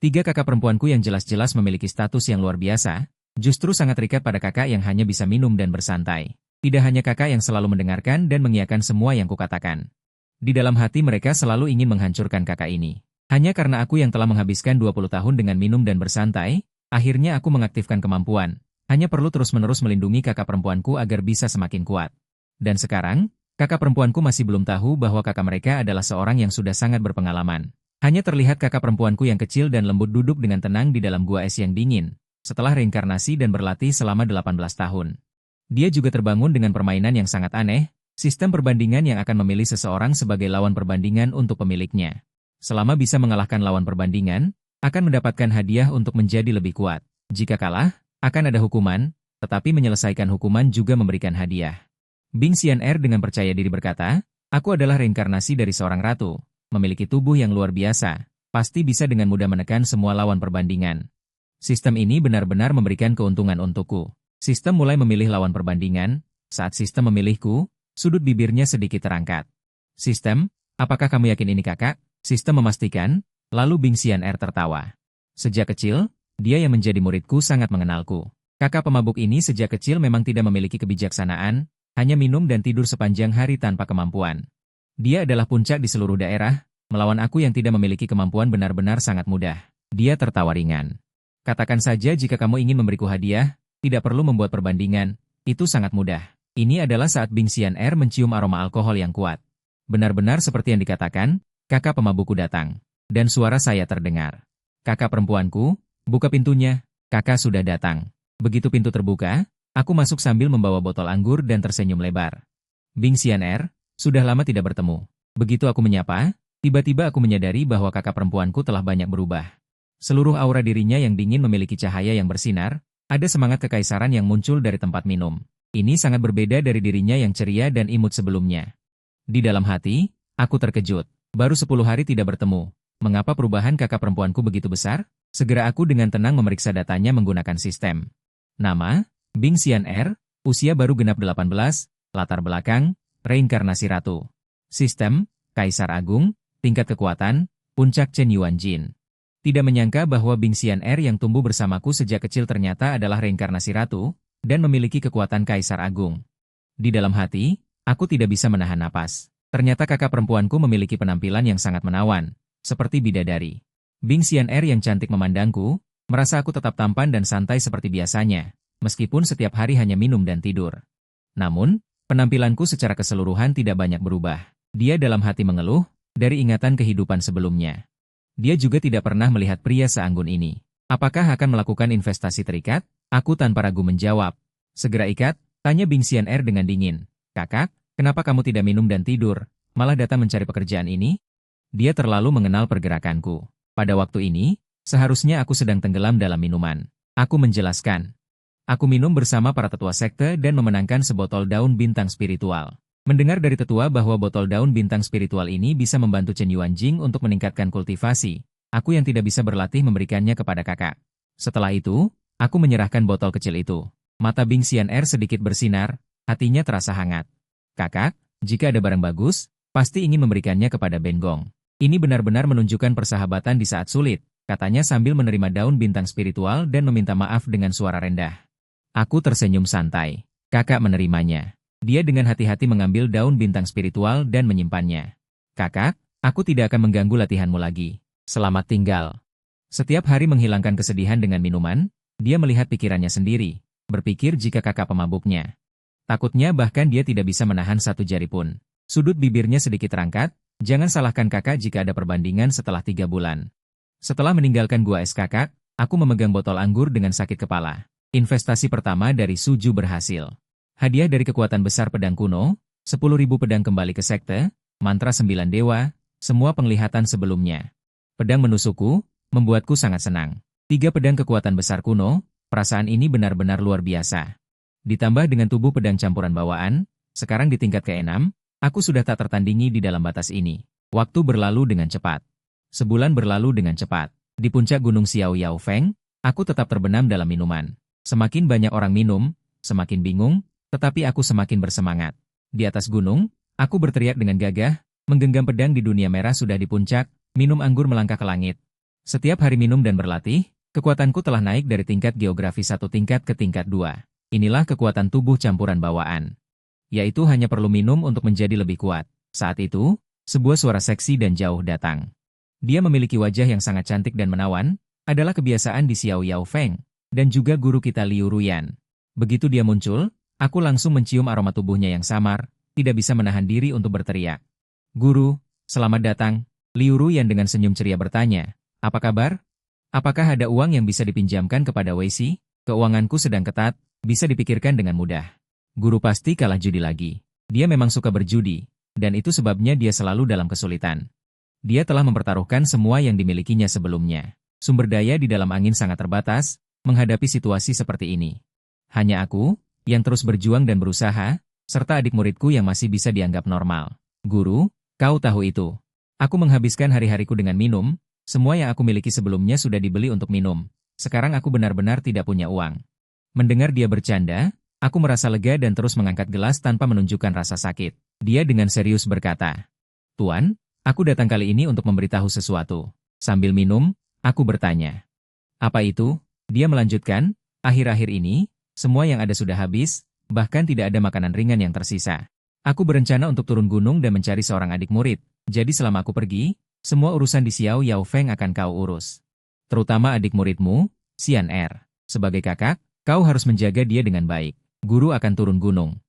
Tiga kakak perempuanku yang jelas-jelas memiliki status yang luar biasa, justru sangat terikat pada kakak yang hanya bisa minum dan bersantai. Tidak hanya kakak yang selalu mendengarkan dan mengiyakan semua yang kukatakan. Di dalam hati mereka selalu ingin menghancurkan kakak ini. Hanya karena aku yang telah menghabiskan 20 tahun dengan minum dan bersantai, akhirnya aku mengaktifkan kemampuan. Hanya perlu terus-menerus melindungi kakak perempuanku agar bisa semakin kuat. Dan sekarang, kakak perempuanku masih belum tahu bahwa kakak mereka adalah seorang yang sudah sangat berpengalaman. Hanya terlihat kakak perempuanku yang kecil dan lembut duduk dengan tenang di dalam gua es yang dingin, setelah reinkarnasi dan berlatih selama 18 tahun. Dia juga terbangun dengan permainan yang sangat aneh, sistem perbandingan yang akan memilih seseorang sebagai lawan perbandingan untuk pemiliknya. Selama bisa mengalahkan lawan perbandingan, akan mendapatkan hadiah untuk menjadi lebih kuat. Jika kalah, akan ada hukuman, tetapi menyelesaikan hukuman juga memberikan hadiah. Bing Xian'er dengan percaya diri berkata, "Aku adalah reinkarnasi dari seorang ratu, memiliki tubuh yang luar biasa, pasti bisa dengan mudah menekan semua lawan perbandingan. Sistem ini benar-benar memberikan keuntungan untukku." Sistem mulai memilih lawan perbandingan. Saat sistem memilihku, sudut bibirnya sedikit terangkat. "Sistem, apakah kamu yakin ini kakak?" Sistem memastikan, lalu Bing Xian'er tertawa. Sejak kecil, dia yang menjadi muridku sangat mengenalku. Kakak pemabuk ini sejak kecil memang tidak memiliki kebijaksanaan, hanya minum dan tidur sepanjang hari tanpa kemampuan. Dia adalah puncak di seluruh daerah, melawan aku yang tidak memiliki kemampuan benar-benar sangat mudah. Dia tertawa ringan. "Katakan saja jika kamu ingin memberiku hadiah, tidak perlu membuat perbandingan, itu sangat mudah." Ini adalah saat Bing Xian'er mencium aroma alkohol yang kuat. Benar-benar seperti yang dikatakan, kakak pemabukku datang. Dan suara saya terdengar. "Kakak perempuanku, buka pintunya, kakak sudah datang." Begitu pintu terbuka, aku masuk sambil membawa botol anggur dan tersenyum lebar. "Bing Xian'er, sudah lama tidak bertemu." Begitu aku menyapa, tiba-tiba aku menyadari bahwa kakak perempuanku telah banyak berubah. Seluruh aura dirinya yang dingin memiliki cahaya yang bersinar, ada semangat kekaisaran yang muncul dari tempat minum. Ini sangat berbeda dari dirinya yang ceria dan imut sebelumnya. Di dalam hati, aku terkejut. Baru 10 hari tidak bertemu. Mengapa perubahan kakak perempuanku begitu besar? Segera aku dengan tenang memeriksa datanya menggunakan sistem. Nama, Bing Xian'er, usia baru genap 18, latar belakang, reinkarnasi ratu. Sistem, Kaisar Agung, tingkat kekuatan, puncak Chen Yuanjin. Tidak menyangka bahwa Bing Xian'er yang tumbuh bersamaku sejak kecil ternyata adalah reinkarnasi ratu, dan memiliki kekuatan Kaisar Agung. Di dalam hati, aku tidak bisa menahan napas. Ternyata kakak perempuanku memiliki penampilan yang sangat menawan, seperti bidadari. Bing Xian'er yang cantik memandangku, merasa aku tetap tampan dan santai seperti biasanya, meskipun setiap hari hanya minum dan tidur. Namun, penampilanku secara keseluruhan tidak banyak berubah. Dia dalam hati mengeluh, dari ingatan kehidupan sebelumnya. Dia juga tidak pernah melihat pria seanggun ini. "Apakah akan melakukan investasi terikat?" Aku tanpa ragu menjawab. "Segera ikat?" tanya Bing Xian'er dengan dingin. "Kakak, kenapa kamu tidak minum dan tidur, malah datang mencari pekerjaan ini?" Dia terlalu mengenal pergerakanku. Pada waktu ini, seharusnya aku sedang tenggelam dalam minuman. Aku menjelaskan. "Aku minum bersama para tetua sekte dan memenangkan sebotol daun bintang spiritual." Mendengar dari tetua bahwa botol daun bintang spiritual ini bisa membantu Chen Yuanjing untuk meningkatkan kultivasi, aku yang tidak bisa berlatih memberikannya kepada kakak. Setelah itu, aku menyerahkan botol kecil itu. Mata Bing Xian'er sedikit bersinar, hatinya terasa hangat. "Kakak, jika ada barang bagus, pasti ingin memberikannya kepada Ben Gong. Ini benar-benar menunjukkan persahabatan di saat sulit," katanya sambil menerima daun bintang spiritual dan meminta maaf dengan suara rendah. Aku tersenyum santai. Kakak menerimanya. Dia dengan hati-hati mengambil daun bintang spiritual dan menyimpannya. "Kakak, aku tidak akan mengganggu latihanmu lagi. Selamat tinggal." Setiap hari menghilangkan kesedihan dengan minuman, dia melihat pikirannya sendiri, berpikir jika kakak pemabuknya. Takutnya bahkan dia tidak bisa menahan satu jari pun. Sudut bibirnya sedikit terangkat, "Jangan salahkan kakak jika ada perbandingan setelah 3 bulan. Setelah meninggalkan gua es kakak, aku memegang botol anggur dengan sakit kepala. Investasi pertama dari Suju berhasil. Hadiah dari kekuatan besar pedang kuno, 10.000 pedang kembali ke sekte, mantra 9 dewa, semua penglihatan sebelumnya. Pedang menusukku, membuatku sangat senang. 3 pedang kekuatan besar kuno, perasaan ini benar-benar luar biasa. Ditambah dengan tubuh pedang campuran bawaan, sekarang di tingkat ke-6, aku sudah tak tertandingi di dalam batas ini. Waktu berlalu dengan cepat. Sebulan berlalu dengan cepat. Di puncak gunung Xiao Yao Feng, aku tetap terbenam dalam minuman. Semakin banyak orang minum, semakin bingung, tetapi aku semakin bersemangat. Di atas gunung, aku berteriak dengan gagah, menggenggam pedang di dunia merah sudah di puncak, minum anggur melangkah ke langit. Setiap hari minum dan berlatih, kekuatanku telah naik dari tingkat geografi 1 tingkat ke tingkat 2. Inilah kekuatan tubuh campuran bawaan. Yaitu hanya perlu minum untuk menjadi lebih kuat. Saat itu, sebuah suara seksi dan jauh datang. Dia memiliki wajah yang sangat cantik dan menawan, adalah kebiasaan di Xiao Yao Feng, dan juga guru kita Liu Ruyan. Begitu dia muncul, aku langsung mencium aroma tubuhnya yang samar, tidak bisa menahan diri untuk berteriak. Guru, selamat datang. Liu Ruyan dengan senyum ceria bertanya, apa kabar? Apakah ada uang yang bisa dipinjamkan kepada Wei Si? Keuanganku sedang ketat, bisa dipikirkan dengan mudah. Guru pasti kalah judi lagi. Dia memang suka berjudi, dan itu sebabnya dia selalu dalam kesulitan. Dia telah mempertaruhkan semua yang dimilikinya sebelumnya. Sumber daya di dalam angin sangat terbatas, menghadapi situasi seperti ini. Hanya aku, yang terus berjuang dan berusaha, serta adik muridku yang masih bisa dianggap normal. Guru, kau tahu itu. Aku menghabiskan hari-hariku dengan minum, semua yang aku miliki sebelumnya sudah dibeli untuk minum. Sekarang aku benar-benar tidak punya uang. Mendengar dia bercanda, aku merasa lega dan terus mengangkat gelas tanpa menunjukkan rasa sakit. Dia dengan serius berkata, Tuan, aku datang kali ini untuk memberitahu sesuatu. Sambil minum, aku bertanya. Apa itu? Dia melanjutkan, akhir-akhir ini, semua yang ada sudah habis, bahkan tidak ada makanan ringan yang tersisa. Aku berencana untuk turun gunung dan mencari seorang adik murid, jadi selama aku pergi, semua urusan di Xiao Yao Feng akan kau urus. Terutama adik muridmu, Xian Er. Sebagai kakak, kau harus menjaga dia dengan baik. Guru akan turun gunung.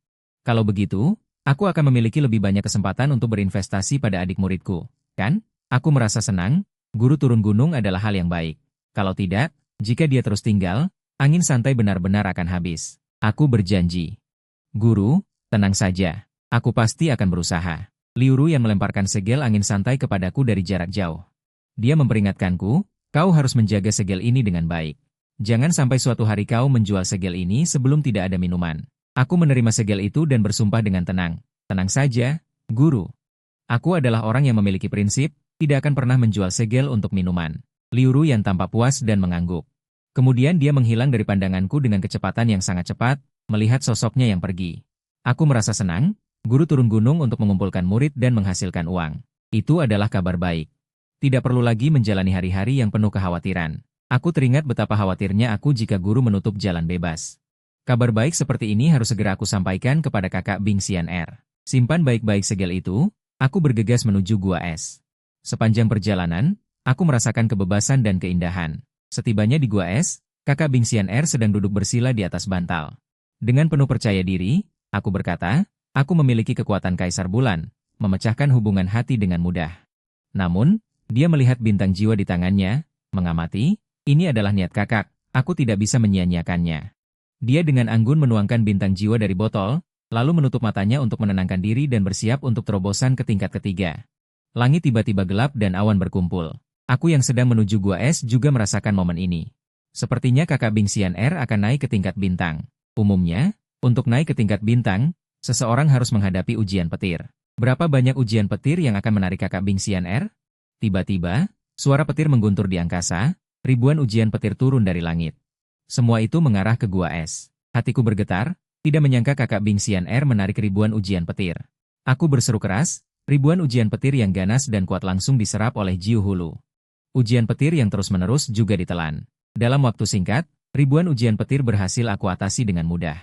Kalau begitu, aku akan memiliki lebih banyak kesempatan untuk berinvestasi pada adik muridku. Kan? Aku merasa senang, guru turun gunung adalah hal yang baik. Kalau tidak, jika dia terus tinggal, angin santai benar-benar akan habis. Aku berjanji. Guru, tenang saja. Aku pasti akan berusaha. Liu Ru yang melemparkan segel angin santai kepadaku dari jarak jauh. Dia memperingatkanku, kau harus menjaga segel ini dengan baik. Jangan sampai suatu hari kau menjual segel ini sebelum tidak ada minuman. Aku menerima segel itu dan bersumpah dengan tenang. Tenang saja, guru. Aku adalah orang yang memiliki prinsip, tidak akan pernah menjual segel untuk minuman. Liu Ru yang tampak puas dan mengangguk. Kemudian dia menghilang dari pandanganku dengan kecepatan yang sangat cepat, melihat sosoknya yang pergi. Aku merasa senang, guru turun gunung untuk mengumpulkan murid dan menghasilkan uang. Itu adalah kabar baik. Tidak perlu lagi menjalani hari-hari yang penuh kekhawatiran. Aku teringat betapa khawatirnya aku jika guru menutup jalan bebas. Kabar baik seperti ini harus segera aku sampaikan kepada kakak Bing Xian Er. Simpan baik-baik segel itu, aku bergegas menuju gua es. Sepanjang perjalanan, aku merasakan kebebasan dan keindahan. Setibanya di gua es, kakak Bing Xian Er sedang duduk bersila di atas bantal. Dengan penuh percaya diri, aku berkata, aku memiliki kekuatan Kaisar Bulan, memecahkan hubungan hati dengan mudah. Namun, dia melihat bintang jiwa di tangannya, mengamati, ini adalah niat kakak, aku tidak bisa menyia-nyiakannya. Dia dengan anggun menuangkan bintang jiwa dari botol, lalu menutup matanya untuk menenangkan diri dan bersiap untuk terobosan ke tingkat ketiga. Langit tiba-tiba gelap dan awan berkumpul. Aku yang sedang menuju gua es juga merasakan momen ini. Sepertinya kakak Bing Xian Er akan naik ke tingkat bintang. Umumnya, untuk naik ke tingkat bintang, seseorang harus menghadapi ujian petir. Berapa banyak ujian petir yang akan menarik kakak Bing Xian Er? Tiba-tiba, suara petir mengguntur di angkasa, ribuan ujian petir turun dari langit. Semua itu mengarah ke gua es. Hatiku bergetar, tidak menyangka kakak Bing Xian Er menarik ribuan ujian petir. Aku berseru keras, ribuan ujian petir yang ganas dan kuat langsung diserap oleh Jiu Hulu. Ujian petir yang terus-menerus juga ditelan. Dalam waktu singkat, ribuan ujian petir berhasil aku atasi dengan mudah.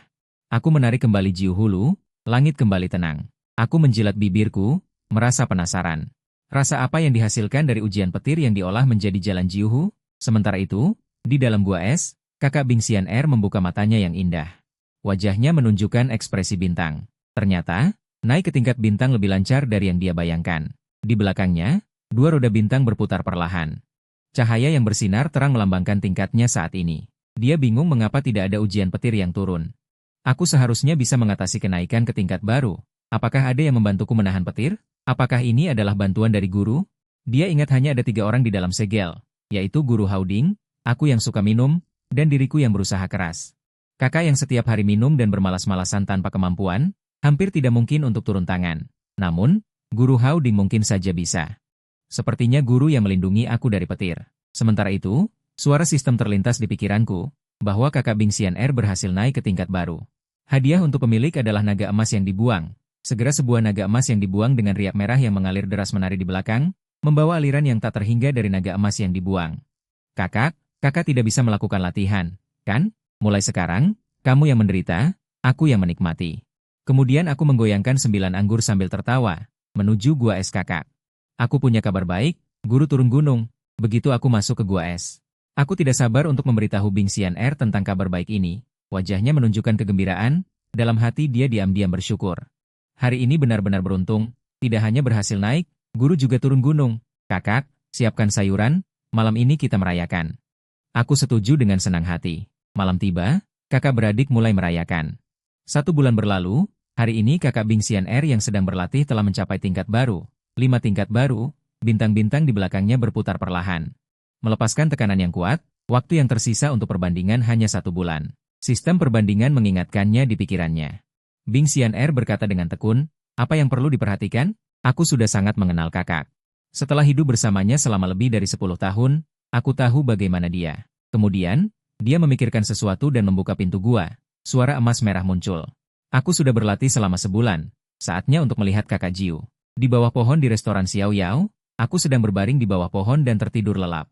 Aku menarik kembali Jiu Hulu, langit kembali tenang. Aku menjilat bibirku, merasa penasaran. Rasa apa yang dihasilkan dari ujian petir yang diolah menjadi jalan Jiuhu? Sementara itu, di dalam gua es, kakak Bing Xian Er membuka matanya yang indah. Wajahnya menunjukkan ekspresi bintang. Ternyata, naik ke tingkat bintang lebih lancar dari yang dia bayangkan. Di belakangnya, dua roda bintang berputar perlahan. Cahaya yang bersinar terang melambangkan tingkatnya saat ini. Dia bingung mengapa tidak ada ujian petir yang turun. Aku seharusnya bisa mengatasi kenaikan ke tingkat baru. Apakah ada yang membantuku menahan petir? Apakah ini adalah bantuan dari guru? Dia ingat hanya ada 3 orang di dalam segel, yaitu Guru Hauding, aku yang suka minum, dan diriku yang berusaha keras. Kakak yang setiap hari minum dan bermalas-malasan tanpa kemampuan, hampir tidak mungkin untuk turun tangan. Namun, Guru Hauding mungkin saja bisa. Sepertinya guru yang melindungi aku dari petir. Sementara itu, suara sistem terlintas di pikiranku, bahwa kakak Bing Xian Er berhasil naik ke tingkat baru. Hadiah untuk pemilik adalah naga emas yang dibuang. Segera sebuah naga emas yang dibuang dengan riak merah yang mengalir deras menari di belakang, membawa aliran yang tak terhingga dari naga emas yang dibuang. Kakak tidak bisa melakukan latihan, kan? Mulai sekarang, kamu yang menderita, aku yang menikmati. Kemudian aku menggoyangkan 9 anggur sambil tertawa, menuju gua es kakak. Aku punya kabar baik, guru turun gunung. Begitu aku masuk ke gua es. Aku tidak sabar untuk memberitahu Bing Xian'er tentang kabar baik ini. Wajahnya menunjukkan kegembiraan, dalam hati dia diam-diam bersyukur. Hari ini benar-benar beruntung, tidak hanya berhasil naik, guru juga turun gunung. Kakak, siapkan sayuran, malam ini kita merayakan. Aku setuju dengan senang hati. Malam tiba, kakak beradik mulai merayakan. 1 bulan berlalu, hari ini kakak Bing Xian'er yang sedang berlatih telah mencapai tingkat baru. 5 tingkat baru, bintang-bintang di belakangnya berputar perlahan. Melepaskan tekanan yang kuat, waktu yang tersisa untuk perbandingan hanya 1 bulan. Sistem perbandingan mengingatkannya di pikirannya. Bing Xian'er berkata dengan tekun, apa yang perlu diperhatikan? Aku sudah sangat mengenal kakak. Setelah hidup bersamanya selama lebih dari 10 tahun, aku tahu bagaimana dia. Kemudian, dia memikirkan sesuatu dan membuka pintu gua. Suara emas merah muncul. Aku sudah berlatih selama sebulan. Saatnya untuk melihat kakak Jiu. Di bawah pohon di restoran Xiao Yao, aku sedang berbaring di bawah pohon dan tertidur lelap.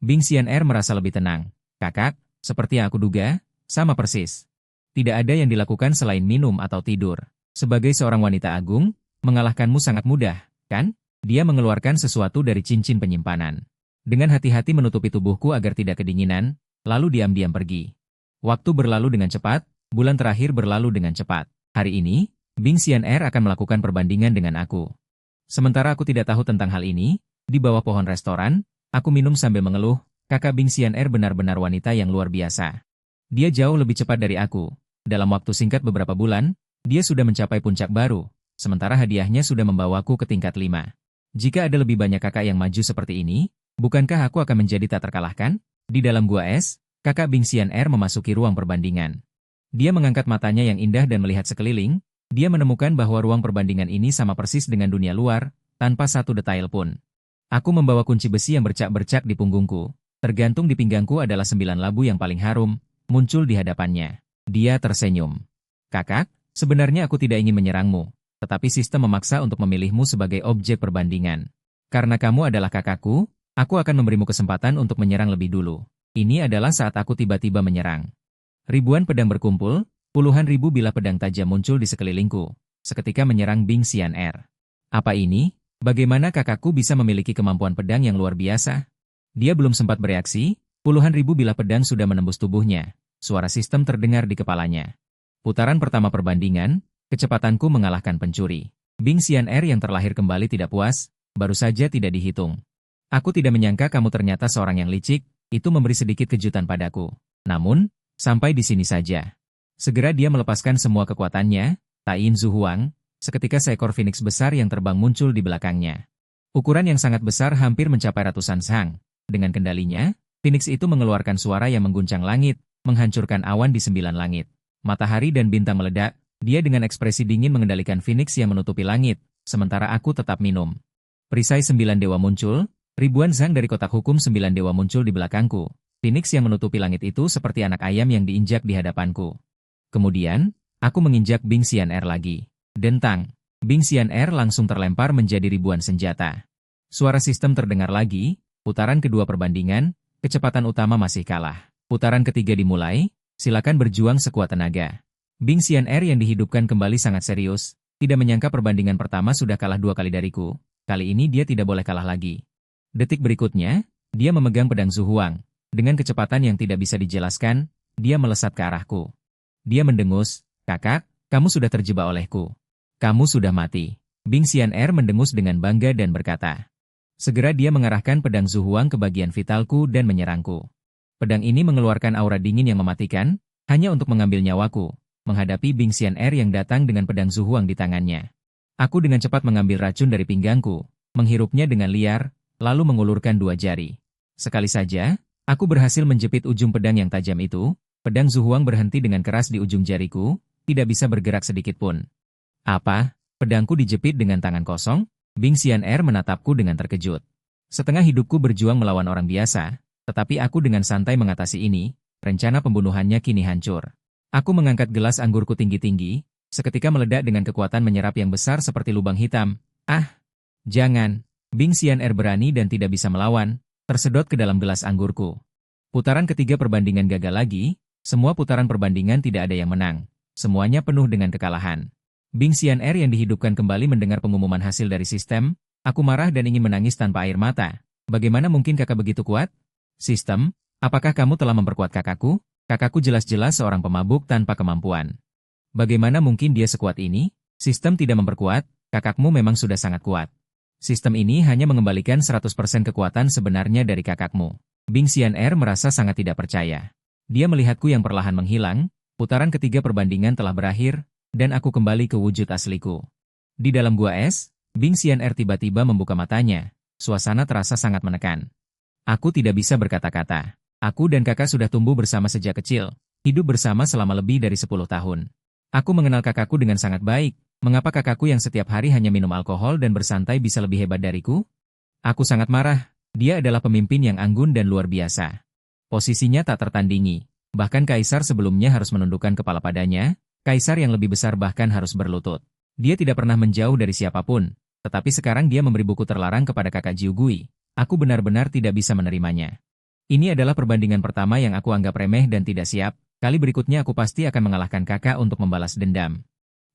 Bing Xian'er merasa lebih tenang. Kakak, seperti yang aku duga, sama persis. Tidak ada yang dilakukan selain minum atau tidur. Sebagai seorang wanita agung, mengalahkanmu sangat mudah, kan? Dia mengeluarkan sesuatu dari cincin penyimpanan. Dengan hati-hati menutupi tubuhku agar tidak kedinginan, lalu diam-diam pergi. Waktu berlalu dengan cepat, bulan terakhir berlalu dengan cepat. Hari ini, Bing Xian'er akan melakukan perbandingan dengan aku. Sementara aku tidak tahu tentang hal ini, di bawah pohon restoran, aku minum sambil mengeluh, kakak Bing Xian'er benar-benar wanita yang luar biasa. Dia jauh lebih cepat dari aku. Dalam waktu singkat beberapa bulan, dia sudah mencapai puncak baru, sementara hadiahnya sudah membawaku ke tingkat 5. Jika ada lebih banyak kakak yang maju seperti ini, bukankah aku akan menjadi tak terkalahkan? Di dalam gua es, kakak Bing Xian'er memasuki ruang perbandingan. Dia mengangkat matanya yang indah dan melihat sekeliling. Dia menemukan bahwa ruang perbandingan ini sama persis dengan dunia luar, tanpa satu detail pun. Aku membawa kunci besi yang bercak-bercak di punggungku. Tergantung di pinggangku adalah 9 labu yang paling harum, muncul di hadapannya. Dia tersenyum. Kakak, sebenarnya aku tidak ingin menyerangmu, tetapi sistem memaksa untuk memilihmu sebagai objek perbandingan. Karena kamu adalah kakakku, aku akan memberimu kesempatan untuk menyerang lebih dulu. Ini adalah saat aku tiba-tiba menyerang. Ribuan pedang berkumpul, puluhan ribu bilah pedang tajam muncul di sekelilingku, seketika menyerang Bing Xian'er. Apa ini? Bagaimana kakakku bisa memiliki kemampuan pedang yang luar biasa? Dia belum sempat bereaksi, puluhan ribu bilah pedang sudah menembus tubuhnya. Suara sistem terdengar di kepalanya. Putaran pertama perbandingan, kecepatanku mengalahkan pencuri. Bing Xian'er yang terlahir kembali tidak puas, baru saja tidak dihitung. Aku tidak menyangka kamu ternyata seorang yang licik, itu memberi sedikit kejutan padaku. Namun, sampai di sini saja. Segera dia melepaskan semua kekuatannya, Tain Zhu Huang, seketika seekor phoenix besar yang terbang muncul di belakangnya. Ukuran yang sangat besar hampir mencapai ratusan sang. Dengan kendalinya, phoenix itu mengeluarkan suara yang mengguncang langit, menghancurkan awan di 9 langit. Matahari dan bintang meledak, dia dengan ekspresi dingin mengendalikan phoenix yang menutupi langit, sementara aku tetap minum. Perisai 9 dewa muncul, ribuan zang dari kotak hukum 9 dewa muncul di belakangku. Phoenix yang menutupi langit itu seperti anak ayam yang diinjak di hadapanku. Kemudian, aku menginjak Bing Xian'er lagi. Dentang. Bing Xian'er langsung terlempar menjadi ribuan senjata. Suara sistem terdengar lagi, putaran kedua perbandingan, kecepatan utama masih kalah. Putaran ketiga dimulai, silakan berjuang sekuat tenaga. Bing Xian'er yang dihidupkan kembali sangat serius, tidak menyangka perbandingan pertama sudah kalah 2 kali dariku. Kali ini dia tidak boleh kalah lagi. Detik berikutnya, dia memegang pedang Zhu Huang. Dengan kecepatan yang tidak bisa dijelaskan, dia melesat ke arahku. Dia mendengus, kakak, kamu sudah terjebak olehku. Kamu sudah mati. Bing Xian'er mendengus dengan bangga dan berkata. Segera dia mengarahkan pedang Zhu Huang ke bagian vitalku dan menyerangku. Pedang ini mengeluarkan aura dingin yang mematikan, hanya untuk mengambil nyawaku, menghadapi Bing Xian'er yang datang dengan pedang Zhu Huang di tangannya. Aku dengan cepat mengambil racun dari pinggangku, menghirupnya dengan liar, lalu mengulurkan 2 jari. Sekali saja, aku berhasil menjepit ujung pedang yang tajam itu. Pedang Zhu Huang berhenti dengan keras di ujung jariku, tidak bisa bergerak sedikit pun. Apa? Pedangku dijepit dengan tangan kosong? Bing Xian'er menatapku dengan terkejut. Setengah hidupku berjuang melawan orang biasa, tetapi aku dengan santai mengatasi ini, rencana pembunuhannya kini hancur. Aku mengangkat gelas anggurku tinggi-tinggi, seketika meledak dengan kekuatan menyerap yang besar seperti lubang hitam. Ah! Jangan! Bing Xian'er berani dan tidak bisa melawan, tersedot ke dalam gelas anggurku. Putaran ketiga perbandingan gagal lagi, semua putaran perbandingan tidak ada yang menang. Semuanya penuh dengan kekalahan. Bing Xian'er yang dihidupkan kembali mendengar pengumuman hasil dari sistem. Aku marah dan ingin menangis tanpa air mata. Bagaimana mungkin kakak begitu kuat? Sistem, apakah kamu telah memperkuat kakakku? Kakakku jelas-jelas seorang pemabuk tanpa kemampuan. Bagaimana mungkin dia sekuat ini? Sistem tidak memperkuat, kakakmu memang sudah sangat kuat. Sistem ini hanya mengembalikan 100% kekuatan sebenarnya dari kakakmu. Bing Xian'er merasa sangat tidak percaya. Dia melihatku yang perlahan menghilang, putaran ketiga perbandingan telah berakhir, dan aku kembali ke wujud asliku. Di dalam gua es, Bing Xian'er tiba-tiba membuka matanya. Suasana terasa sangat menekan. Aku tidak bisa berkata-kata. Aku dan kakak sudah tumbuh bersama sejak kecil, hidup bersama selama lebih dari 10 tahun. Aku mengenal kakakku dengan sangat baik. Mengapa kakakku yang setiap hari hanya minum alkohol dan bersantai bisa lebih hebat dariku? Aku sangat marah. Dia adalah pemimpin yang anggun dan luar biasa. Posisinya tak tertandingi. Bahkan kaisar sebelumnya harus menundukkan kepala padanya, kaisar yang lebih besar bahkan harus berlutut. Dia tidak pernah menjauh dari siapapun, tetapi sekarang dia memberi buku terlarang kepada kakak Jiu Gui. Aku benar-benar tidak bisa menerimanya. Ini adalah perbandingan pertama yang aku anggap remeh dan tidak siap. Kali berikutnya aku pasti akan mengalahkan kakak untuk membalas dendam.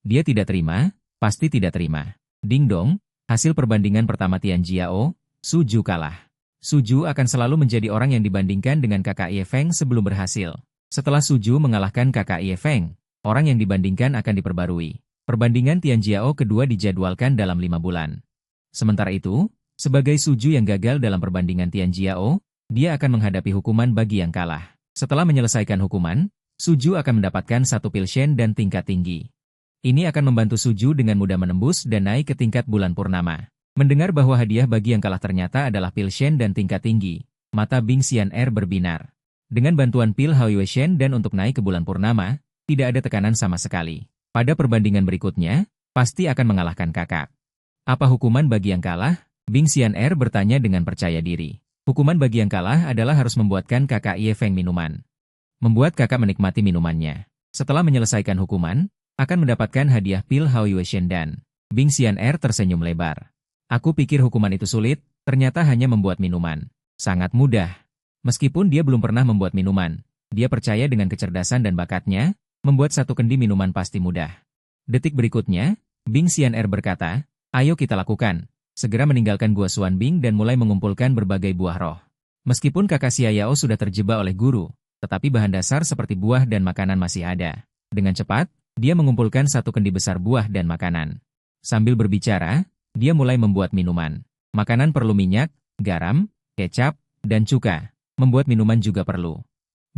Dia tidak terima, pasti tidak terima. Ding dong, hasil perbandingan pertama Tian Jiao, Su Ju kalah. Su Ju akan selalu menjadi orang yang dibandingkan dengan kakak Ye Feng sebelum berhasil. Setelah Su Ju mengalahkan kakak Ye Feng, orang yang dibandingkan akan diperbarui. Perbandingan Tian Jiao kedua dijadwalkan dalam 5 bulan. Sementara itu, sebagai Su Ju yang gagal dalam perbandingan Tian Jiao, dia akan menghadapi hukuman bagi yang kalah. Setelah menyelesaikan hukuman, Su Ju akan mendapatkan 1 pil Shen dan tingkat tinggi. Ini akan membantu Su Ju dengan mudah menembus dan naik ke tingkat bulan purnama. Mendengar bahwa hadiah bagi yang kalah ternyata adalah pil Shen dan tingkat tinggi, mata Bing Xian'er berbinar. Dengan bantuan pil Haoyue Shen dan untuk naik ke bulan purnama, tidak ada tekanan sama sekali. Pada perbandingan berikutnya, pasti akan mengalahkan kakak. Apa hukuman bagi yang kalah? Bing Xian'er bertanya dengan percaya diri. Hukuman bagi yang kalah adalah harus membuatkan kakak Ye Feng minuman. Membuat kakak menikmati minumannya. Setelah menyelesaikan hukuman, akan mendapatkan hadiah pil Haoyue Shen dan Bing Xian'er tersenyum lebar. Aku pikir hukuman itu sulit, ternyata hanya membuat minuman. Sangat mudah. Meskipun dia belum pernah membuat minuman, dia percaya dengan kecerdasan dan bakatnya, membuat 1 kendi minuman pasti mudah. Detik berikutnya, Bing Xian'er berkata, ayo kita lakukan. Segera meninggalkan Gua Xuan Bing dan mulai mengumpulkan berbagai buah roh. Meskipun kakak Xia Yao sudah terjebak oleh guru, tetapi bahan dasar seperti buah dan makanan masih ada. Dengan cepat, dia mengumpulkan 1 kendi besar buah dan makanan. Sambil berbicara, dia mulai membuat minuman. Makanan perlu minyak, garam, kecap, dan cuka. Membuat minuman juga perlu.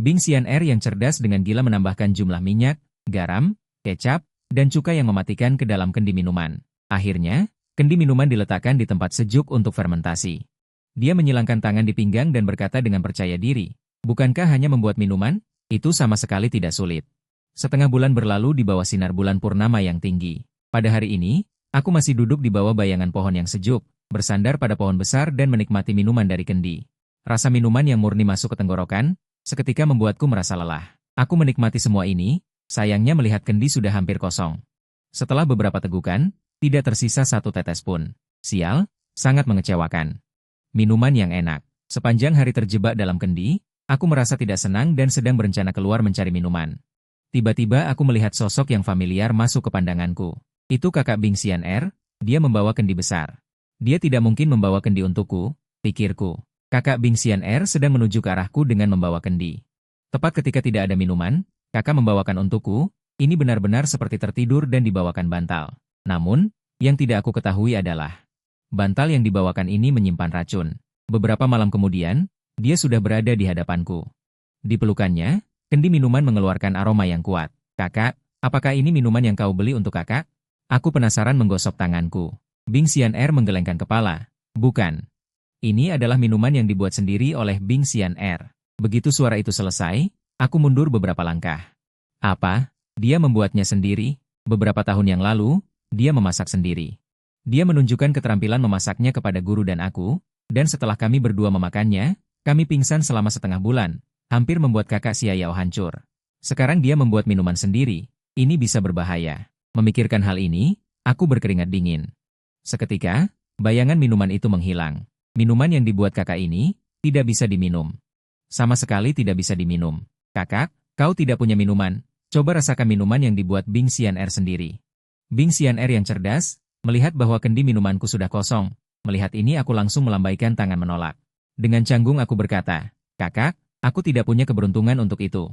Bing Xian'er yang cerdas dengan gila menambahkan jumlah minyak, garam, kecap, dan cuka yang mematikan ke dalam kendi minuman. Akhirnya, kendi minuman diletakkan di tempat sejuk untuk fermentasi. Dia menyilangkan tangan di pinggang dan berkata dengan percaya diri, bukankah hanya membuat minuman? Itu sama sekali tidak sulit. Setengah bulan berlalu di bawah sinar bulan purnama yang tinggi. Pada hari ini, aku masih duduk di bawah bayangan pohon yang sejuk, bersandar pada pohon besar dan menikmati minuman dari kendi. Rasa minuman yang murni masuk ke tenggorokan, seketika membuatku merasa lelah. Aku menikmati semua ini, sayangnya melihat kendi sudah hampir kosong. Setelah beberapa tegukan, tidak tersisa 1 tetes pun. Sial, sangat mengecewakan. Minuman yang enak. Sepanjang hari terjebak dalam kendi, aku merasa tidak senang dan sedang berencana keluar mencari minuman. Tiba-tiba aku melihat sosok yang familiar masuk ke pandanganku. Itu kakak Bing Xian'er, dia membawa kendi besar. Dia tidak mungkin membawa kendi untukku, pikirku. Kakak Bing Xian'er sedang menuju ke arahku dengan membawa kendi. Tepat ketika tidak ada minuman, kakak membawakan untukku, ini benar-benar seperti tertidur dan dibawakan bantal. Namun, yang tidak aku ketahui adalah, bantal yang dibawakan ini menyimpan racun. Beberapa malam kemudian, dia sudah berada di hadapanku. Di pelukannya, kendi minuman mengeluarkan aroma yang kuat. Kakak, apakah ini minuman yang kau beli untuk kakak? Aku penasaran menggosok tanganku. Bing Xian'er menggelengkan kepala. Bukan. Ini adalah minuman yang dibuat sendiri oleh Bing Xian'er. Begitu suara itu selesai, aku mundur beberapa langkah. Apa? Dia membuatnya sendiri? Beberapa tahun yang lalu, dia memasak sendiri. Dia menunjukkan keterampilan memasaknya kepada guru dan aku, dan setelah kami berdua memakannya, kami pingsan selama setengah bulan. Hampir membuat kakak Xia Yao hancur. Sekarang dia membuat minuman sendiri. Ini bisa berbahaya. Memikirkan hal ini, aku berkeringat dingin. Seketika, Bayangan minuman itu menghilang. Minuman yang dibuat kakak ini, tidak bisa diminum. Sama sekali tidak bisa diminum. Kakak, kau tidak punya minuman. Coba rasakan minuman yang dibuat Bing Xian'er sendiri. Bing Xian'er yang cerdas, melihat bahwa kendi minumanku sudah kosong. Melihat ini aku langsung melambaikan tangan menolak. Dengan canggung aku berkata, kakak, aku tidak punya keberuntungan untuk itu.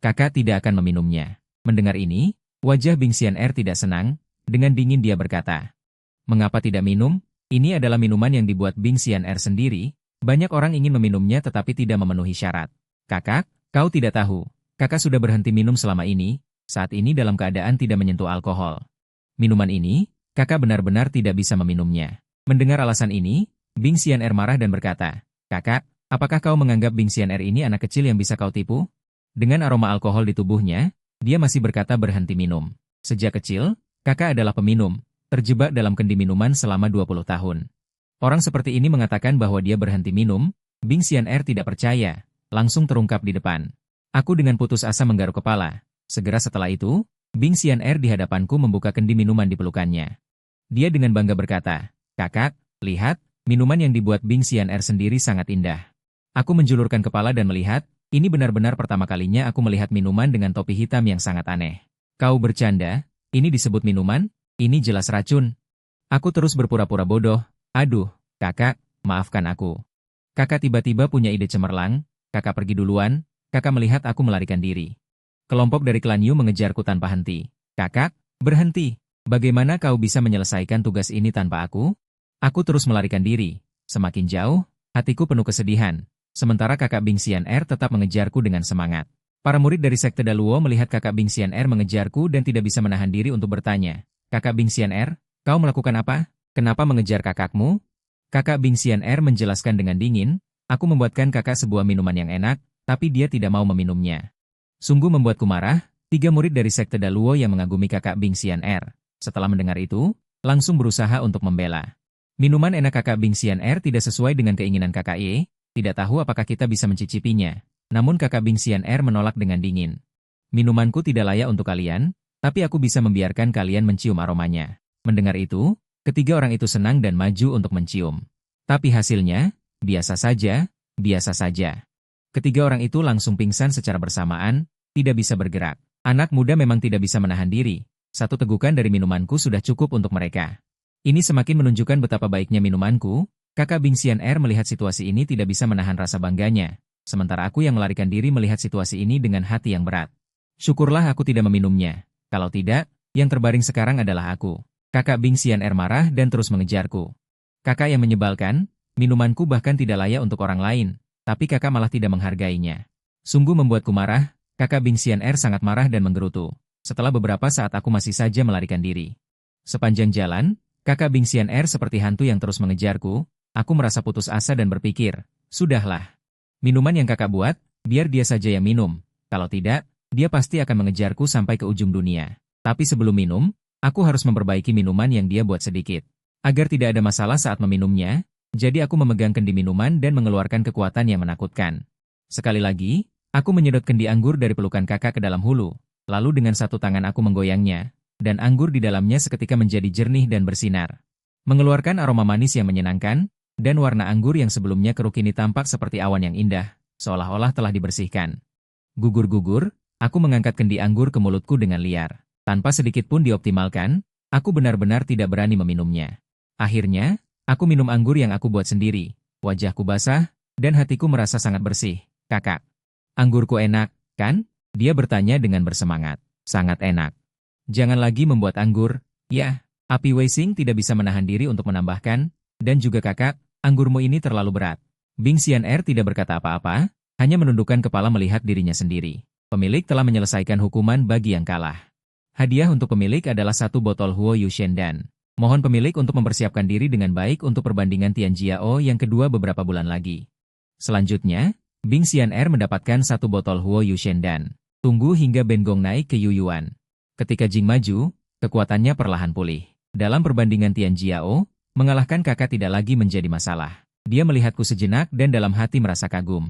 Kakak tidak akan meminumnya. Mendengar ini, wajah Bing Xian'er tidak senang. Dengan dingin dia berkata, mengapa tidak minum? Ini adalah minuman yang dibuat Bing Xian'er sendiri. Banyak orang ingin meminumnya tetapi tidak memenuhi syarat. Kakak, kau tidak tahu. Kakak sudah berhenti minum selama ini. Saat ini dalam keadaan tidak menyentuh alkohol. Minuman ini, kakak benar-benar tidak bisa meminumnya. Mendengar alasan ini, Bing Xian'er marah dan berkata, kakak, apakah kau menganggap Bing Xian'er ini anak kecil yang bisa kau tipu? Dengan aroma alkohol di tubuhnya, dia masih berkata berhenti minum. Sejak kecil, kakak adalah peminum, terjebak dalam kendi minuman selama 20 tahun. Orang seperti ini mengatakan bahwa dia berhenti minum, Bing Xian'er tidak percaya, langsung terungkap di depan. Aku dengan putus asa menggaruk kepala. Segera setelah itu, Bing Xian'er di hadapanku membuka kendi minuman di pelukannya. Dia dengan bangga berkata, kakak, lihat, minuman yang dibuat Bing Xian'er sendiri sangat indah. Aku menjulurkan kepala dan melihat, ini benar-benar pertama kalinya aku melihat minuman dengan topi hitam yang sangat aneh. Kau bercanda? Ini disebut minuman? Ini jelas racun. Aku terus berpura-pura bodoh. Aduh, kakak, maafkan aku. Kakak tiba-tiba punya ide cemerlang. Kakak pergi duluan. Kakak melihat aku melarikan diri. Kelompok dari klan Yu mengejarku tanpa henti. Kakak, berhenti. Bagaimana kau bisa menyelesaikan tugas ini tanpa aku? Aku terus melarikan diri. Semakin jauh, hatiku penuh kesedihan. Sementara kakak Bing Xian'er tetap mengejarku dengan semangat. Para murid dari Sekte Daluo melihat kakak Bing Xian'er mengejarku dan tidak bisa menahan diri untuk bertanya. Kakak Bing Xian'er, kau melakukan apa? Kenapa mengejar kakakmu? Kakak Bing Xian'er menjelaskan dengan dingin, aku membuatkan kakak sebuah minuman yang enak, tapi dia tidak mau meminumnya. Sungguh membuatku marah, 3 murid dari Sekte Daluo yang mengagumi kakak Bing Xian'er. Setelah mendengar itu, langsung berusaha untuk membela. Minuman enak kakak Bing Xian'er tidak sesuai dengan keinginan kakak Ye. Tidak tahu apakah kita bisa mencicipinya. Namun kakak Bing Xian'er menolak dengan dingin. Minumanku tidak layak untuk kalian, tapi aku bisa membiarkan kalian mencium aromanya. Mendengar itu, ketiga orang itu senang dan maju untuk mencium. Tapi hasilnya, biasa saja, biasa saja. Ketiga orang itu langsung pingsan secara bersamaan, tidak bisa bergerak. Anak muda memang tidak bisa menahan diri. Satu tegukan dari minumanku sudah cukup untuk mereka. Ini semakin menunjukkan betapa baiknya minumanku. Kakak Bing Xian'er melihat situasi ini tidak bisa menahan rasa bangganya, sementara aku yang melarikan diri melihat situasi ini dengan hati yang berat. Syukurlah aku tidak meminumnya, kalau tidak, yang terbaring sekarang adalah aku. Kakak Bing Xian'er marah dan terus mengejarku. Kakak yang menyebalkan, minumanku bahkan tidak layak untuk orang lain, tapi kakak malah tidak menghargainya. Sungguh membuatku marah, kakak Bing Xian'er sangat marah dan menggerutu. Setelah beberapa saat aku masih saja melarikan diri. Sepanjang jalan, kakak Bing Xian'er seperti hantu yang terus mengejarku. Aku merasa putus asa dan berpikir, sudahlah. Minuman yang kakak buat, biar dia saja yang minum. Kalau tidak, dia pasti akan mengejarku sampai ke ujung dunia. Tapi sebelum minum, aku harus memperbaiki minuman yang dia buat sedikit. Agar tidak ada masalah saat meminumnya, jadi aku memegang kendi minuman dan mengeluarkan kekuatan yang menakutkan. Sekali lagi, aku menyedot kendi anggur dari pelukan kakak ke dalam hulu. Lalu dengan satu tangan aku menggoyangnya, dan anggur di dalamnya seketika menjadi jernih dan bersinar. Mengeluarkan aroma manis yang menyenangkan, dan warna anggur yang sebelumnya keruh kini tampak seperti awan yang indah, seolah-olah telah dibersihkan. Gugur-gugur, aku mengangkat kendi anggur ke mulutku dengan liar. Tanpa sedikit pun dioptimalkan, aku benar-benar tidak berani meminumnya. Akhirnya, aku minum anggur yang aku buat sendiri. Wajahku basah, dan hatiku merasa sangat bersih. Kakak, anggurku enak, kan? Dia bertanya dengan bersemangat. Sangat enak. Jangan lagi membuat anggur, ya. Api Weising tidak bisa menahan diri untuk menambahkan, dan juga kakak, anggurmu ini terlalu berat. Bing Xian'er tidak berkata apa-apa, hanya menundukkan kepala melihat dirinya sendiri. Pemilik telah menyelesaikan hukuman bagi yang kalah. Hadiah untuk pemilik adalah 1 botol Huo Yushendan. Mohon pemilik untuk mempersiapkan diri dengan baik untuk perbandingan Tianjiao yang kedua beberapa bulan lagi. Selanjutnya, Bing Xian'er mendapatkan 1 botol Huo Yushendan. Tunggu hingga Ben Gong naik ke Yuyuan. Ketika Jing maju, kekuatannya perlahan pulih. Dalam perbandingan Tianjiao, mengalahkan kakak tidak lagi menjadi masalah. Dia melihatku sejenak dan dalam hati merasa kagum.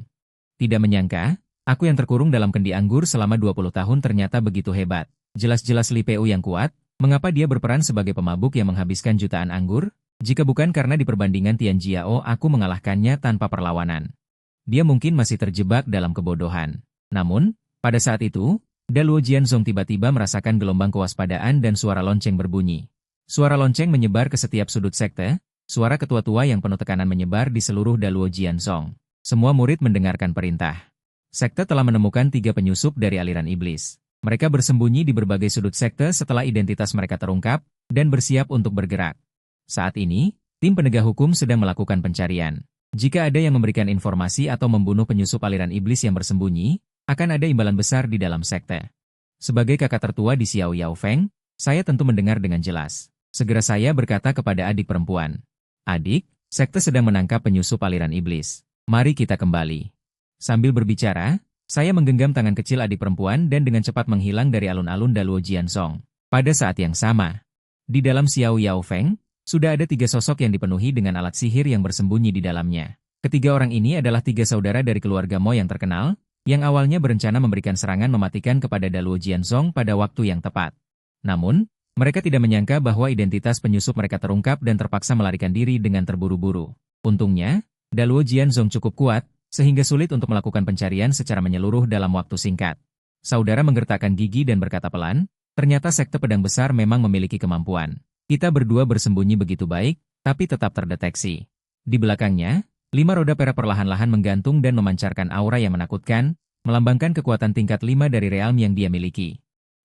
Tidak menyangka, aku yang terkurung dalam kendi anggur selama 20 tahun ternyata begitu hebat. Jelas-jelas Li Pei yang kuat, mengapa dia berperan sebagai pemabuk yang menghabiskan jutaan anggur? Jika bukan karena di perbandingan Tianjiao aku mengalahkannya tanpa perlawanan. Dia mungkin masih terjebak dalam kebodohan. Namun, pada saat itu, Daluo Jianzong tiba-tiba merasakan gelombang kewaspadaan dan suara lonceng berbunyi. Suara lonceng menyebar ke setiap sudut sekte, suara ketua tua yang penuh tekanan menyebar di seluruh Daluo Jianzong. Semua murid mendengarkan perintah. Sekte telah menemukan 3 penyusup dari aliran iblis. Mereka bersembunyi di berbagai sudut sekte setelah identitas mereka terungkap, dan bersiap untuk bergerak. Saat ini, tim penegak hukum sedang melakukan pencarian. Jika ada yang memberikan informasi atau membunuh penyusup aliran iblis yang bersembunyi, akan ada imbalan besar di dalam sekte. Sebagai kakak tertua di Xiao Yao Feng, saya tentu mendengar dengan jelas. Segera saya berkata kepada adik perempuan. Adik, sekte sedang menangkap penyusup aliran iblis. Mari kita kembali. Sambil berbicara, saya menggenggam tangan kecil adik perempuan dan dengan cepat menghilang dari alun-alun Daluo Jianzong. Pada saat yang sama, di dalam Xiao Yao Feng, sudah ada 3 sosok yang dipenuhi dengan alat sihir yang bersembunyi di dalamnya. Ketiga orang ini adalah 3 saudara dari keluarga Mo yang terkenal, yang awalnya berencana memberikan serangan mematikan kepada Daluo Jianzong pada waktu yang tepat. Namun, mereka tidak menyangka bahwa identitas penyusup mereka terungkap dan terpaksa melarikan diri dengan terburu-buru. Untungnya, Daluo Jianzong cukup kuat, sehingga sulit untuk melakukan pencarian secara menyeluruh dalam waktu singkat. Saudara menggertakkan gigi dan berkata pelan, ternyata sekte pedang besar memang memiliki kemampuan. Kita berdua bersembunyi begitu baik, tapi tetap terdeteksi. Di belakangnya, 5 roda perak perlahan-lahan menggantung dan memancarkan aura yang menakutkan, melambangkan kekuatan tingkat 5 dari realm yang dia miliki.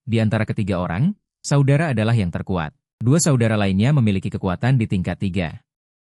Di antara ketiga orang, saudara adalah yang terkuat. 2 saudara lainnya memiliki kekuatan di tingkat 3.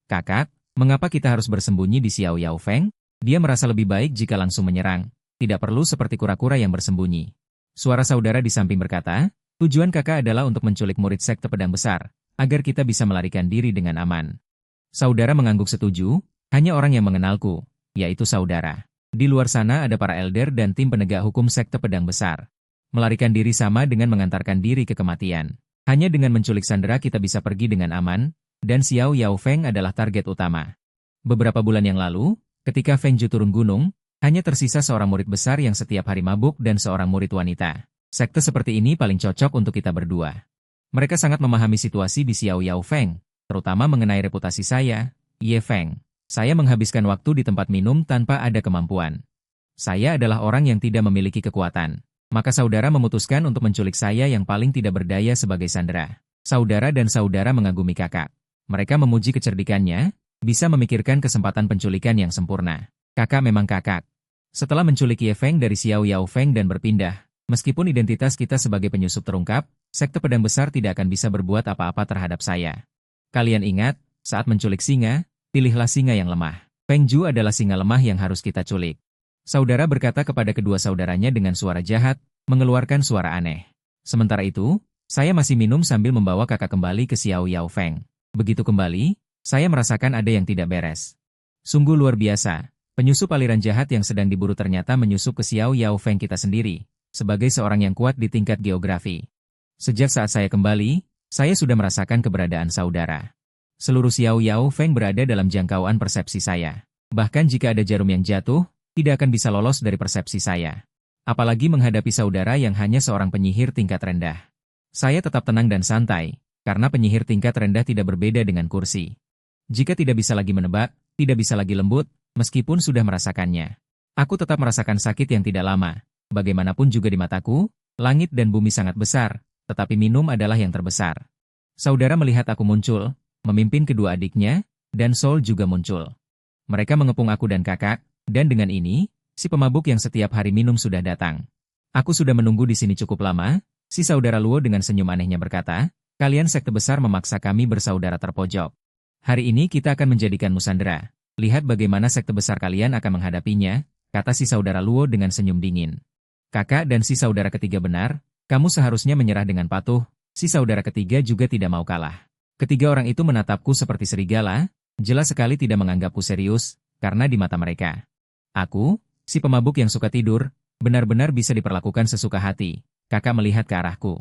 Kakak, mengapa kita harus bersembunyi di Xiao Yao Feng? Dia merasa lebih baik jika langsung menyerang, tidak perlu seperti kura-kura yang bersembunyi. Suara saudara di samping berkata, tujuan kakak adalah untuk menculik murid sekte pedang besar, agar kita bisa melarikan diri dengan aman. Saudara mengangguk setuju, hanya orang yang mengenalku, yaitu saudara. Di luar sana ada para elder dan tim penegak hukum sekte pedang besar. Melarikan diri sama dengan mengantarkan diri ke kematian. Hanya dengan menculik Sandera kita bisa pergi dengan aman, dan Xiao Yao Feng adalah target utama. Beberapa bulan yang lalu, ketika Feng Ju turun gunung, hanya tersisa seorang murid besar yang setiap hari mabuk dan seorang murid wanita. Sekte seperti ini paling cocok untuk kita berdua. Mereka sangat memahami situasi di Xiao Yao Feng, terutama mengenai reputasi saya, Ye Feng. Saya menghabiskan waktu di tempat minum tanpa ada kemampuan. Saya adalah orang yang tidak memiliki kekuatan. Maka saudara memutuskan untuk menculik saya yang paling tidak berdaya sebagai sandera. Saudara dan saudara mengagumi kakak. Mereka memuji kecerdikannya, bisa memikirkan kesempatan penculikan yang sempurna. Kakak memang kakak. Setelah menculik Ye Feng dari Xiao Yao Feng dan berpindah, meskipun identitas kita sebagai penyusup terungkap, sekte pedang besar tidak akan bisa berbuat apa-apa terhadap saya. Kalian ingat, saat menculik singa, pilihlah singa yang lemah. Feng Ju adalah singa lemah yang harus kita culik. Saudara berkata kepada kedua saudaranya dengan suara jahat, mengeluarkan suara aneh. Sementara itu, saya masih minum sambil membawa kakak kembali ke Xiao Yao Feng. Begitu kembali, saya merasakan ada yang tidak beres. Sungguh luar biasa, penyusup aliran jahat yang sedang diburu ternyata menyusup ke Xiao Yao Feng kita sendiri, sebagai seorang yang kuat di tingkat geografi. Sejak saat saya kembali, saya sudah merasakan keberadaan saudara. Seluruh Xiao Yao Feng berada dalam jangkauan persepsi saya. Bahkan jika ada jarum yang jatuh, tidak akan bisa lolos dari persepsi saya. Apalagi menghadapi saudara yang hanya seorang penyihir tingkat rendah. Saya tetap tenang dan santai, karena penyihir tingkat rendah tidak berbeda dengan kursi. Jika tidak bisa lagi menebak, tidak bisa lagi lembut, meskipun sudah merasakannya. Aku tetap merasakan sakit yang tidak lama. Bagaimanapun juga di mataku, langit dan bumi sangat besar, tetapi minum adalah yang terbesar. Saudara melihat aku muncul, memimpin kedua adiknya, dan Soul juga muncul. Mereka mengepung aku dan kakak, dan dengan ini, si pemabuk yang setiap hari minum sudah datang. Aku sudah menunggu di sini cukup lama, si saudara Luo dengan senyum anehnya berkata, kalian sekte besar memaksa kami bersaudara terpojok. Hari ini kita akan menjadikanmu sandera. Lihat bagaimana sekte besar kalian akan menghadapinya, kata si saudara Luo dengan senyum dingin. Kakak dan si saudara ketiga benar, kamu seharusnya menyerah dengan patuh, si saudara ketiga juga tidak mau kalah. Ketiga orang itu menatapku seperti serigala, jelas sekali tidak menganggapku serius, karena di mata mereka. Aku, si pemabuk yang suka tidur, benar-benar bisa diperlakukan sesuka hati. Kakak melihat ke arahku.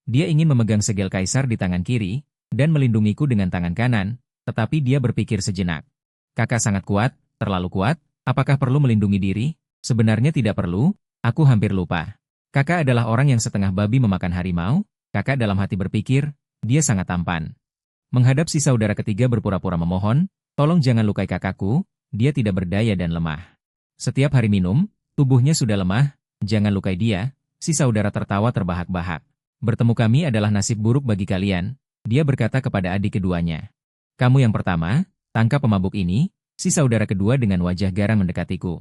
Dia ingin memegang segel kaisar di tangan kiri, dan melindungiku dengan tangan kanan, tetapi dia berpikir sejenak. Kakak sangat kuat, terlalu kuat, apakah perlu melindungi diri? Sebenarnya tidak perlu, aku hampir lupa. Kakak adalah orang yang setengah babi memakan harimau, kakak dalam hati berpikir, dia sangat tampan. Menghadap si saudara ketiga berpura-pura memohon, tolong jangan lukai kakakku, dia tidak berdaya dan lemah. Setiap hari minum, tubuhnya sudah lemah, jangan lukai dia, si saudara tertawa terbahak-bahak. Bertemu kami adalah nasib buruk bagi kalian, dia berkata kepada adik keduanya. Kamu yang pertama, tangkap pemabuk ini, si saudara kedua dengan wajah garang mendekatiku.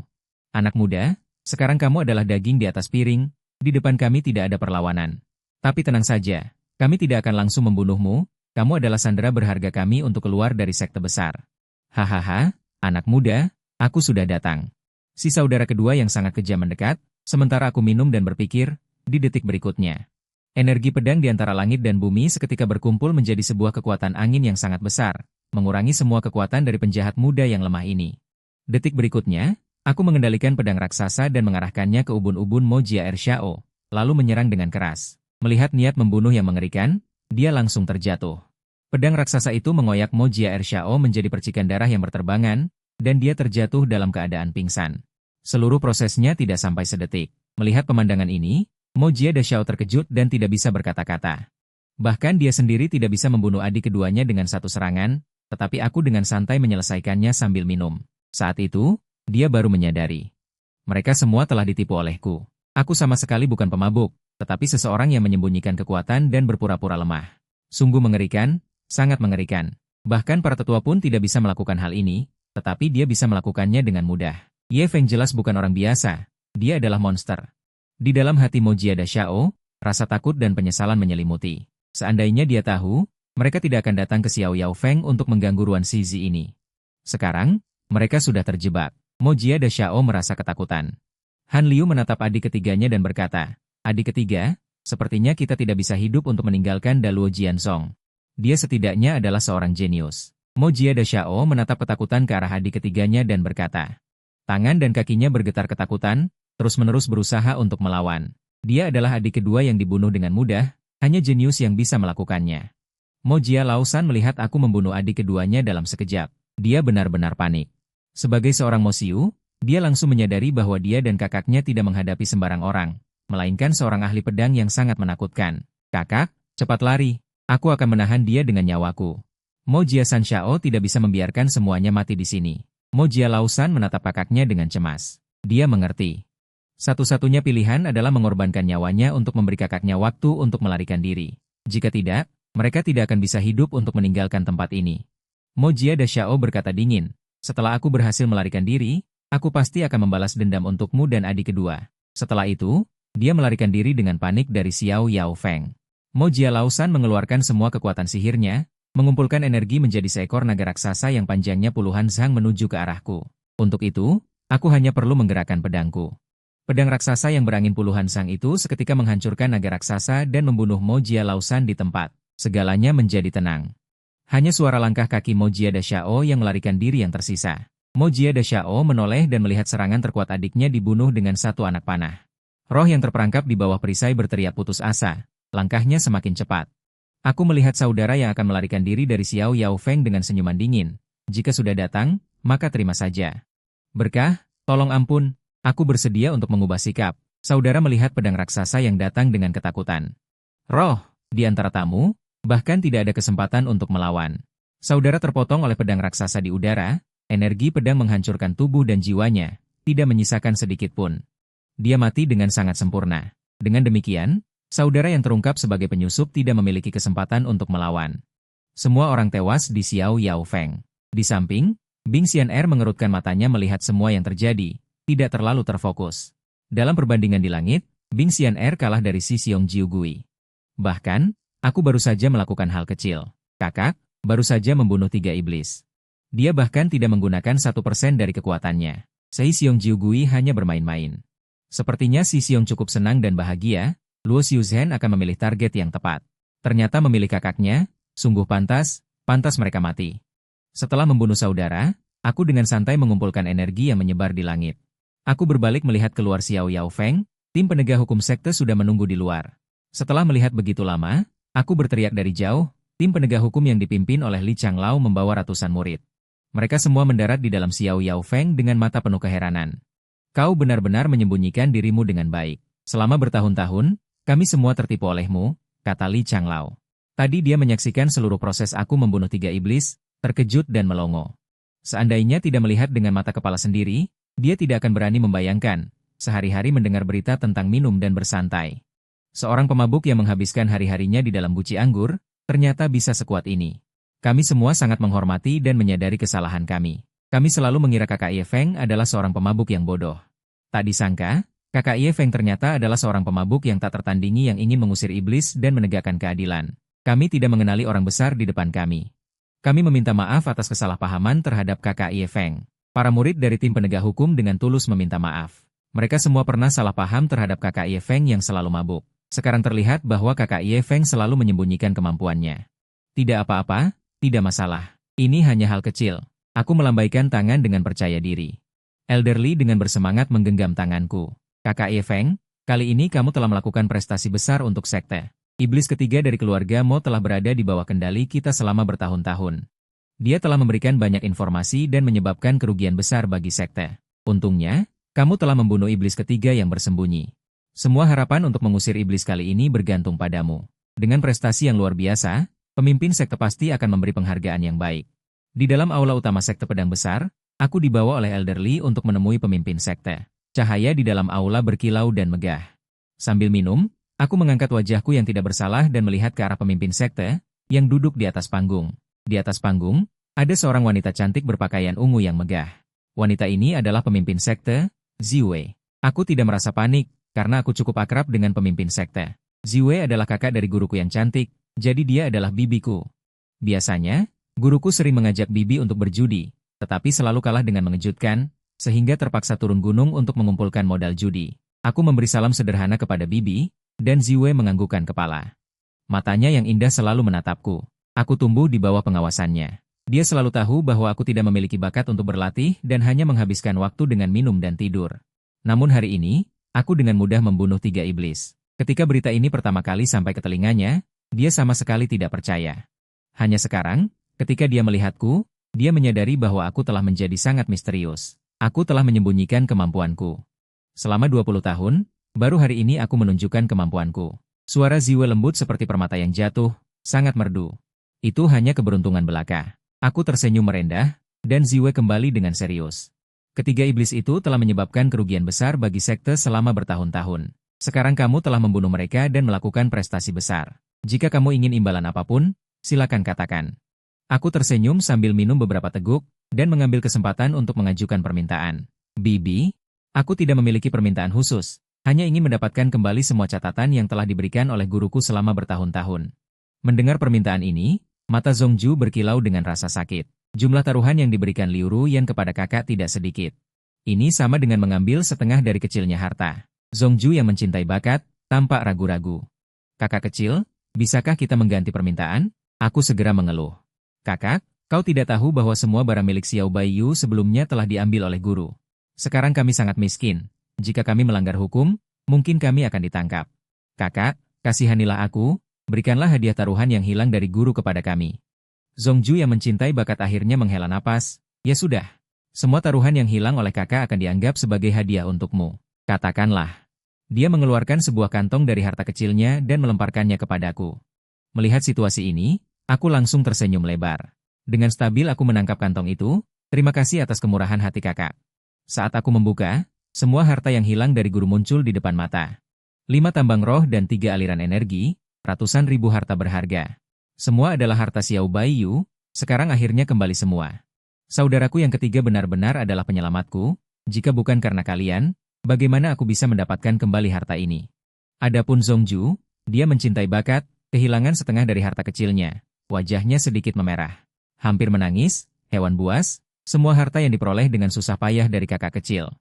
Anak muda, sekarang kamu adalah daging di atas piring, di depan kami tidak ada perlawanan. Tapi tenang saja, kami tidak akan langsung membunuhmu, kamu adalah sandera berharga kami untuk keluar dari sekte besar. Hahaha, anak muda, aku sudah datang. Si saudara kedua yang sangat kejam mendekat, sementara aku minum dan berpikir, di detik berikutnya. Energi pedang di antara langit dan bumi seketika berkumpul menjadi sebuah kekuatan angin yang sangat besar, mengurangi semua kekuatan dari penjahat muda yang lemah ini. Detik berikutnya, aku mengendalikan pedang raksasa dan mengarahkannya ke ubun-ubun Mojia Ershao, lalu menyerang dengan keras. Melihat niat membunuh yang mengerikan, dia langsung terjatuh. Pedang raksasa itu mengoyak Mojia Ershao menjadi percikan darah yang berterbangan, dan dia terjatuh dalam keadaan pingsan. Seluruh prosesnya tidak sampai sedetik. Melihat pemandangan ini, Mojia Ershao terkejut dan tidak bisa berkata-kata. Bahkan dia sendiri tidak bisa membunuh adik keduanya dengan satu serangan, tetapi aku dengan santai menyelesaikannya sambil minum. Saat itu, dia baru menyadari. Mereka semua telah ditipu olehku. Aku sama sekali bukan pemabuk, tetapi seseorang yang menyembunyikan kekuatan dan berpura-pura lemah. Sungguh mengerikan, sangat mengerikan. Bahkan para tetua pun tidak bisa melakukan hal ini, tetapi dia bisa melakukannya dengan mudah. Ye Feng jelas bukan orang biasa, dia adalah monster. Di dalam hati Mojia Ershao, rasa takut dan penyesalan menyelimuti. Seandainya dia tahu, mereka tidak akan datang ke Xiao Yao Feng untuk mengganggu Ruan Shizi ini. Sekarang, mereka sudah terjebak. Mojia Ershao merasa ketakutan. Han Liu menatap adik ketiganya dan berkata, adik ketiga, sepertinya kita tidak bisa hidup untuk meninggalkan Daluo Jiansong. Dia setidaknya adalah seorang jenius. Mojia Ershao menatap ketakutan ke arah adik ketiganya dan berkata. Tangan dan kakinya bergetar ketakutan, terus-menerus berusaha untuk melawan. Dia adalah adik kedua yang dibunuh dengan mudah, hanya jenius yang bisa melakukannya. Mojia Lausan melihat aku membunuh adik keduanya dalam sekejap. Dia benar-benar panik. Sebagai seorang Mosiu, dia langsung menyadari bahwa dia dan kakaknya tidak menghadapi sembarang orang, melainkan seorang ahli pedang yang sangat menakutkan. Kakak, cepat lari. Aku akan menahan dia dengan nyawaku. Mojia Sanshao tidak bisa membiarkan semuanya mati di sini. Mojia Lausan menatap kakaknya dengan cemas. Dia mengerti. Satu-satunya pilihan adalah mengorbankan nyawanya untuk memberi kakaknya waktu untuk melarikan diri. Jika tidak, mereka tidak akan bisa hidup untuk meninggalkan tempat ini. Mojia Ershao berkata dingin, setelah aku berhasil melarikan diri, aku pasti akan membalas dendam untukmu dan adik kedua. Setelah itu, dia melarikan diri dengan panik dari Xiao Yao Feng. Mojia Lausan mengeluarkan semua kekuatan sihirnya, mengumpulkan energi menjadi seekor naga raksasa yang panjangnya puluhan zhang menuju ke arahku. Untuk itu, aku hanya perlu menggerakkan pedangku. Pedang raksasa yang berangin puluhan zhang itu seketika menghancurkan naga raksasa dan membunuh Mojia Lausan di tempat. Segalanya menjadi tenang. Hanya suara langkah kaki Mojia Ershao yang melarikan diri yang tersisa. Mojia Ershao menoleh dan melihat serangan terkuat adiknya dibunuh dengan satu anak panah. Roh yang terperangkap di bawah perisai berteriak putus asa. Langkahnya semakin cepat. Aku melihat saudara yang akan melarikan diri dari Xiao Yao Feng dengan senyuman dingin. Jika sudah datang, maka terima saja. Berkah, tolong ampun, aku bersedia untuk mengubah sikap. Saudara melihat pedang raksasa yang datang dengan ketakutan. Roh, di antara tamu, bahkan tidak ada kesempatan untuk melawan. Saudara terpotong oleh pedang raksasa di udara, energi pedang menghancurkan tubuh dan jiwanya, tidak menyisakan sedikit pun. Dia mati dengan sangat sempurna. Dengan demikian, saudara yang terungkap sebagai penyusup tidak memiliki kesempatan untuk melawan. Semua orang tewas di Xiao Yao Feng. Di samping, Bing Xian'er mengerutkan matanya melihat semua yang terjadi, tidak terlalu terfokus. Dalam perbandingan di langit, Bing Xian'er kalah dari Si Xiong Jiu Gui. Bahkan, aku baru saja melakukan hal kecil. Kakak, baru saja membunuh 3 iblis. Dia bahkan tidak menggunakan 1% dari kekuatannya. Si Xiong Jiu Gui hanya bermain-main. Sepertinya Si Xiong cukup senang dan bahagia, Luo Xiuzhen akan memilih target yang tepat. Ternyata memilih kakaknya, sungguh pantas mereka mati. Setelah membunuh saudara, aku dengan santai mengumpulkan energi yang menyebar di langit. Aku berbalik melihat keluar Xiao Yao Feng, tim penegak hukum sekte sudah menunggu di luar. Setelah melihat begitu lama, aku berteriak dari jauh, tim penegak hukum yang dipimpin oleh Li Changlao membawa ratusan murid. Mereka semua mendarat di dalam Xiao Yao Feng dengan mata penuh keheranan. Kau benar-benar menyembunyikan dirimu dengan baik. Selama bertahun-tahun, kami semua tertipu olehmu, kata Li Changlao. Tadi dia menyaksikan seluruh proses aku membunuh 3 iblis, terkejut dan melongo. Seandainya tidak melihat dengan mata kepala sendiri, dia tidak akan berani membayangkan, sehari-hari mendengar berita tentang minum dan bersantai. Seorang pemabuk yang menghabiskan hari-harinya di dalam buci anggur, ternyata bisa sekuat ini. Kami semua sangat menghormati dan menyadari kesalahan kami. Kami selalu mengira kakak Ye Feng adalah seorang pemabuk yang bodoh. Tak disangka, kakak Ye Feng ternyata adalah seorang pemabuk yang tak tertandingi yang ingin mengusir iblis dan menegakkan keadilan. Kami tidak mengenali orang besar di depan kami. Kami meminta maaf atas kesalahpahaman terhadap kakak Ye Feng. Para murid dari tim penegak hukum dengan tulus meminta maaf. Mereka semua pernah salah paham terhadap kakak Ye Feng yang selalu mabuk. Sekarang terlihat bahwa kakak Ye Feng selalu menyembunyikan kemampuannya. Tidak apa-apa, tidak masalah. Ini hanya hal kecil. Aku melambaikan tangan dengan percaya diri. Elderly dengan bersemangat menggenggam tanganku. Kakak Ye Feng, kali ini kamu telah melakukan prestasi besar untuk sekte. Iblis ketiga dari keluarga Mo telah berada di bawah kendali kita selama bertahun-tahun. Dia telah memberikan banyak informasi dan menyebabkan kerugian besar bagi sekte. Untungnya, kamu telah membunuh iblis ketiga yang bersembunyi. Semua harapan untuk mengusir iblis kali ini bergantung padamu. Dengan prestasi yang luar biasa, pemimpin sekte pasti akan memberi penghargaan yang baik. Di dalam aula utama sekte pedang besar, aku dibawa oleh Elderly untuk menemui pemimpin sekte. Cahaya di dalam aula berkilau dan megah. Sambil minum, aku mengangkat wajahku yang tidak bersalah dan melihat ke arah pemimpin sekte, yang duduk di atas panggung. Di atas panggung, ada seorang wanita cantik berpakaian ungu yang megah. Wanita ini adalah pemimpin sekte, Ziwei. Aku tidak merasa panik, karena aku cukup akrab dengan pemimpin sekte. Ziwei adalah kakak dari guruku yang cantik, jadi dia adalah bibiku. Biasanya, guruku sering mengajak bibi untuk berjudi, tetapi selalu kalah dengan mengejutkan, sehingga terpaksa turun gunung untuk mengumpulkan modal judi. Aku memberi salam sederhana kepada bibi, dan Ziwei menganggukkan kepala. Matanya yang indah selalu menatapku. Aku tumbuh di bawah pengawasannya. Dia selalu tahu bahwa aku tidak memiliki bakat untuk berlatih dan hanya menghabiskan waktu dengan minum dan tidur. Namun hari ini, aku dengan mudah membunuh 3 iblis. Ketika berita ini pertama kali sampai ke telinganya, dia sama sekali tidak percaya. Hanya sekarang, ketika dia melihatku, dia menyadari bahwa aku telah menjadi sangat misterius. Aku telah menyembunyikan kemampuanku. Selama 20 tahun, baru hari ini aku menunjukkan kemampuanku. Suara Ziwei lembut seperti permata yang jatuh, sangat merdu. Itu hanya keberuntungan belaka. Aku tersenyum merendah, dan Ziwei kembali dengan serius. Ketiga iblis itu telah menyebabkan kerugian besar bagi sekte selama bertahun-tahun. Sekarang kamu telah membunuh mereka dan melakukan prestasi besar. Jika kamu ingin imbalan apapun, silakan katakan. Aku tersenyum sambil minum beberapa teguk, dan mengambil kesempatan untuk mengajukan permintaan. Bibi, aku tidak memiliki permintaan khusus. Hanya ingin mendapatkan kembali semua catatan yang telah diberikan oleh guruku selama bertahun-tahun. Mendengar permintaan ini, mata Zhongju berkilau dengan rasa sakit. Jumlah taruhan yang diberikan Liu Ruyan kepada kakak tidak sedikit. Ini sama dengan mengambil setengah dari kecilnya harta. Zhongju yang mencintai bakat, tampak ragu-ragu. Kakak kecil, bisakah kita mengganti permintaan? Aku segera mengeluh. Kakak, kau tidak tahu bahwa semua barang milik Xiao Baiyu sebelumnya telah diambil oleh guru. Sekarang kami sangat miskin. Jika kami melanggar hukum, mungkin kami akan ditangkap. Kakak, kasihanilah aku, berikanlah hadiah taruhan yang hilang dari guru kepada kami. Zhongju yang mencintai bakat akhirnya menghela napas. Ya sudah, semua taruhan yang hilang oleh kakak akan dianggap sebagai hadiah untukmu. Katakanlah. Dia mengeluarkan sebuah kantong dari harta kecilnya dan melemparkannya kepadaku. Melihat situasi ini, aku langsung tersenyum lebar. Dengan stabil aku menangkap kantong itu, terima kasih atas kemurahan hati kakak. Saat aku membuka, semua harta yang hilang dari guru muncul di depan mata. 5 tambang roh dan 3 aliran energi, ratusan ribu harta berharga. Semua adalah harta Xiao Baiyu, sekarang akhirnya kembali semua. Saudaraku yang ketiga benar-benar adalah penyelamatku, jika bukan karena kalian, bagaimana aku bisa mendapatkan kembali harta ini? Adapun Zhongju, dia mencintai bakat, kehilangan setengah dari harta kecilnya, wajahnya sedikit memerah. Hampir menangis, hewan buas, semua harta yang diperoleh dengan susah payah dari kakak kecil.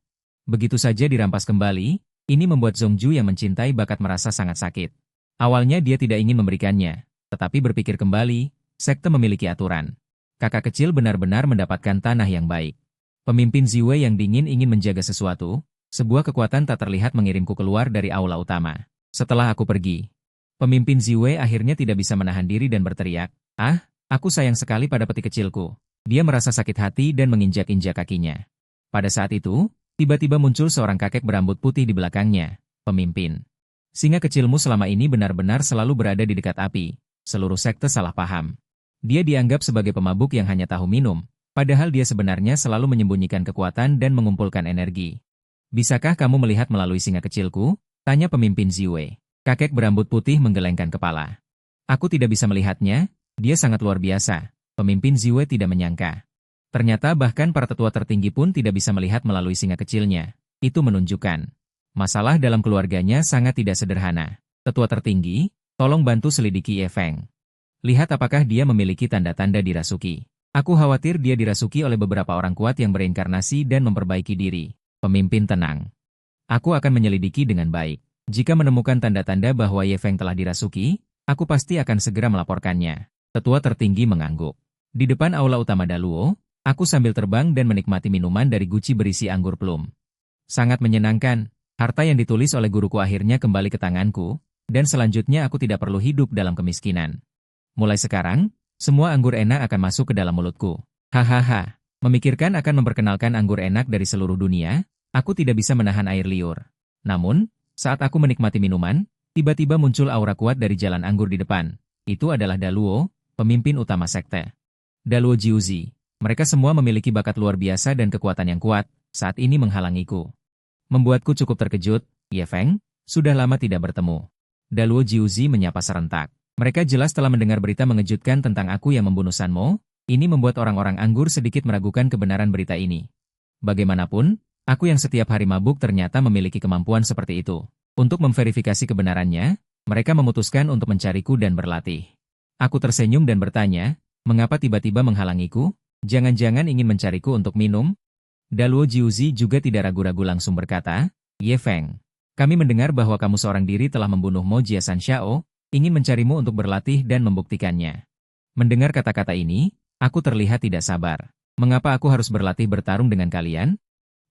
Begitu saja dirampas kembali, ini membuat Zhongju yang mencintai bakat merasa sangat sakit. Awalnya dia tidak ingin memberikannya, tetapi berpikir kembali, sekte memiliki aturan. Kakak kecil benar-benar mendapatkan tanah yang baik. Pemimpin Ziwei yang dingin ingin menjaga sesuatu, sebuah kekuatan tak terlihat mengirimku keluar dari aula utama. Setelah aku pergi, pemimpin Ziwei akhirnya tidak bisa menahan diri dan berteriak, "Ah, aku sayang sekali pada peti kecilku." Dia merasa sakit hati dan menginjak-injak kakinya. Pada saat itu, tiba-tiba muncul seorang kakek berambut putih di belakangnya. Pemimpin. Singa kecilmu selama ini benar-benar selalu berada di dekat api. Seluruh sekte salah paham. Dia dianggap sebagai pemabuk yang hanya tahu minum, padahal dia sebenarnya selalu menyembunyikan kekuatan dan mengumpulkan energi. Bisakah kamu melihat melalui singa kecilku? Tanya pemimpin Ziwei. Kakek berambut putih menggelengkan kepala. Aku tidak bisa melihatnya, dia sangat luar biasa. Pemimpin Ziwei tidak menyangka. Ternyata bahkan para tetua tertinggi pun tidak bisa melihat melalui singa kecilnya. Itu menunjukkan masalah dalam keluarganya sangat tidak sederhana. Tetua tertinggi, tolong bantu selidiki Ye Feng. Lihat apakah dia memiliki tanda-tanda dirasuki. Aku khawatir dia dirasuki oleh beberapa orang kuat yang bereinkarnasi dan memperbaiki diri. Pemimpin tenang. Aku akan menyelidiki dengan baik. Jika menemukan tanda-tanda bahwa Ye Feng telah dirasuki, aku pasti akan segera melaporkannya. Tetua tertinggi mengangguk. Di depan aula utama Daluo, aku sambil terbang dan menikmati minuman dari guci berisi anggur plum. Sangat menyenangkan, harta yang ditulis oleh guruku akhirnya kembali ke tanganku, dan selanjutnya aku tidak perlu hidup dalam kemiskinan. Mulai sekarang, semua anggur enak akan masuk ke dalam mulutku. Hahaha, memikirkan akan memperkenalkan anggur enak dari seluruh dunia, aku tidak bisa menahan air liur. Namun, saat aku menikmati minuman, tiba-tiba muncul aura kuat dari jalan anggur di depan. Itu adalah Daluo, pemimpin utama sekte. Daluo Jiuzi. Mereka semua memiliki bakat luar biasa dan kekuatan yang kuat, saat ini menghalangiku. Membuatku cukup terkejut, Ye Feng, sudah lama tidak bertemu. Daluo Jiuzi menyapa serentak. Mereka jelas telah mendengar berita mengejutkan tentang aku yang membunuh Sanmo, ini membuat orang-orang anggur sedikit meragukan kebenaran berita ini. Bagaimanapun, aku yang setiap hari mabuk ternyata memiliki kemampuan seperti itu. Untuk memverifikasi kebenarannya, mereka memutuskan untuk mencariku dan berlatih. Aku tersenyum dan bertanya, mengapa tiba-tiba menghalangiku? Jangan-jangan ingin mencariku untuk minum? Daluo Jiuzi juga tidak ragu-ragu langsung berkata, Ye Feng, kami mendengar bahwa kamu seorang diri telah membunuh Mo Jia San Xiao, ingin mencarimu untuk berlatih dan membuktikannya. Mendengar kata-kata ini, aku terlihat tidak sabar. Mengapa aku harus berlatih bertarung dengan kalian?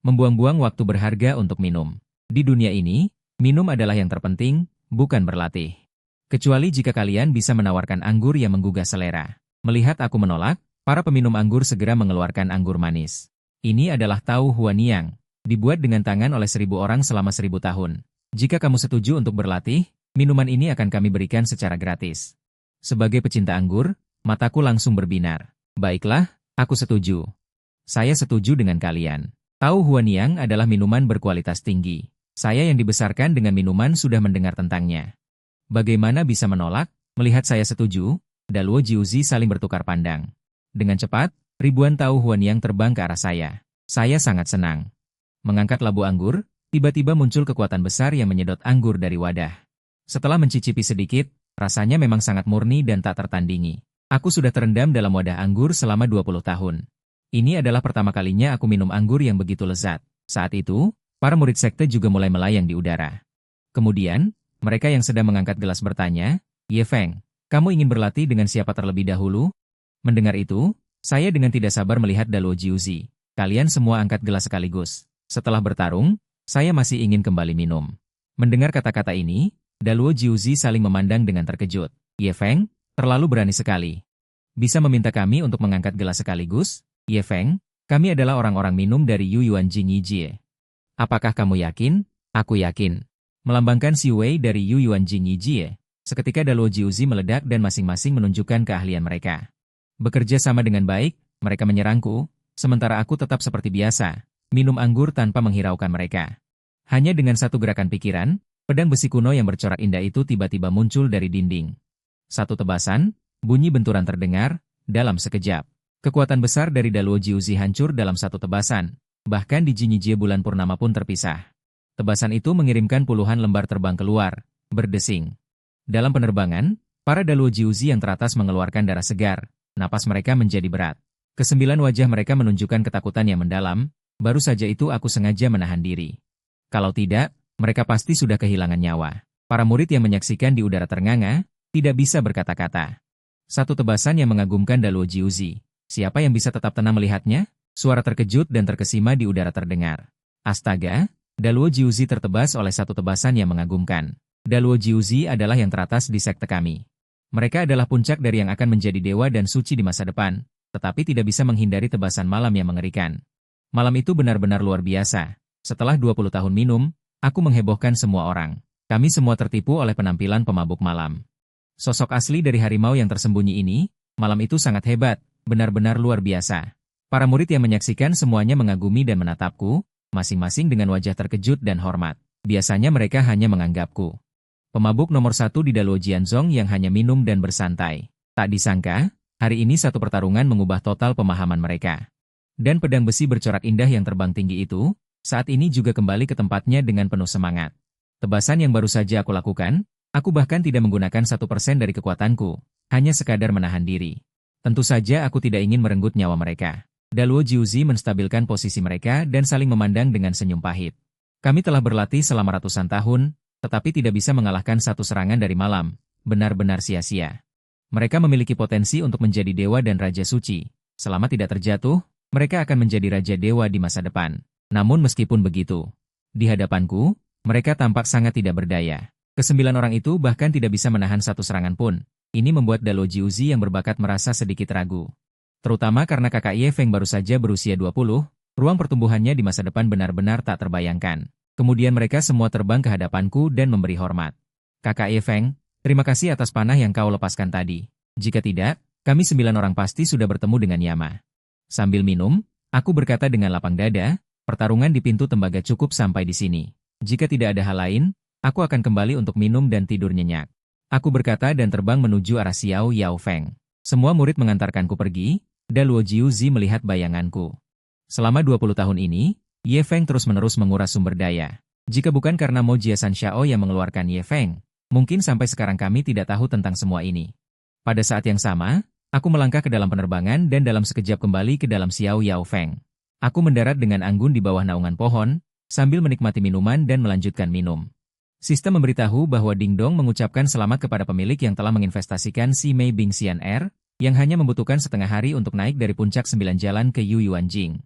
Membuang-buang waktu berharga untuk minum. Di dunia ini, minum adalah yang terpenting, bukan berlatih. Kecuali jika kalian bisa menawarkan anggur yang menggugah selera. Melihat aku menolak, para peminum anggur segera mengeluarkan anggur manis. Ini adalah Tau Huaniang, dibuat dengan tangan oleh 1000 orang selama 1000 tahun. Jika kamu setuju untuk berlatih, minuman ini akan kami berikan secara gratis. Sebagai pecinta anggur, mataku langsung berbinar. Baiklah, aku setuju. Saya setuju dengan kalian. Tau Huaniang adalah minuman berkualitas tinggi. Saya yang dibesarkan dengan minuman sudah mendengar tentangnya. Bagaimana bisa menolak? Melihat saya setuju, Daluo Jiuzi saling bertukar pandang. Dengan cepat, ribuan Tau Huaniang terbang ke arah saya. Saya sangat senang. Mengangkat labu anggur, tiba-tiba muncul kekuatan besar yang menyedot anggur dari wadah. Setelah mencicipi sedikit, rasanya memang sangat murni dan tak tertandingi. Aku sudah terendam dalam wadah anggur selama 20 tahun. Ini adalah pertama kalinya aku minum anggur yang begitu lezat. Saat itu, para murid sekte juga mulai melayang di udara. Kemudian, mereka yang sedang mengangkat gelas bertanya, Ye Feng, kamu ingin berlatih dengan siapa terlebih dahulu? Mendengar itu, saya dengan tidak sabar melihat Daluo Jiuzi. Kalian semua angkat gelas sekaligus. Setelah bertarung, saya masih ingin kembali minum. Mendengar kata-kata ini, Daluo Jiuzi saling memandang dengan terkejut. Ye Feng, terlalu berani sekali. Bisa meminta kami untuk mengangkat gelas sekaligus? Ye Feng, kami adalah orang-orang minum dari Yu Yuan Jing Yijie. Apakah kamu yakin? Aku yakin. Melambangkan Si Wei dari Yu Yuan Jing Yijie, seketika Daluo Jiuzi meledak dan masing-masing menunjukkan keahlian mereka. Bekerja sama dengan baik, mereka menyerangku, sementara aku tetap seperti biasa, minum anggur tanpa menghiraukan mereka. Hanya dengan satu gerakan pikiran, pedang besi kuno yang bercorak indah itu tiba-tiba muncul dari dinding. Satu tebasan, bunyi benturan terdengar, dalam sekejap. Kekuatan besar dari Daluo Jiuzi hancur dalam satu tebasan, bahkan di Jinijie bulan purnama pun terpisah. Tebasan itu mengirimkan puluhan lembar terbang keluar, berdesing. Dalam penerbangan, para Daluo Jiuzi yang teratas mengeluarkan darah segar, napas mereka menjadi berat. Kesembilan wajah mereka menunjukkan ketakutan yang mendalam, baru saja itu aku sengaja menahan diri. Kalau tidak, mereka pasti sudah kehilangan nyawa. Para murid yang menyaksikan di udara ternganga, tidak bisa berkata-kata. Satu tebasan yang mengagumkan Daluo Jiuzi. Siapa yang bisa tetap tenang melihatnya? Suara terkejut dan terkesima di udara terdengar. Astaga, Daluo Jiuzi tertebas oleh satu tebasan yang mengagumkan. Daluo Jiuzi adalah yang teratas di sekte kami. Mereka adalah puncak dari yang akan menjadi dewa dan suci di masa depan, tetapi tidak bisa menghindari tebasan malam yang mengerikan. Malam itu benar-benar luar biasa. Setelah 20 tahun minum, aku menghebohkan semua orang. Kami semua tertipu oleh penampilan pemabuk malam. Sosok asli dari harimau yang tersembunyi ini, malam itu sangat hebat, benar-benar luar biasa. Para murid yang menyaksikan semuanya mengagumi dan menatapku, masing-masing dengan wajah terkejut dan hormat. Biasanya mereka hanya menganggapku pemabuk nomor satu di Daluo Jianzhong yang hanya minum dan bersantai. Tak disangka, hari ini satu pertarungan mengubah total pemahaman mereka. Dan pedang besi bercorak indah yang terbang tinggi itu, saat ini juga kembali ke tempatnya dengan penuh semangat. Tebasan yang baru saja aku lakukan, aku bahkan tidak menggunakan 1% dari kekuatanku, hanya sekadar menahan diri. Tentu saja aku tidak ingin merenggut nyawa mereka. Daluo Jiuzi menstabilkan posisi mereka dan saling memandang dengan senyum pahit. Kami telah berlatih selama ratusan tahun, tetapi tidak bisa mengalahkan satu serangan dari malam, benar-benar sia-sia. Mereka memiliki potensi untuk menjadi dewa dan raja suci. Selama tidak terjatuh, mereka akan menjadi raja dewa di masa depan. Namun meskipun begitu, di hadapanku, mereka tampak sangat tidak berdaya. Kesembilan orang itu bahkan tidak bisa menahan satu serangan pun. Ini membuat Daluo Jiuzi yang berbakat merasa sedikit ragu. Terutama karena kakak Ye Feng baru saja berusia 20, ruang pertumbuhannya di masa depan benar-benar tak terbayangkan. Kemudian mereka semua terbang ke hadapanku dan memberi hormat. Kakak Ye Feng, terima kasih atas panah yang kau lepaskan tadi. Jika tidak, kami 9 orang pasti sudah bertemu dengan Yama. Sambil minum, aku berkata dengan lapang dada, pertarungan di pintu tembaga cukup sampai di sini. Jika tidak ada hal lain, aku akan kembali untuk minum dan tidur nyenyak. Aku berkata dan terbang menuju arah Xiao Yao Feng. Semua murid mengantarkanku pergi, Daluo Jiuzi melihat bayanganku. Selama 20 tahun ini, Ye Feng terus-menerus menguras sumber daya. Jika bukan karena Mo Jiasan Xiao yang mengeluarkan Ye Feng, mungkin sampai sekarang kami tidak tahu tentang semua ini. Pada saat yang sama, aku melangkah ke dalam penerbangan dan dalam sekejap kembali ke dalam Xiao Yao Feng. Aku mendarat dengan anggun di bawah naungan pohon, sambil menikmati minuman dan melanjutkan minum. Sistem memberitahu bahwa Ding Dong mengucapkan selamat kepada pemilik yang telah menginvestasikan si Mei Bingxian Air, yang hanya membutuhkan setengah hari untuk naik dari puncak 9 jalan ke Yuyuanjing.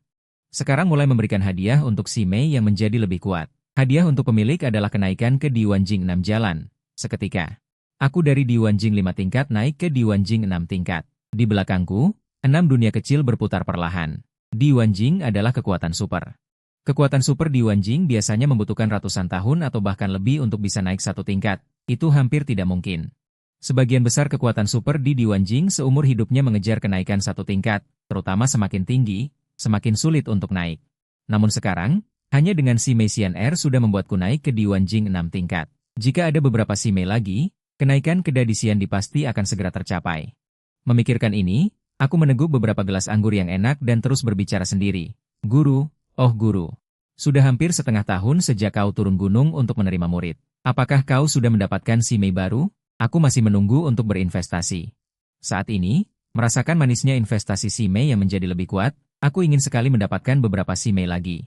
Sekarang mulai memberikan hadiah untuk si Mei yang menjadi lebih kuat. Hadiah untuk pemilik adalah kenaikan ke Diwanjing 6 jalan. Seketika, aku dari Diwanjing 5 tingkat naik ke Diwanjing 6 tingkat. Di belakangku, 6 dunia kecil berputar perlahan. Diwanjing adalah kekuatan super. Kekuatan super di Wanjing biasanya membutuhkan ratusan tahun atau bahkan lebih untuk bisa naik satu tingkat. Itu hampir tidak mungkin. Sebagian besar kekuatan super di Diwanjing seumur hidupnya mengejar kenaikan satu tingkat, terutama semakin tinggi, semakin sulit untuk naik. Namun sekarang, hanya dengan si Mei Xian Air sudah membuatku naik ke Diwanjing 6 tingkat. Jika ada beberapa si Mei lagi, kenaikan ke Dadisian Di pasti akan segera tercapai. Memikirkan ini, aku meneguk beberapa gelas anggur yang enak dan terus berbicara sendiri. Guru, oh guru, sudah hampir setengah tahun sejak kau turun gunung untuk menerima murid. Apakah kau sudah mendapatkan si Mei baru? Aku masih menunggu untuk berinvestasi. Saat ini, merasakan manisnya investasi si Mei yang menjadi lebih kuat, aku ingin sekali mendapatkan beberapa si Mei lagi.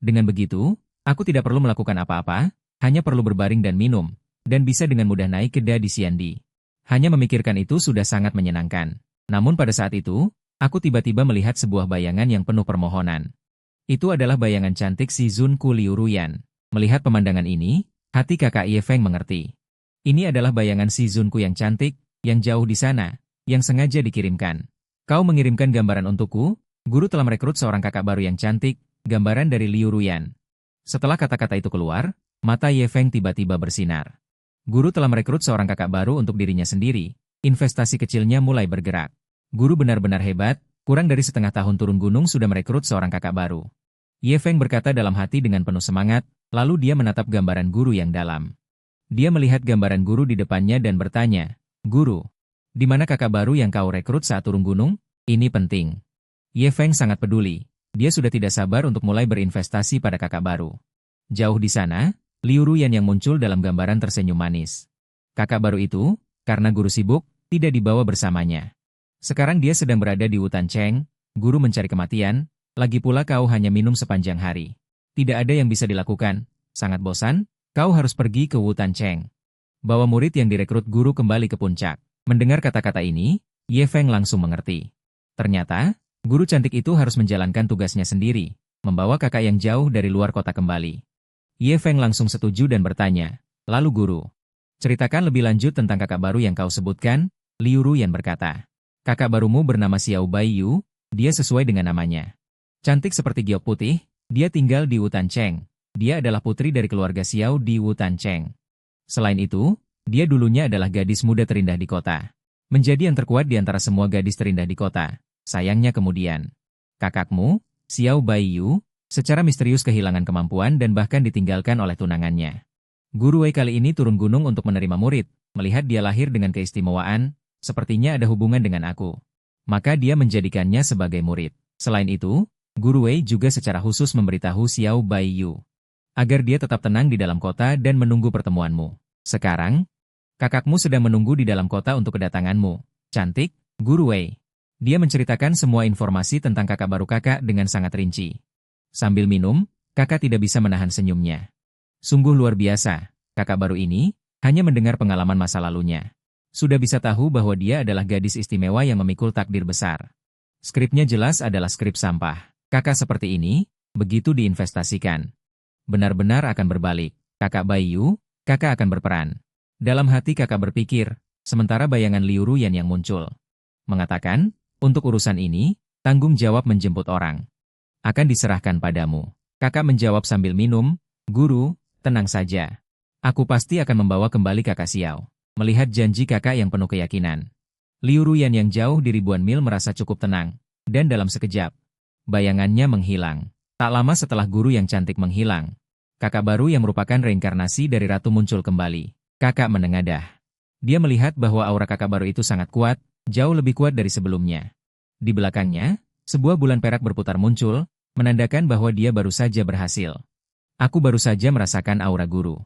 Dengan begitu, aku tidak perlu melakukan apa-apa, hanya perlu berbaring dan minum, dan bisa dengan mudah naik ke Dadisian Di. Hanya memikirkan itu sudah sangat menyenangkan. Namun pada saat itu, aku tiba-tiba melihat sebuah bayangan yang penuh permohonan. Itu adalah bayangan cantik si Zun Ku Liu Ruyan. Melihat pemandangan ini, hati kakak Ye Feng mengerti. Ini adalah bayangan si Zun Ku yang cantik, yang jauh di sana, yang sengaja dikirimkan. Kau mengirimkan gambaran untukku, guru telah merekrut seorang kakak baru yang cantik, gambaran dari Liu Ruyan. Setelah kata-kata itu keluar, mata Ye Feng tiba-tiba bersinar. Guru telah merekrut seorang kakak baru untuk dirinya sendiri, investasi kecilnya mulai bergerak. Guru benar-benar hebat, kurang dari setengah tahun turun gunung sudah merekrut seorang kakak baru. Ye Feng berkata dalam hati dengan penuh semangat, lalu dia menatap gambaran guru yang dalam. Dia melihat gambaran guru di depannya dan bertanya, Guru, di mana kakak baru yang kau rekrut saat turun gunung? Ini penting. Ye Feng sangat peduli. Dia sudah tidak sabar untuk mulai berinvestasi pada kakak baru. Jauh di sana, Liu Ruyan yang muncul dalam gambaran tersenyum manis. Kakak baru itu, karena guru sibuk, tidak dibawa bersamanya. Sekarang dia sedang berada di Wutan Cheng, guru mencari kematian. Lagi pula kau hanya minum sepanjang hari. Tidak ada yang bisa dilakukan. Sangat bosan, kau harus pergi ke Wutan Cheng. Bawa murid yang direkrut guru kembali ke puncak. Mendengar kata-kata ini, Ye Feng langsung mengerti. Ternyata, guru cantik itu harus menjalankan tugasnya sendiri, membawa kakak yang jauh dari luar kota kembali. Ye Feng langsung setuju dan bertanya, lalu guru, ceritakan lebih lanjut tentang kakak baru yang kau sebutkan. Liu Ruyan berkata, kakak barumu bernama Xiao Baiyu, dia sesuai dengan namanya. Cantik seperti giok putih, dia tinggal di Wutan Cheng. Dia adalah putri dari keluarga Xiao di Wutan Cheng. Selain itu, Dia dulunya adalah gadis muda terindah di kota. Menjadi yang terkuat di antara semua gadis terindah di kota. Sayangnya kemudian, kakakmu, Xiao Baiyu, secara misterius kehilangan kemampuan dan bahkan ditinggalkan oleh tunangannya. Guru Wei kali ini turun gunung untuk menerima murid, melihat dia lahir dengan keistimewaan, sepertinya ada hubungan dengan aku. Maka dia menjadikannya sebagai murid. Selain itu, Guru Wei juga secara khusus memberitahu Xiao Baiyu agar dia tetap tenang di dalam kota dan menunggu pertemuanmu. Sekarang, kakakmu sedang menunggu di dalam kota untuk kedatanganmu. Cantik, Guru Wei. Dia menceritakan semua informasi tentang kakak baru kakak dengan sangat rinci. Sambil minum, kakak tidak bisa menahan senyumnya. Sungguh luar biasa, kakak baru ini hanya mendengar pengalaman masa lalunya. Sudah bisa tahu bahwa dia adalah gadis istimewa yang memikul takdir besar. Skripnya jelas adalah skrip sampah. Kakak seperti ini, begitu diinvestasikan, benar-benar akan berbalik. Kakak Baiyu, kakak akan berperan. Dalam hati kakak berpikir, sementara bayangan Liu Ruyan yang muncul mengatakan, untuk urusan ini, tanggung jawab menjemput orang akan diserahkan padamu. Kakak menjawab sambil minum, Guru, tenang saja. Aku pasti akan membawa kembali kakak Xiao. Melihat janji kakak yang penuh keyakinan, Liu Ruyan yang jauh di ribuan mil merasa cukup tenang, dan dalam sekejap, bayangannya menghilang. Tak lama setelah guru yang cantik menghilang, kakak baru yang merupakan reinkarnasi dari ratu muncul kembali. Kakak menengadah. Dia melihat bahwa aura kakak baru itu sangat kuat, jauh lebih kuat dari sebelumnya. Di belakangnya, sebuah bulan perak berputar muncul, menandakan bahwa dia baru saja berhasil. Aku baru saja merasakan aura guru.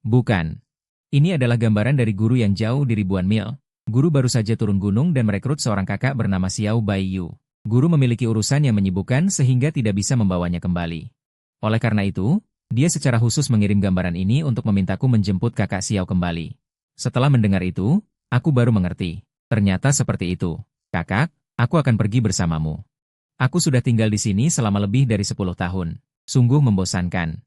Bukan. Ini adalah gambaran dari guru yang jauh di ribuan mil. Guru baru saja turun gunung dan merekrut seorang kakak bernama Xiao Baiyu. Guru memiliki urusan yang menyibukkan sehingga tidak bisa membawanya kembali. Oleh karena itu, dia secara khusus mengirim gambaran ini untuk memintaku menjemput kakak Xiao kembali. Setelah mendengar itu, aku baru mengerti. Ternyata seperti itu. Kakak, aku akan pergi bersamamu. Aku sudah tinggal di sini selama lebih dari 10 tahun. Sungguh membosankan.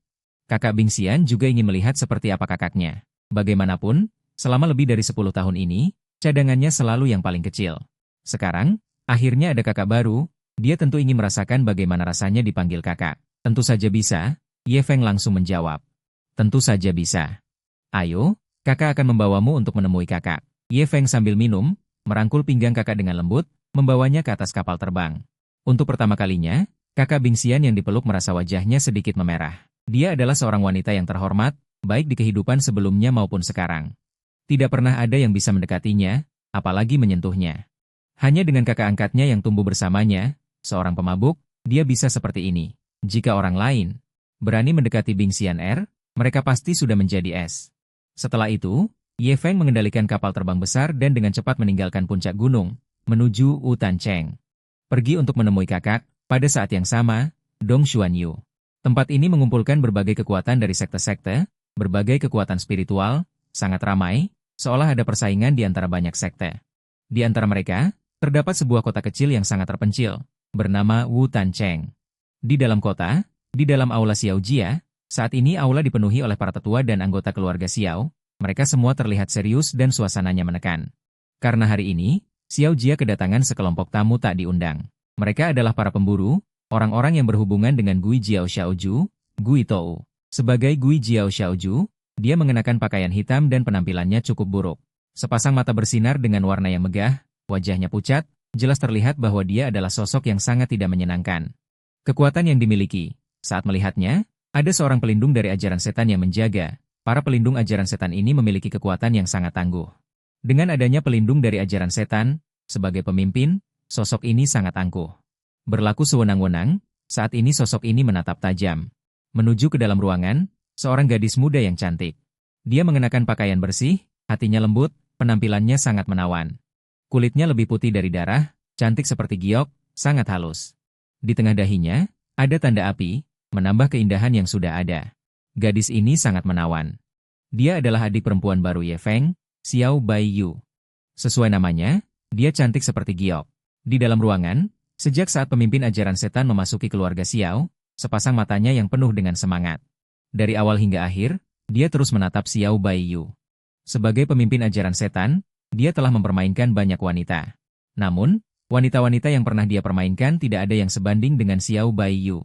Kakak Bingxian juga ingin melihat seperti apa kakaknya. Bagaimanapun, selama lebih dari 10 tahun ini, cadangannya selalu yang paling kecil. Sekarang, akhirnya ada kakak baru, dia tentu ingin merasakan bagaimana rasanya dipanggil kakak. Tentu saja bisa, Ye Feng langsung menjawab. Tentu saja bisa. Ayo, kakak akan membawamu untuk menemui kakak. Ye Feng sambil minum, merangkul pinggang kakak dengan lembut, membawanya ke atas kapal terbang. Untuk pertama kalinya, kakak Bingxian yang dipeluk merasa wajahnya sedikit memerah. Dia adalah seorang wanita yang terhormat, baik di kehidupan sebelumnya maupun sekarang. Tidak pernah ada yang bisa mendekatinya, apalagi menyentuhnya. Hanya dengan kakak angkatnya yang tumbuh bersamanya, seorang pemabuk, dia bisa seperti ini. Jika orang lain berani mendekati Bingxian R, mereka pasti sudah menjadi es. Setelah itu, Ye Feng mengendalikan kapal terbang besar dan dengan cepat meninggalkan puncak gunung, menuju Wutan Cheng. Pergi untuk menemui kakak, pada saat yang sama, Dong Xuanyu. Tempat ini mengumpulkan berbagai kekuatan dari sekte-sekte, berbagai kekuatan spiritual, sangat ramai, seolah ada persaingan di antara banyak sekte. Di antara mereka, terdapat sebuah kota kecil yang sangat terpencil, bernama Wutan Cheng. Di dalam kota, di dalam aula Xiao Jia, saat ini aula dipenuhi oleh para tetua dan anggota keluarga Xiao, mereka semua terlihat serius dan suasananya menekan. Karena hari ini, Xiao Jia kedatangan sekelompok tamu tak diundang. Mereka adalah para pemburu, orang-orang yang berhubungan dengan Gui Jiao Xiaoju, Gui Tou. Sebagai Gui Jiao Xiaoju, dia mengenakan pakaian hitam dan penampilannya cukup buruk. Sepasang mata bersinar dengan warna yang megah, wajahnya pucat, jelas terlihat bahwa dia adalah sosok yang sangat tidak menyenangkan. Kekuatan yang dimiliki, saat melihatnya, ada seorang pelindung dari ajaran setan yang menjaga. Para pelindung ajaran setan ini memiliki kekuatan yang sangat tangguh. Dengan adanya pelindung dari ajaran setan, sebagai pemimpin, sosok ini sangat angkuh. Berlaku sewenang-wenang, saat ini sosok ini menatap tajam. Menuju ke dalam ruangan, seorang gadis muda yang cantik. Dia mengenakan pakaian bersih, hatinya lembut, penampilannya sangat menawan. Kulitnya lebih putih dari darah, cantik seperti giok, sangat halus. Di tengah dahinya, ada tanda api, menambah keindahan yang sudah ada. Gadis ini sangat menawan. Dia adalah adik perempuan baru Ye Feng, Xiao Baiyu. Sesuai namanya, dia cantik seperti giok. Di dalam ruangan, sejak saat pemimpin ajaran setan memasuki keluarga Xiao, sepasang matanya yang penuh dengan semangat. Dari awal hingga akhir, dia terus menatap Xiao Baiyu. Sebagai pemimpin ajaran setan, dia telah mempermainkan banyak wanita. Namun, wanita-wanita yang pernah dia permainkan tidak ada yang sebanding dengan Xiao Baiyu.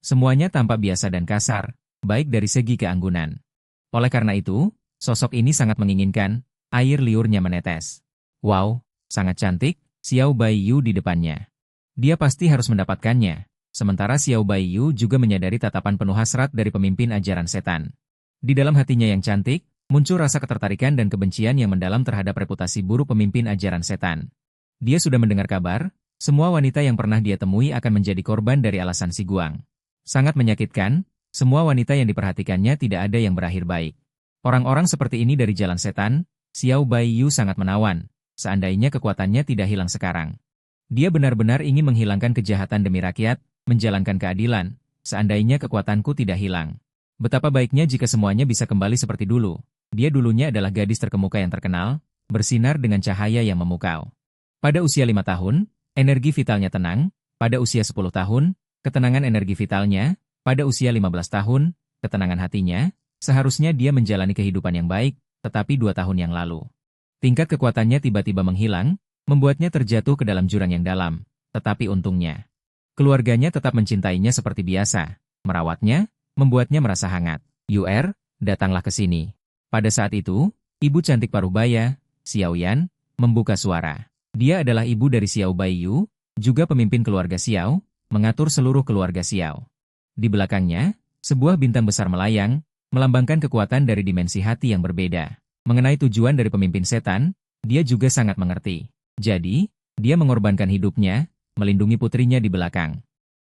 Semuanya tampak biasa dan kasar, baik dari segi keanggunan. Oleh karena itu, Sosok ini sangat menginginkan, air liurnya menetes. Wow, sangat cantik, Xiao Baiyu di depannya. Dia pasti harus mendapatkannya. Sementara Xiao Baiyu juga menyadari tatapan penuh hasrat dari pemimpin ajaran setan. Di dalam hatinya yang cantik, muncul rasa ketertarikan dan kebencian yang mendalam terhadap reputasi buruk pemimpin ajaran setan. Dia sudah mendengar kabar, semua wanita yang pernah dia temui akan menjadi korban dari alasan si Guang. Sangat menyakitkan, semua wanita yang diperhatikannya tidak ada yang berakhir baik. Orang-orang seperti ini dari jalan setan, Xiao Baiyu sangat menawan, seandainya kekuatannya tidak hilang sekarang. Dia benar-benar ingin menghilangkan kejahatan demi rakyat, menjalankan keadilan, seandainya kekuatanku tidak hilang. Betapa baiknya jika semuanya bisa kembali seperti dulu. Dia dulunya adalah gadis terkemuka yang terkenal, bersinar dengan cahaya yang memukau. Pada usia 5 tahun, energi vitalnya tenang, pada usia 10 tahun, ketenangan energi vitalnya, pada usia 15 tahun, ketenangan hatinya, seharusnya dia menjalani kehidupan yang baik, tetapi 2 tahun yang lalu. Tingkat kekuatannya tiba-tiba menghilang, membuatnya terjatuh ke dalam jurang yang dalam, tetapi untungnya. Keluarganya tetap mencintainya seperti biasa, merawatnya, membuatnya merasa hangat. Datanglah ke sini. Pada saat itu, ibu cantik Parubaya, Xiao Yan, membuka suara. Dia adalah ibu dari Xiao Baiyu, juga pemimpin keluarga Xiao, mengatur seluruh keluarga Xiao. Di belakangnya, sebuah bintang besar melayang, melambangkan kekuatan dari dimensi hati yang berbeda. Mengenai tujuan dari pemimpin setan, dia juga sangat mengerti. Jadi, dia mengorbankan hidupnya, melindungi putrinya di belakang.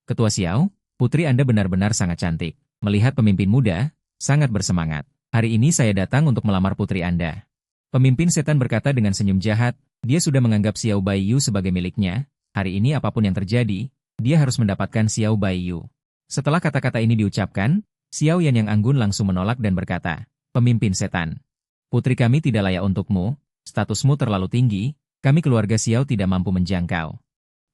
Ketua Xiao, putri Anda benar-benar sangat cantik. Melihat pemimpin muda, sangat bersemangat. Hari ini saya datang untuk melamar putri Anda. Pemimpin setan berkata dengan senyum jahat, dia sudah menganggap Xiao Baiyu sebagai miliknya. Hari ini apapun yang terjadi, dia harus mendapatkan Xiao Baiyu. Setelah kata-kata ini diucapkan, Xiao Yan yang anggun langsung menolak dan berkata, "Pemimpin setan, putri kami tidak layak untukmu, statusmu terlalu tinggi, kami keluarga Xiao tidak mampu menjangkau.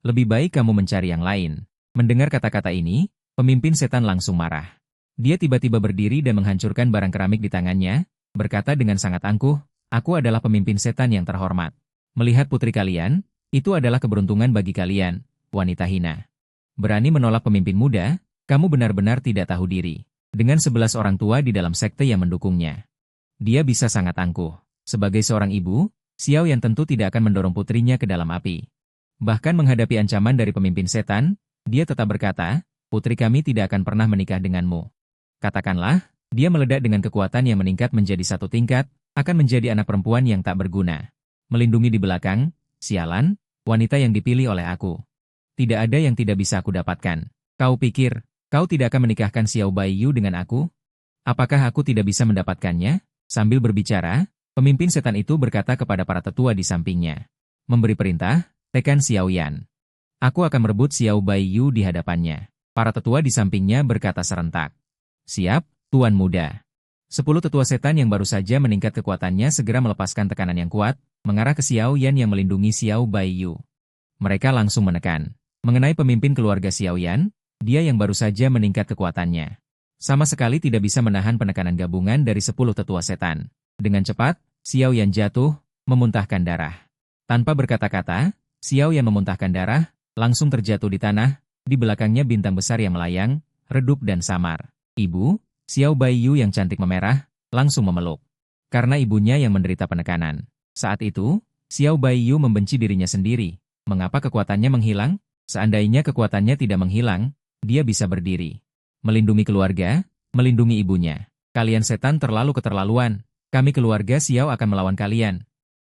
Lebih baik kamu mencari yang lain." Mendengar kata-kata ini, pemimpin setan langsung marah. Dia tiba-tiba berdiri dan menghancurkan barang keramik di tangannya, berkata dengan sangat angkuh, "Aku adalah pemimpin setan yang terhormat. Melihat putri kalian, itu adalah keberuntungan bagi kalian, wanita hina. Berani menolak pemimpin muda, kamu benar-benar tidak tahu diri." Dengan 11 orang tua di dalam sekte yang mendukungnya. Dia bisa sangat angkuh. Sebagai seorang ibu, Xiao Yan tentu tidak akan mendorong putrinya ke dalam api. Bahkan menghadapi ancaman dari pemimpin setan, dia tetap berkata, "Putri kami tidak akan pernah menikah denganmu." Katakanlah, dia meledak dengan kekuatan yang meningkat menjadi 1 tingkat, akan menjadi anak perempuan yang tak berguna. Melindungi di belakang, sialan, wanita yang dipilih oleh aku. Tidak ada yang tidak bisa aku dapatkan. Kau pikir, kau tidak akan menikahkan Xiao Baiyu dengan aku? Apakah aku tidak bisa mendapatkannya? Sambil berbicara, pemimpin setan itu berkata kepada para tetua di sampingnya. Memberi perintah, tekan Xiao Yan. Aku akan merebut Xiao Baiyu di hadapannya. Para tetua di sampingnya berkata serentak. Siap, Tuan Muda. 10 tetua setan yang baru saja meningkat kekuatannya segera melepaskan tekanan yang kuat, mengarah ke Xiao Yan yang melindungi Xiao Baiyu. Mereka langsung menekan. Mengenai pemimpin keluarga Xiao Yan, dia yang baru saja meningkat kekuatannya. Sama sekali tidak bisa menahan penekanan gabungan dari 10 tetua setan. Dengan cepat, Xiao Yan jatuh, memuntahkan darah. Tanpa berkata-kata, Xiao Yan memuntahkan darah, langsung terjatuh di tanah, di belakangnya bintang besar yang melayang, redup dan samar. Ibu, Xiao Baiyu yang cantik memerah, langsung memeluk. Karena ibunya yang menderita penekanan. Saat itu, Xiao Baiyu membenci dirinya sendiri. Mengapa kekuatannya menghilang? Seandainya kekuatannya tidak menghilang, dia bisa berdiri. Melindungi keluarga, melindungi ibunya. Kalian setan terlalu keterlaluan. Kami keluarga Xiao akan melawan kalian.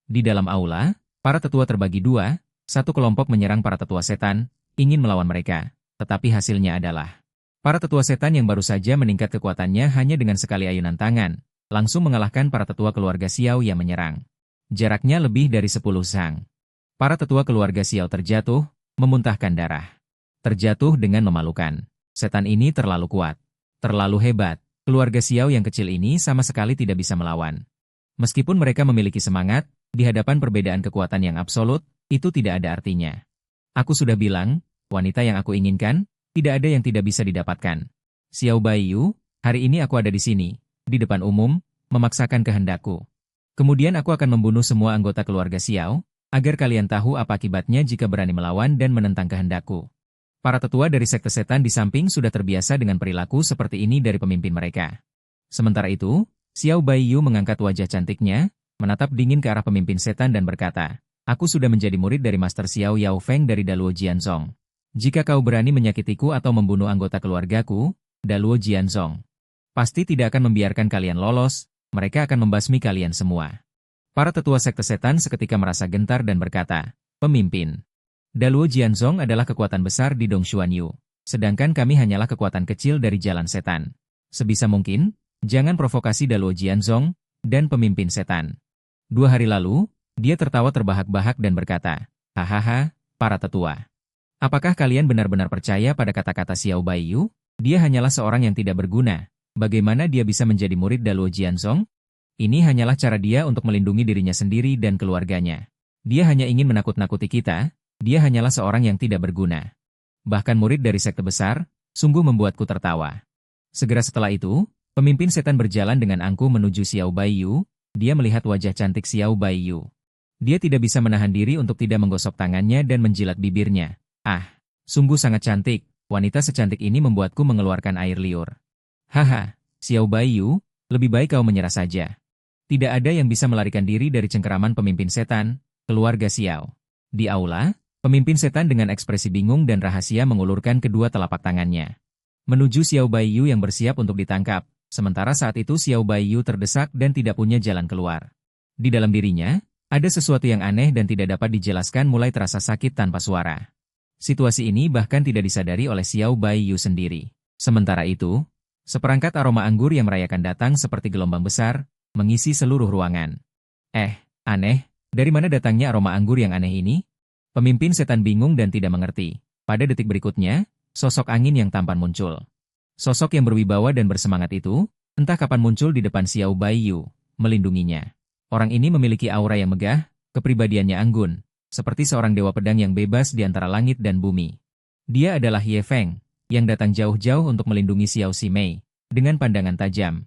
Di dalam aula, para tetua terbagi 2, satu kelompok menyerang para tetua setan, ingin melawan mereka. Tetapi hasilnya adalah para tetua setan yang baru saja meningkat kekuatannya hanya dengan sekali ayunan tangan, langsung mengalahkan para tetua keluarga Xiao yang menyerang. Jaraknya lebih dari 10 sang. Para tetua keluarga Xiao terjatuh, memuntahkan darah. Terjatuh dengan memalukan. Setan ini terlalu kuat. Terlalu hebat. Keluarga Xiao yang kecil ini sama sekali tidak bisa melawan. Meskipun mereka memiliki semangat, di hadapan perbedaan kekuatan yang absolut, itu tidak ada artinya. Aku sudah bilang, wanita yang aku inginkan, tidak ada yang tidak bisa didapatkan. Xiao Baiyu, hari ini aku ada di sini, di depan umum, memaksakan kehendakku. Kemudian aku akan membunuh semua anggota keluarga Xiao, agar kalian tahu apa akibatnya jika berani melawan dan menentang kehendakku. Para tetua dari sekte setan di samping sudah terbiasa dengan perilaku seperti ini dari pemimpin mereka. Sementara itu, Xiao Baiyu mengangkat wajah cantiknya, menatap dingin ke arah pemimpin setan dan berkata, "Aku sudah menjadi murid dari Master Xiao Yao Feng dari Daluo Jianzong. Jika kau berani menyakitiku atau membunuh anggota keluargaku, Daluo Jianzong pasti tidak akan membiarkan kalian lolos, mereka akan membasmi kalian semua." Para tetua sekte setan seketika merasa gentar dan berkata, "Pemimpin, Daluo Jianzong adalah kekuatan besar di Dongshuan Yu, sedangkan kami hanyalah kekuatan kecil dari jalan setan. Sebisa mungkin, jangan provokasi Daluo Jianzong dan pemimpin setan." 2 hari lalu, dia tertawa terbahak-bahak dan berkata, "Hahaha, para tetua. Apakah kalian benar-benar percaya pada kata-kata Xiao Baiyu? Dia hanyalah seorang yang tidak berguna. Bagaimana dia bisa menjadi murid Daluo Jianzong? Ini hanyalah cara dia untuk melindungi dirinya sendiri dan keluarganya. Dia hanya ingin menakut-nakuti kita, dia hanyalah seorang yang tidak berguna. Bahkan murid dari sekte besar, sungguh membuatku tertawa." Segera setelah itu, pemimpin setan berjalan dengan angkuh menuju Xiao Baiyu, dia melihat wajah cantik Xiao Baiyu. Dia tidak bisa menahan diri untuk tidak menggosok tangannya dan menjilat bibirnya. "Ah, sungguh sangat cantik, wanita secantik ini membuatku mengeluarkan air liur. Haha, Xiao Baiyu, lebih baik kau menyerah saja." Tidak ada yang bisa melarikan diri dari cengkeraman pemimpin setan, keluarga Xiao. Di aula, pemimpin setan dengan ekspresi bingung dan rahasia mengulurkan kedua telapak tangannya menuju Xiao Baiyu yang bersiap untuk ditangkap, sementara saat itu Xiao Baiyu terdesak dan tidak punya jalan keluar. Di dalam dirinya, ada sesuatu yang aneh dan tidak dapat dijelaskan mulai terasa sakit tanpa suara. Situasi ini bahkan tidak disadari oleh Xiao Baiyu sendiri. Sementara itu, seperangkat aroma anggur yang merayakan datang seperti gelombang besar, mengisi seluruh ruangan. Aneh, dari mana datangnya aroma anggur yang aneh ini? Pemimpin setan bingung dan tidak mengerti. Pada detik berikutnya, sosok angin yang tampan muncul. Sosok yang berwibawa dan bersemangat itu, entah kapan muncul di depan Xiao Baiyu, melindunginya. Orang ini memiliki aura yang megah, kepribadiannya anggun, seperti seorang dewa pedang yang bebas di antara langit dan bumi. Dia adalah Ye Feng, yang datang jauh-jauh untuk melindungi Xiao Ximei, dengan pandangan tajam.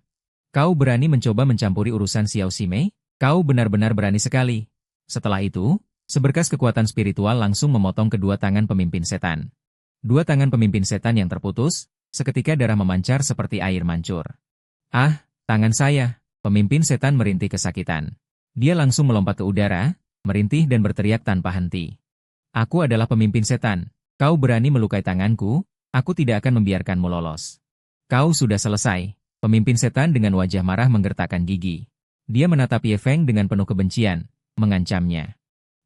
"Kau berani mencoba mencampuri urusan Xiao Ximei? Kau benar-benar berani sekali." Setelah itu, seberkas kekuatan spiritual langsung memotong kedua tangan pemimpin setan. 2 tangan pemimpin setan yang terputus, seketika darah memancar seperti air mancur. "Ah, tangan saya!" Pemimpin setan merintih kesakitan. Dia langsung melompat ke udara, merintih dan berteriak tanpa henti. "Aku adalah pemimpin setan. Kau berani melukai tanganku, aku tidak akan membiarkanmu lolos." "Kau sudah selesai." Pemimpin setan dengan wajah marah menggertakkan gigi. Dia menatap Ye Feng dengan penuh kebencian, mengancamnya.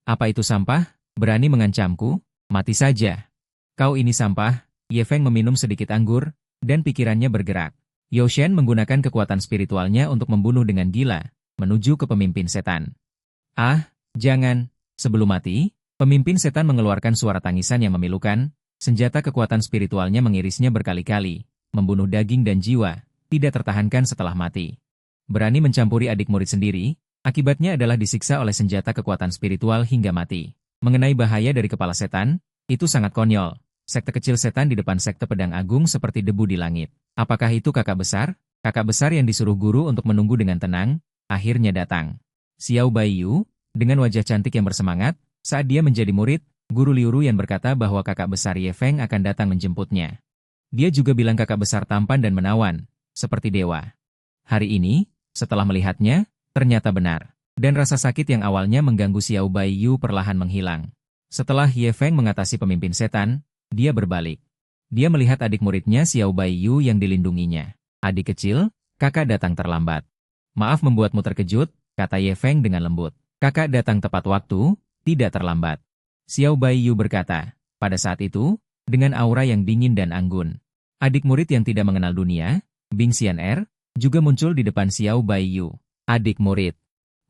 "Apa itu sampah? Berani mengancamku? Mati saja." "Kau ini sampah." Ye Feng meminum sedikit anggur, dan pikirannya bergerak. Yao Shen menggunakan kekuatan spiritualnya untuk membunuh dengan gila, menuju ke pemimpin setan. "Ah, jangan." Sebelum mati, pemimpin setan mengeluarkan suara tangisan yang memilukan, senjata kekuatan spiritualnya mengirisnya berkali-kali, membunuh daging dan jiwa, tidak tertahankan setelah mati. Berani mencampuri adik murid sendiri, akibatnya adalah disiksa oleh senjata kekuatan spiritual hingga mati. Mengenai bahaya dari kepala setan, itu sangat konyol. Sekte kecil setan di depan sekte pedang agung seperti debu di langit. Apakah itu kakak besar? Kakak besar yang disuruh guru untuk menunggu dengan tenang, akhirnya datang. Xiao Baiyu, dengan wajah cantik yang bersemangat, saat dia menjadi murid, guru Liu Ruyan berkata bahwa kakak besar Ye Feng akan datang menjemputnya. Dia juga bilang kakak besar tampan dan menawan, seperti dewa. Hari ini, setelah melihatnya, ternyata benar. Dan rasa sakit yang awalnya mengganggu Xiao Baiyu perlahan menghilang. Setelah Ye Feng mengatasi pemimpin setan, dia berbalik. Dia melihat adik muridnya Xiao Baiyu yang dilindunginya. "Adik kecil, kakak datang terlambat." "Maaf membuatmu terkejut," kata Ye Feng dengan lembut. "Kakak datang tepat waktu, tidak terlambat." Xiao Baiyu berkata. Pada saat itu, dengan aura yang dingin dan anggun, adik murid yang tidak mengenal dunia, Bing Xian'er, juga muncul di depan Xiao Baiyu. "Adik murid,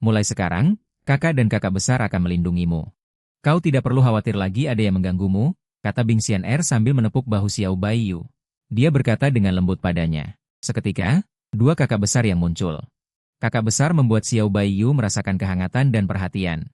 mulai sekarang, kakak dan kakak besar akan melindungimu. Kau tidak perlu khawatir lagi ada yang mengganggumu," kata Bing Xian'er sambil menepuk bahu Xiao Baiyu. Dia berkata dengan lembut padanya. Seketika, 2 kakak besar yang muncul. Kakak besar membuat Xiao Baiyu merasakan kehangatan dan perhatian.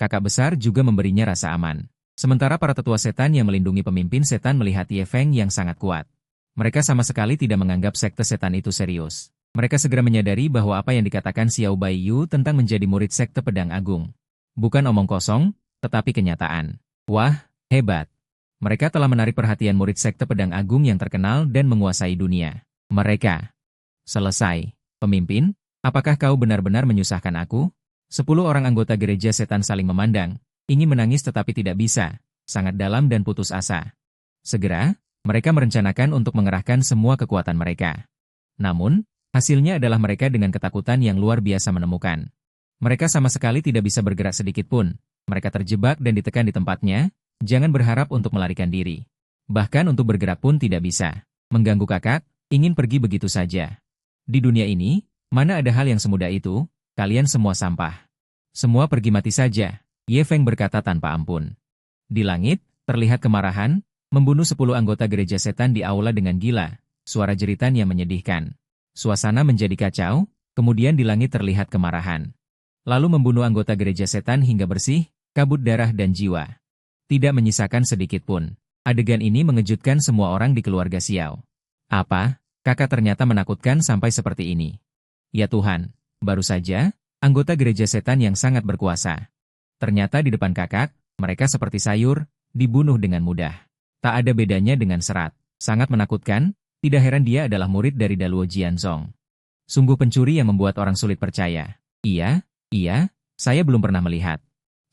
Kakak besar juga memberinya rasa aman. Sementara para tetua setan yang melindungi pemimpin setan melihat Ye Feng yang sangat kuat. Mereka sama sekali tidak menganggap sekte setan itu serius. Mereka segera menyadari bahwa apa yang dikatakan Xiao Baiyu tentang menjadi murid sekte pedang agung bukan omong kosong, tetapi kenyataan. Wah, hebat. Mereka telah menarik perhatian murid sekte pedang agung yang terkenal dan menguasai dunia. Mereka selesai. Pemimpin, Apakah kau benar-benar menyusahkan aku? 10 orang anggota gereja setan saling memandang, ingin menangis tetapi tidak bisa, sangat dalam dan putus asa. Segera, mereka merencanakan untuk mengerahkan semua kekuatan mereka. Namun, hasilnya adalah mereka dengan ketakutan yang luar biasa menemukan. Mereka sama sekali tidak bisa bergerak sedikit pun. Mereka terjebak dan ditekan di tempatnya, jangan berharap untuk melarikan diri. Bahkan untuk bergerak pun tidak bisa. Mengganggu kakak, ingin pergi begitu saja. Di dunia ini, mana ada hal yang semudah itu, kalian semua sampah. Semua pergi mati saja, Ye Feng berkata tanpa ampun. Di langit, terlihat kemarahan, membunuh 10 anggota gereja setan di aula dengan gila, suara jeritan yang menyedihkan. Suasana menjadi kacau, kemudian di langit terlihat kemarahan. Lalu membunuh anggota gereja setan hingga bersih, kabut darah dan jiwa. Tidak menyisakan sedikit pun. Adegan ini mengejutkan semua orang di keluarga Xiao. Apa? Kakak ternyata menakutkan sampai seperti ini. Ya Tuhan, baru saja, anggota gereja setan yang sangat berkuasa. Ternyata di depan kakak, mereka seperti sayur, dibunuh dengan mudah. Tak ada bedanya dengan serat. Sangat menakutkan, tidak heran dia adalah murid dari Daluo Jianzong. Sungguh pencuri yang membuat orang sulit percaya. Iya, saya belum pernah melihat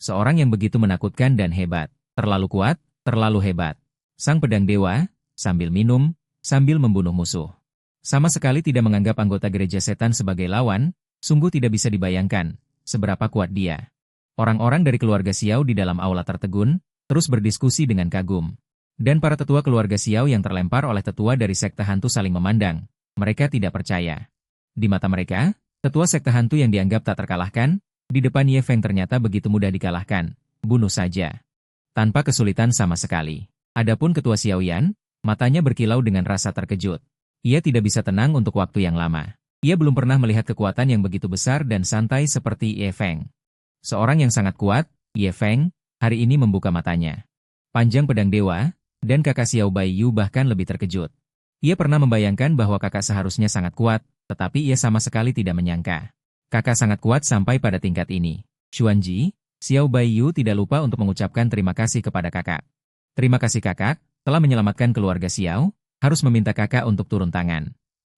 seorang yang begitu menakutkan dan hebat. Terlalu kuat, terlalu hebat. Sang pedang dewa, sambil minum, sambil membunuh musuh. Sama sekali tidak menganggap anggota gereja setan sebagai lawan, sungguh tidak bisa dibayangkan seberapa kuat dia. Orang-orang dari keluarga Xiao di dalam aula tertegun, terus berdiskusi dengan kagum. Dan para tetua keluarga Xiao yang terlempar oleh tetua dari sekte hantu saling memandang. Mereka tidak percaya. Di mata mereka, tetua sekte hantu yang dianggap tak terkalahkan, di depan Ye Feng ternyata begitu mudah dikalahkan. Bunuh saja. Tanpa kesulitan sama sekali. Adapun ketua Xiao Yan, matanya berkilau dengan rasa terkejut. Ia tidak bisa tenang untuk waktu yang lama. Ia belum pernah melihat kekuatan yang begitu besar dan santai seperti Ye Feng. Seorang yang sangat kuat, Ye Feng, hari ini membuka matanya. Panjang pedang dewa, dan kakak Xiao Baiyu bahkan lebih terkejut. Ia pernah membayangkan bahwa kakak seharusnya sangat kuat, tetapi ia sama sekali tidak menyangka. Kakak sangat kuat sampai pada tingkat ini. Xuanji, Xiao Baiyu tidak lupa untuk mengucapkan terima kasih kepada kakak. Terima kasih kakak, telah menyelamatkan keluarga Xiao, harus meminta kakak untuk turun tangan.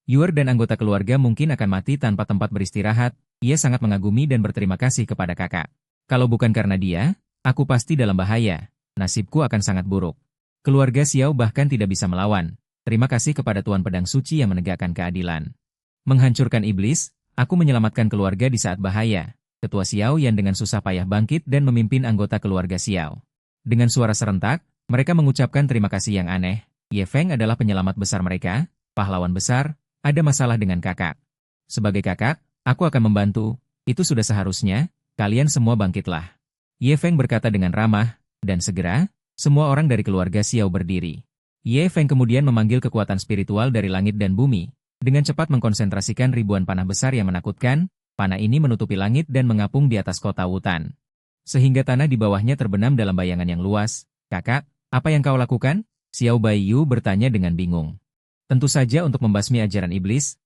Yuer dan anggota keluarga mungkin akan mati tanpa tempat beristirahat, ia sangat mengagumi dan berterima kasih kepada kakak. Kalau bukan karena dia, aku pasti dalam bahaya, nasibku akan sangat buruk. Keluarga Xiao bahkan tidak bisa melawan. Terima kasih kepada Tuan Pedang Suci yang menegakkan keadilan. Menghancurkan iblis, aku menyelamatkan keluarga di saat bahaya. Ketua Xiao yang dengan susah payah bangkit dan memimpin anggota keluarga Xiao. Dengan suara serentak, mereka mengucapkan terima kasih yang aneh. Ye Feng adalah penyelamat besar mereka, pahlawan besar, ada masalah dengan kakak. Sebagai kakak, aku akan membantu, itu sudah seharusnya, kalian semua bangkitlah. Ye Feng berkata dengan ramah, dan segera, semua orang dari keluarga Xiao berdiri. Ye Feng kemudian memanggil kekuatan spiritual dari langit dan bumi, dengan cepat mengkonsentrasikan ribuan panah besar yang menakutkan, panah ini menutupi langit dan mengapung di atas kota Wutan. Sehingga tanah di bawahnya terbenam dalam bayangan yang luas. Kakak, apa yang kau lakukan? Xiao Baiyu bertanya dengan bingung. Tentu saja untuk membasmi ajaran iblis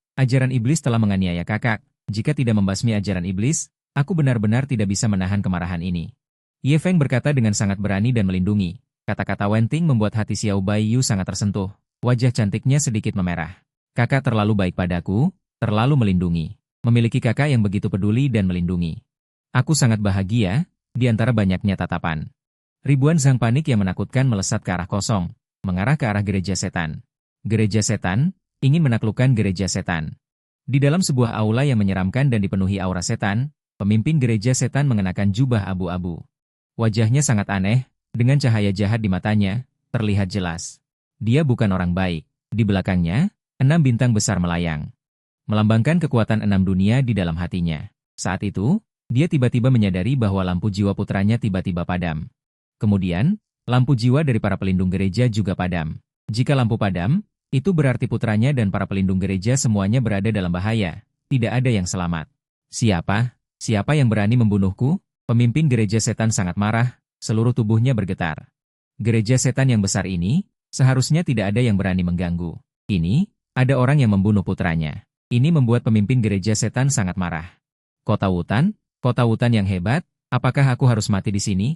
telah menganiaya kakak. Jika tidak membasmi ajaran iblis, aku benar-benar tidak bisa menahan kemarahan ini. Ye Feng berkata dengan sangat berani dan melindungi. Kata-kata Wenting membuat hati Xiao Baiyu sangat tersentuh. Wajah cantiknya sedikit memerah. Kakak terlalu baik padaku, terlalu melindungi. Memiliki kakak yang begitu peduli dan melindungi. Aku sangat bahagia, di antara banyaknya tatapan. Ribuan zang panik yang menakutkan melesat ke arah kosong, mengarah ke arah gereja setan. Gereja setan, ingin menaklukkan gereja setan. Di dalam sebuah aula yang menyeramkan dan dipenuhi aura setan, pemimpin gereja setan mengenakan jubah abu-abu. Wajahnya sangat aneh, dengan cahaya jahat di matanya, terlihat jelas. Dia bukan orang baik. Di belakangnya, 6 bintang besar melayang. Melambangkan kekuatan 6 dunia di dalam hatinya. Saat itu, dia tiba-tiba menyadari bahwa lampu jiwa putranya tiba-tiba padam. Kemudian, lampu jiwa dari para pelindung gereja juga padam. Jika lampu padam, itu berarti putranya dan para pelindung gereja semuanya berada dalam bahaya. Tidak ada yang selamat. Siapa? Siapa yang berani membunuhku? Pemimpin gereja setan sangat marah, seluruh tubuhnya bergetar. Gereja setan yang besar ini, seharusnya tidak ada yang berani mengganggu. Ini, ada orang yang membunuh putranya. Ini membuat pemimpin gereja setan sangat marah. Kota Wutan yang hebat, apakah aku harus mati di sini?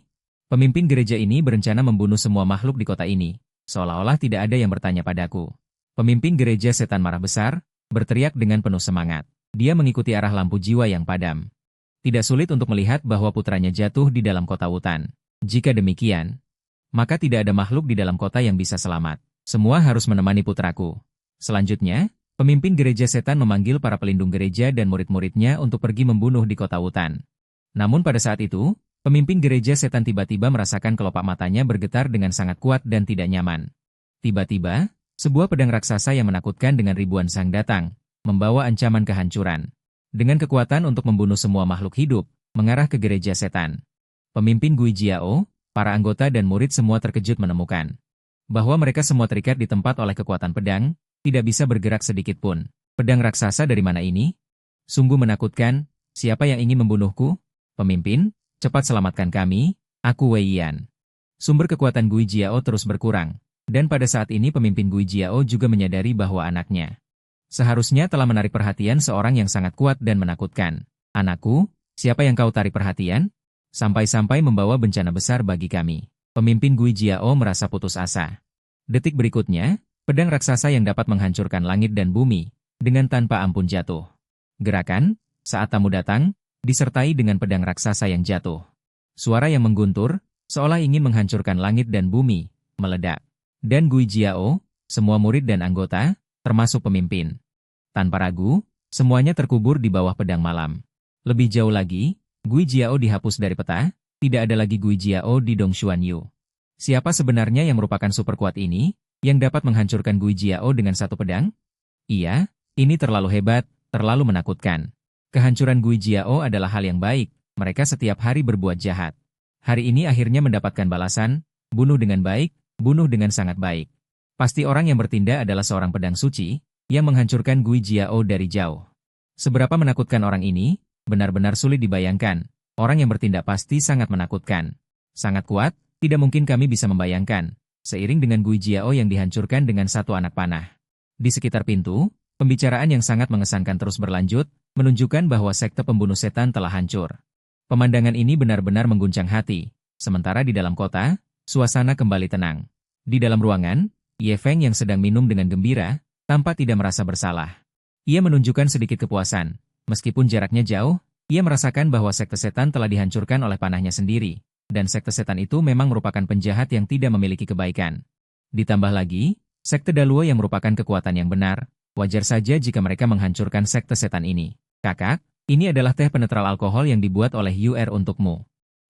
Pemimpin gereja ini berencana membunuh semua makhluk di kota ini, seolah-olah tidak ada yang bertanya padaku. Pemimpin gereja setan marah besar, berteriak dengan penuh semangat. Dia mengikuti arah lampu jiwa yang padam. Tidak sulit untuk melihat bahwa putranya jatuh di dalam kota hutan. Jika demikian, maka tidak ada makhluk di dalam kota yang bisa selamat. Semua harus menemani putraku. Selanjutnya, pemimpin gereja setan memanggil para pelindung gereja dan murid-muridnya untuk pergi membunuh di kota hutan. Namun pada saat itu, pemimpin gereja setan tiba-tiba merasakan kelopak matanya bergetar dengan sangat kuat dan tidak nyaman. Tiba-tiba, sebuah pedang raksasa yang menakutkan dengan ribuan sang datang, membawa ancaman kehancuran. Dengan kekuatan untuk membunuh semua makhluk hidup, mengarah ke gereja setan. Pemimpin Gui Jiao, para anggota dan murid semua terkejut menemukan bahwa mereka semua terikat di tempat oleh kekuatan pedang, tidak bisa bergerak sedikit pun. Pedang raksasa dari mana ini? Sungguh menakutkan, siapa yang ingin membunuhku? Pemimpin, cepat selamatkan kami, aku Wei Yan. Sumber kekuatan Gui Jiao terus berkurang, dan pada saat ini pemimpin Gui Jiao juga menyadari bahwa anaknya seharusnya telah menarik perhatian seorang yang sangat kuat dan menakutkan. Anakku, siapa yang kau tarik perhatian? Sampai-sampai membawa bencana besar bagi kami. Pemimpin Gui Jiao merasa putus asa. Detik berikutnya, pedang raksasa yang dapat menghancurkan langit dan bumi, dengan tanpa ampun jatuh. Gerakan, saat tamu datang, disertai dengan pedang raksasa yang jatuh. Suara yang mengguntur, seolah ingin menghancurkan langit dan bumi, meledak. Dan Gui Jiao, semua murid dan anggota, termasuk pemimpin. Tanpa ragu, semuanya terkubur di bawah pedang malam. Lebih jauh lagi, Gui Jiao dihapus dari peta, tidak ada lagi Gui Jiao di Dongshuan Yu. Siapa sebenarnya yang merupakan super kuat ini, yang dapat menghancurkan Gui Jiao dengan satu pedang? Iya, ini terlalu hebat, terlalu menakutkan. Kehancuran Gui Jiao adalah hal yang baik, mereka setiap hari berbuat jahat. Hari ini akhirnya mendapatkan balasan, bunuh dengan baik, bunuh dengan sangat baik. Pasti orang yang bertindak adalah seorang pedang suci, yang menghancurkan Gui Jiao dari jauh. Seberapa menakutkan orang ini, benar-benar sulit dibayangkan. Orang yang bertindak pasti sangat menakutkan. Sangat kuat, tidak mungkin kami bisa membayangkan. Seiring dengan Gui Jiao yang dihancurkan dengan satu anak panah. Di sekitar pintu, pembicaraan yang sangat mengesankan terus berlanjut, menunjukkan bahwa sekte pembunuh setan telah hancur. Pemandangan ini benar-benar mengguncang hati. Sementara di dalam kota, suasana kembali tenang. Di dalam ruangan, Ye Feng yang sedang minum dengan gembira, tampak tidak merasa bersalah. Ia menunjukkan sedikit kepuasan. Meskipun jaraknya jauh, ia merasakan bahwa sekte setan telah dihancurkan oleh panahnya sendiri, dan sekte setan itu memang merupakan penjahat yang tidak memiliki kebaikan. Ditambah lagi, sekte Daluo yang merupakan kekuatan yang benar, wajar saja jika mereka menghancurkan sekte setan ini. Kakak, ini adalah teh penetral alkohol yang dibuat oleh UR untukmu.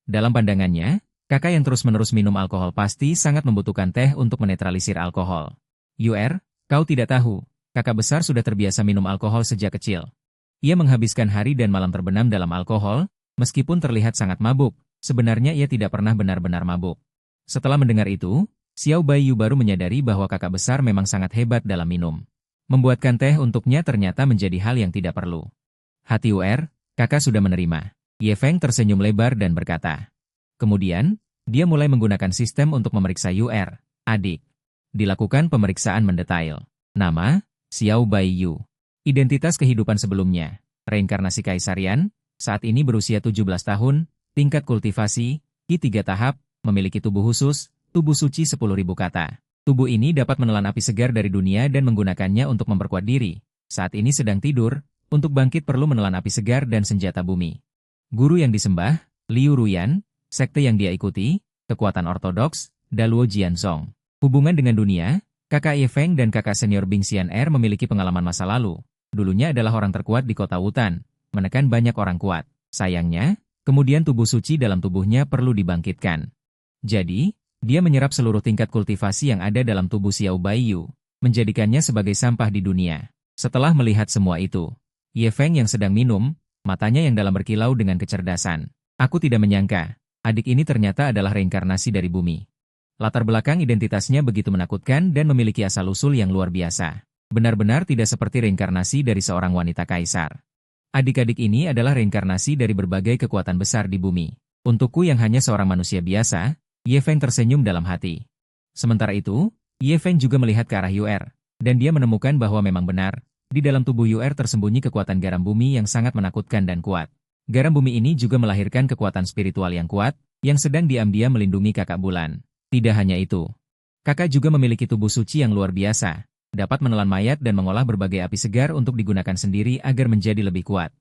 Dalam pandangannya, kakak yang terus-menerus minum alkohol pasti sangat membutuhkan teh untuk menetralisir alkohol. UR, kau tidak tahu, kakak besar sudah terbiasa minum alkohol sejak kecil. Ia menghabiskan hari dan malam terbenam dalam alkohol, meskipun terlihat sangat mabuk, sebenarnya ia tidak pernah benar-benar mabuk. Setelah mendengar itu, Xiao Baiyu baru menyadari bahwa kakak besar memang sangat hebat dalam minum. Membuatkan teh untuknya ternyata menjadi hal yang tidak perlu. Hati UR, kakak sudah menerima. Ye Feng tersenyum lebar dan berkata. Kemudian, dia mulai menggunakan sistem untuk memeriksa UR, adik. Dilakukan pemeriksaan mendetail. Nama, Xiao Baiyu. Identitas kehidupan sebelumnya, reinkarnasi kaisarian, saat ini berusia 17 tahun, tingkat kultivasi, Ki 3 tahap, memiliki tubuh khusus, tubuh suci 10.000 kata. Tubuh ini dapat menelan api segar dari dunia dan menggunakannya untuk memperkuat diri. Saat ini sedang tidur, untuk bangkit perlu menelan api segar dan senjata bumi. Guru yang disembah, Liu Ruyan, sekte yang dia ikuti, kekuatan ortodoks, Daluo Jianzong. Hubungan dengan dunia, kakak Ye Feng dan kakak senior Bing Xian'er memiliki pengalaman masa lalu. Dulunya adalah orang terkuat di kota Wutan, menekan banyak orang kuat. Sayangnya, kemudian tubuh suci dalam tubuhnya perlu dibangkitkan. Jadi, dia menyerap seluruh tingkat kultivasi yang ada dalam tubuh Xiao Baiyu, menjadikannya sebagai sampah di dunia. Setelah melihat semua itu, Ye Feng yang sedang minum, matanya yang dalam berkilau dengan kecerdasan. Aku tidak menyangka, adik ini ternyata adalah reinkarnasi dari bumi. Latar belakang identitasnya begitu menakutkan dan memiliki asal-usul yang luar biasa. Benar-benar tidak seperti reinkarnasi dari seorang wanita kaisar. Adik-adik ini adalah reinkarnasi dari berbagai kekuatan besar di bumi. Untukku yang hanya seorang manusia biasa, Ye Feng tersenyum dalam hati. Sementara itu, Ye Feng juga melihat ke arah UR, dan dia menemukan bahwa memang benar, di dalam tubuh UR tersembunyi kekuatan garam bumi yang sangat menakutkan dan kuat. Garam bumi ini juga melahirkan kekuatan spiritual yang kuat, yang sedang diam-diam melindungi kakak bulan. Tidak hanya itu, kakak juga memiliki tubuh suci yang luar biasa. dapat menelan mayat dan mengolah berbagai api segar untuk digunakan sendiri agar menjadi lebih kuat.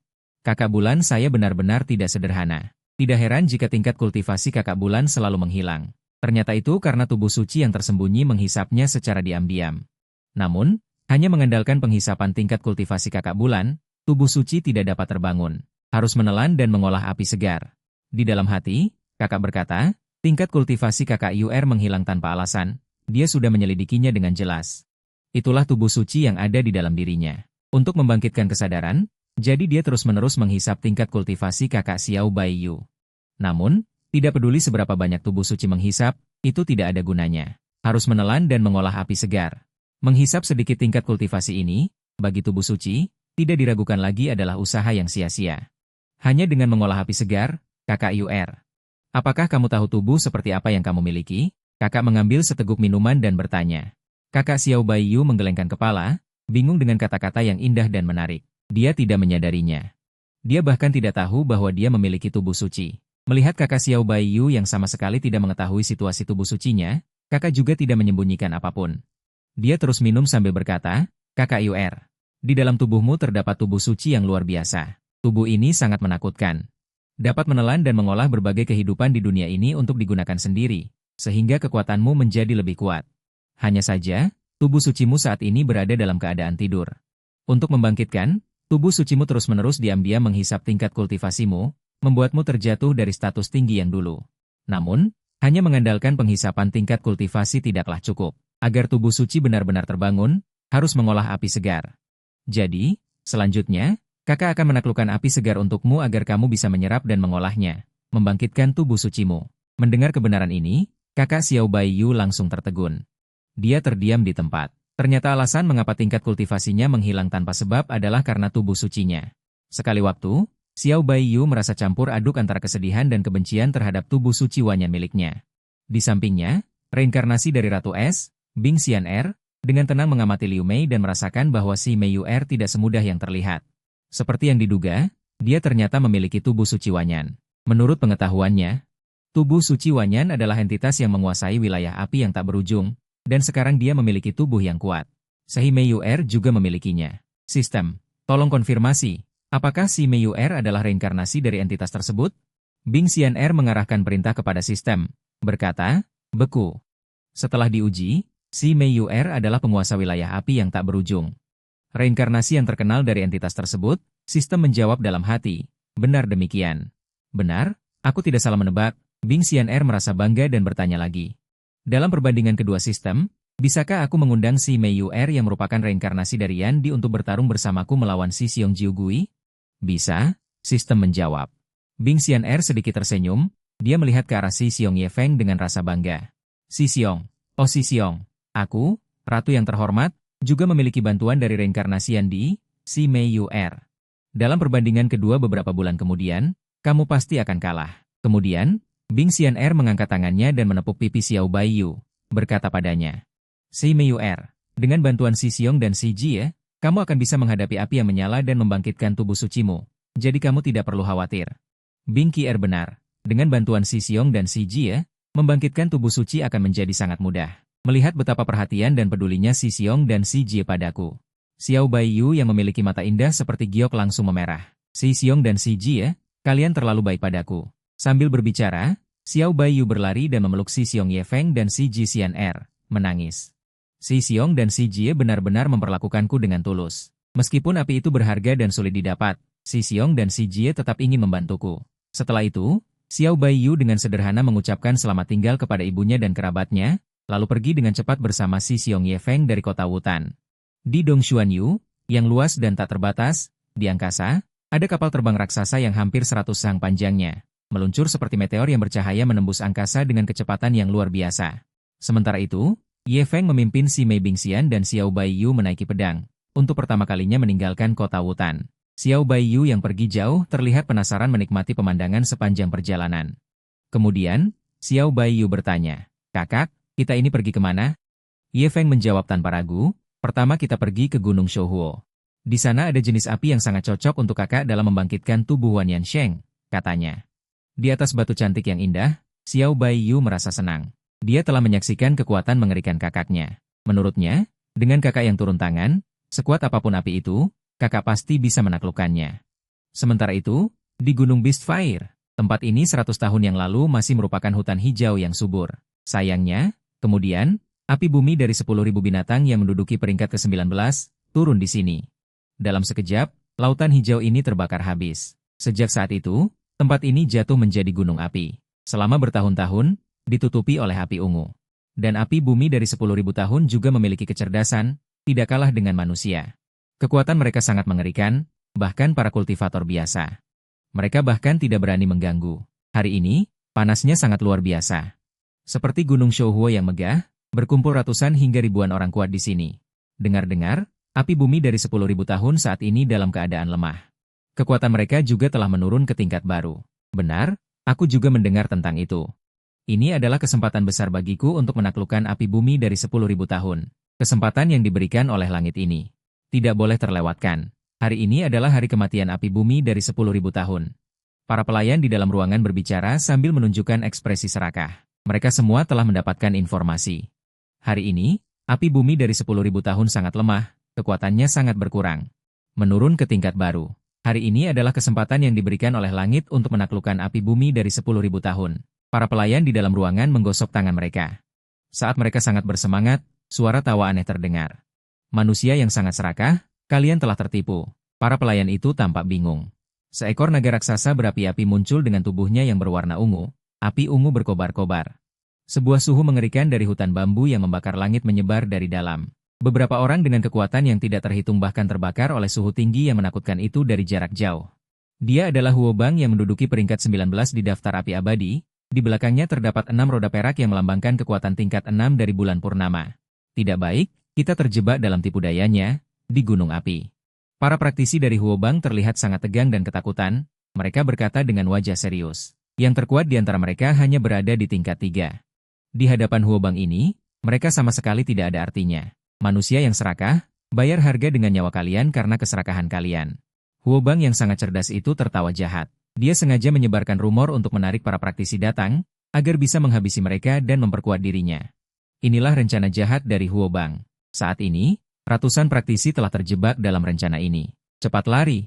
Kakak bulan saya benar-benar tidak sederhana. Tidak heran jika tingkat kultivasi kakak bulan selalu menghilang. Ternyata itu karena tubuh suci yang tersembunyi menghisapnya secara diam-diam. Namun, hanya mengandalkan penghisapan tingkat kultivasi kakak bulan, tubuh suci tidak dapat terbangun. Harus menelan dan mengolah api segar. Di dalam hati, kakak berkata, tingkat kultivasi kakak UR menghilang tanpa alasan. Dia sudah menyelidikinya dengan jelas. Itulah tubuh suci yang ada di dalam dirinya. Untuk membangkitkan kesadaran, jadi dia terus-menerus menghisap tingkat kultivasi kakak Xiao Baiyu. Namun, tidak peduli seberapa banyak tubuh suci menghisap, itu tidak ada gunanya. Harus menelan dan mengolah api segar. Menghisap sedikit tingkat kultivasi ini, bagi tubuh suci, tidak diragukan lagi adalah usaha yang sia-sia. Hanya dengan mengolah api segar, kakak UR. Apakah kamu tahu tubuh seperti apa yang kamu miliki? Kakak mengambil seteguk minuman dan bertanya. Kakak Xiao Baiyu menggelengkan kepala, bingung dengan kata-kata yang indah dan menarik. Dia tidak menyadarinya. Dia bahkan tidak tahu bahwa dia memiliki tubuh suci. Melihat kakak Xiao Baiyu yang sama sekali tidak mengetahui situasi tubuh sucinya, kakak juga tidak menyembunyikan apapun. Dia terus minum sambil berkata, kakak UR, di dalam tubuhmu terdapat tubuh suci yang luar biasa. Tubuh ini sangat menakutkan. Dapat menelan dan mengolah berbagai kehidupan di dunia ini untuk digunakan sendiri, sehingga kekuatanmu menjadi lebih kuat. Hanya saja, tubuh sucimu saat ini berada dalam keadaan tidur. Untuk membangkitkan, tubuh sucimu terus-menerus diam-diam menghisap tingkat kultivasimu, membuatmu terjatuh dari status tinggi yang dulu. Namun, hanya mengandalkan penghisapan tingkat kultivasi tidaklah cukup. Agar tubuh suci benar-benar terbangun, harus mengolah api segar. Jadi, selanjutnya, kakak akan menaklukkan api segar untukmu agar kamu bisa menyerap dan mengolahnya, membangkitkan tubuh sucimu. Mendengar kebenaran ini, kakak Xiao Baiyu langsung tertegun. Dia terdiam di tempat. Ternyata alasan mengapa tingkat kultivasinya menghilang tanpa sebab adalah karena tubuh sucinya. Sekali waktu, Xiao Baiyu merasa campur aduk antara kesedihan dan kebencian terhadap tubuh suci Wanyan miliknya. Di sampingnya, reinkarnasi dari Ratu Es, Bing Xian'er, dengan tenang mengamati Liu Mei dan merasakan bahwa si Mei Yu'er tidak semudah yang terlihat. Seperti yang diduga, dia ternyata memiliki tubuh suci Wanyan. Menurut pengetahuannya, tubuh suci Wanyan adalah entitas yang menguasai wilayah api yang tak berujung, dan sekarang dia memiliki tubuh yang kuat. Si Mei Yu'er juga memilikinya. Sistem, tolong konfirmasi, apakah si Mei Yu'er adalah reinkarnasi dari entitas tersebut? Bing Xian'er mengarahkan perintah kepada sistem, berkata, beku. Setelah diuji, si Mei Yu'er adalah penguasa wilayah api yang tak berujung. Reinkarnasi yang terkenal dari entitas tersebut, sistem menjawab dalam hati, benar demikian. Benar, aku tidak salah menebak, Bing Xian'er merasa bangga dan bertanya lagi. Dalam perbandingan kedua sistem, bisakah aku mengundang si Mei Yu'er yang merupakan reinkarnasi dari Yan Di untuk bertarung bersamaku melawan si Xiong Jiu Gui? Bisa, sistem menjawab. Bing Xian'er sedikit tersenyum, dia melihat ke arah si Xiong Ye Feng dengan rasa bangga. Si Xiong, oh si Xiong. Aku, Ratu yang terhormat, juga memiliki bantuan dari reinkarnasi Yan Di, si Mei Yu'er. Dalam perbandingan kedua beberapa bulan kemudian, kamu pasti akan kalah. Kemudian, Bing Xian'er mengangkat tangannya dan menepuk pipi Xiao Baiyu, berkata padanya. Si Mei Yu'er, dengan bantuan si Xiong dan si Jie, kamu akan bisa menghadapi api yang menyala dan membangkitkan tubuh sucimu. Jadi kamu tidak perlu khawatir. Bing Qi'er benar, dengan bantuan si Xiong dan si Jie, membangkitkan tubuh suci akan menjadi sangat mudah. Melihat betapa perhatian dan pedulinya si Xiong dan si Jie padaku. Xiao Baiyu yang memiliki mata indah seperti giok langsung memerah. Si Xiong dan si Jie, kalian terlalu baik padaku. Sambil berbicara, Xiao Baiyu berlari dan memeluk si Xiong Ye Feng dan si Ji Xian'er, menangis. Si Xiong dan si Jie benar-benar memperlakukanku dengan tulus. Meskipun api itu berharga dan sulit didapat, si Xiong dan si Jie tetap ingin membantuku. Setelah itu, Xiao Baiyu dengan sederhana mengucapkan selamat tinggal kepada ibunya dan kerabatnya, lalu pergi dengan cepat bersama si Xiong Ye Feng dari kota Wutan. Di Dongshuanyu, yang luas dan tak terbatas, di angkasa, ada kapal terbang raksasa yang hampir 100 sang panjangnya, meluncur seperti meteor yang bercahaya menembus angkasa dengan kecepatan yang luar biasa. Sementara itu, Ye Feng memimpin si Mei Bingxian dan Xiao Baiyu menaiki pedang, untuk pertama kalinya meninggalkan kota Wutan. Xiao Baiyu yang pergi jauh terlihat penasaran menikmati pemandangan sepanjang perjalanan. Kemudian, Xiao Baiyu bertanya, kakak, kita ini pergi kemana? Ye Feng menjawab tanpa ragu, pertama kita pergi ke Gunung Shouhuo. Di sana ada jenis api yang sangat cocok untuk kakak dalam membangkitkan tubuh Wan Yansheng, katanya. Di atas batu cantik yang indah, Xiao Baiyu merasa senang. Dia telah menyaksikan kekuatan mengerikan kakaknya. Menurutnya, Dengan kakak yang turun tangan, sekuat apapun api itu, kakak pasti bisa menaklukkannya. Sementara itu, di Gunung Beastfire, tempat ini 100 tahun yang lalu masih merupakan hutan hijau yang subur. Sayangnya, kemudian, api bumi dari 10.000 binatang yang menduduki peringkat ke-19, turun di sini. Dalam sekejap, lautan hijau ini terbakar habis. Sejak saat itu, tempat ini jatuh menjadi gunung api. Selama bertahun-tahun, ditutupi oleh api ungu. Dan api bumi dari 10.000 tahun juga memiliki kecerdasan, tidak kalah dengan manusia. Kekuatan mereka sangat mengerikan, bahkan para kultivator biasa. Mereka bahkan tidak berani mengganggu. Hari ini, panasnya sangat luar biasa. Seperti Gunung Shouhuo yang megah, berkumpul ratusan hingga ribuan orang kuat di sini. Dengar-dengar, api bumi dari 10.000 tahun saat ini dalam keadaan lemah. Kekuatan mereka juga telah menurun ke tingkat baru. Benar, aku juga mendengar tentang itu. Ini adalah kesempatan besar bagiku untuk menaklukkan api bumi dari 10.000 tahun. Kesempatan yang diberikan oleh langit ini tidak boleh terlewatkan. Hari ini adalah hari kematian api bumi dari 10.000 tahun. Para pelayan di dalam ruangan berbicara sambil menunjukkan ekspresi serakah. Mereka semua telah mendapatkan informasi. Hari ini, api bumi dari 10.000 tahun sangat lemah, kekuatannya sangat berkurang. Menurun ke tingkat baru. Hari ini adalah kesempatan yang diberikan oleh langit untuk menaklukkan api bumi dari 10.000 tahun. Para pelayan di dalam ruangan menggosok tangan mereka. Saat mereka sangat bersemangat, suara tawa aneh terdengar. Manusia yang sangat serakah, kalian telah tertipu. Para pelayan itu tampak bingung. Seekor naga raksasa berapi-api muncul dengan tubuhnya yang berwarna ungu. Api ungu berkobar-kobar. Sebuah suhu mengerikan dari hutan bambu yang membakar langit menyebar dari dalam. Beberapa orang dengan kekuatan yang tidak terhitung bahkan terbakar oleh suhu tinggi yang menakutkan itu dari jarak jauh. Dia adalah Huo Bang yang menduduki peringkat 19 di daftar api abadi. Di belakangnya terdapat 6 roda perak yang melambangkan kekuatan tingkat 6 dari bulan purnama. Tidak baik, kita terjebak dalam tipu dayanya, di gunung api. Para praktisi dari Huo Bang terlihat sangat tegang dan ketakutan, mereka berkata dengan wajah serius. Yang terkuat di antara mereka hanya berada di tingkat 3. Di hadapan Huo Bang ini, mereka sama sekali tidak ada artinya. Manusia yang serakah, bayar harga dengan nyawa kalian karena keserakahan kalian. Huo Bang yang sangat cerdas itu tertawa jahat. Dia sengaja menyebarkan rumor untuk menarik para praktisi datang, agar bisa menghabisi mereka dan memperkuat dirinya. Inilah rencana jahat dari Huo Bang. Saat ini, ratusan praktisi telah terjebak dalam rencana ini. Cepat lari.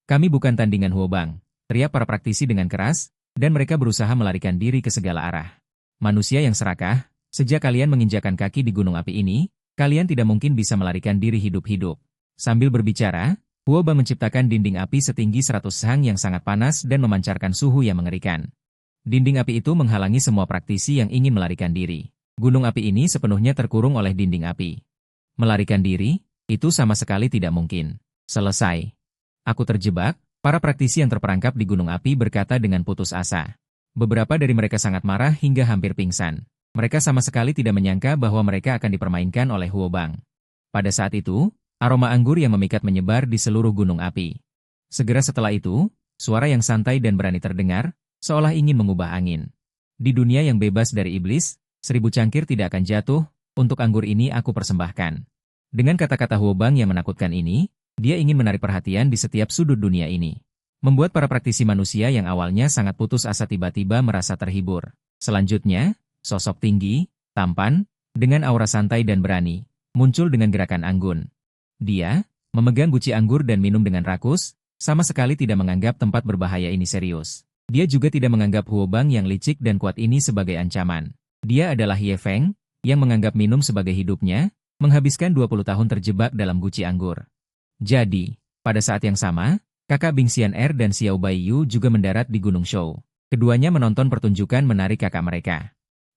Kami bukan tandingan Huo Bang, teriak para praktisi dengan keras, dan mereka berusaha melarikan diri ke segala arah. Manusia yang serakah, sejak kalian menginjakan kaki di gunung api ini, kalian tidak mungkin bisa melarikan diri hidup-hidup. Sambil berbicara, Huo Bang menciptakan dinding api setinggi 100 hang yang sangat panas dan memancarkan suhu yang mengerikan. Dinding api itu menghalangi semua praktisi yang ingin melarikan diri. Gunung api ini sepenuhnya terkurung oleh dinding api. Melarikan diri, itu sama sekali tidak mungkin. Selesai. Aku terjebak, para praktisi yang terperangkap di gunung api berkata dengan putus asa. Beberapa dari mereka sangat marah hingga hampir pingsan. Mereka sama sekali tidak menyangka bahwa mereka akan dipermainkan oleh Huo Bang. Pada saat itu, aroma anggur yang memikat menyebar di seluruh gunung api. Segera setelah itu, suara yang santai dan berani terdengar, seolah ingin mengubah angin. Di dunia yang bebas dari iblis, 1000 cangkir tidak akan jatuh, untuk anggur ini aku persembahkan. Dengan kata-kata Huo Bang yang menakutkan ini, dia ingin menarik perhatian di setiap sudut dunia ini. Membuat para praktisi manusia yang awalnya sangat putus asa tiba-tiba merasa terhibur. Selanjutnya, sosok tinggi, tampan, dengan aura santai dan berani, muncul dengan gerakan anggun. Dia memegang guci anggur dan minum dengan rakus, sama sekali tidak menganggap tempat berbahaya ini serius. Dia juga tidak menganggap Huo Bang yang licik dan kuat ini sebagai ancaman. Dia adalah Ye Feng, yang menganggap minum sebagai hidupnya, menghabiskan 20 tahun terjebak dalam guci anggur. Jadi, pada saat yang sama, kakak Bing Xian-er dan Xiao Baiyu juga mendarat di Gunung Shou. Keduanya menonton pertunjukan menarik kakak mereka.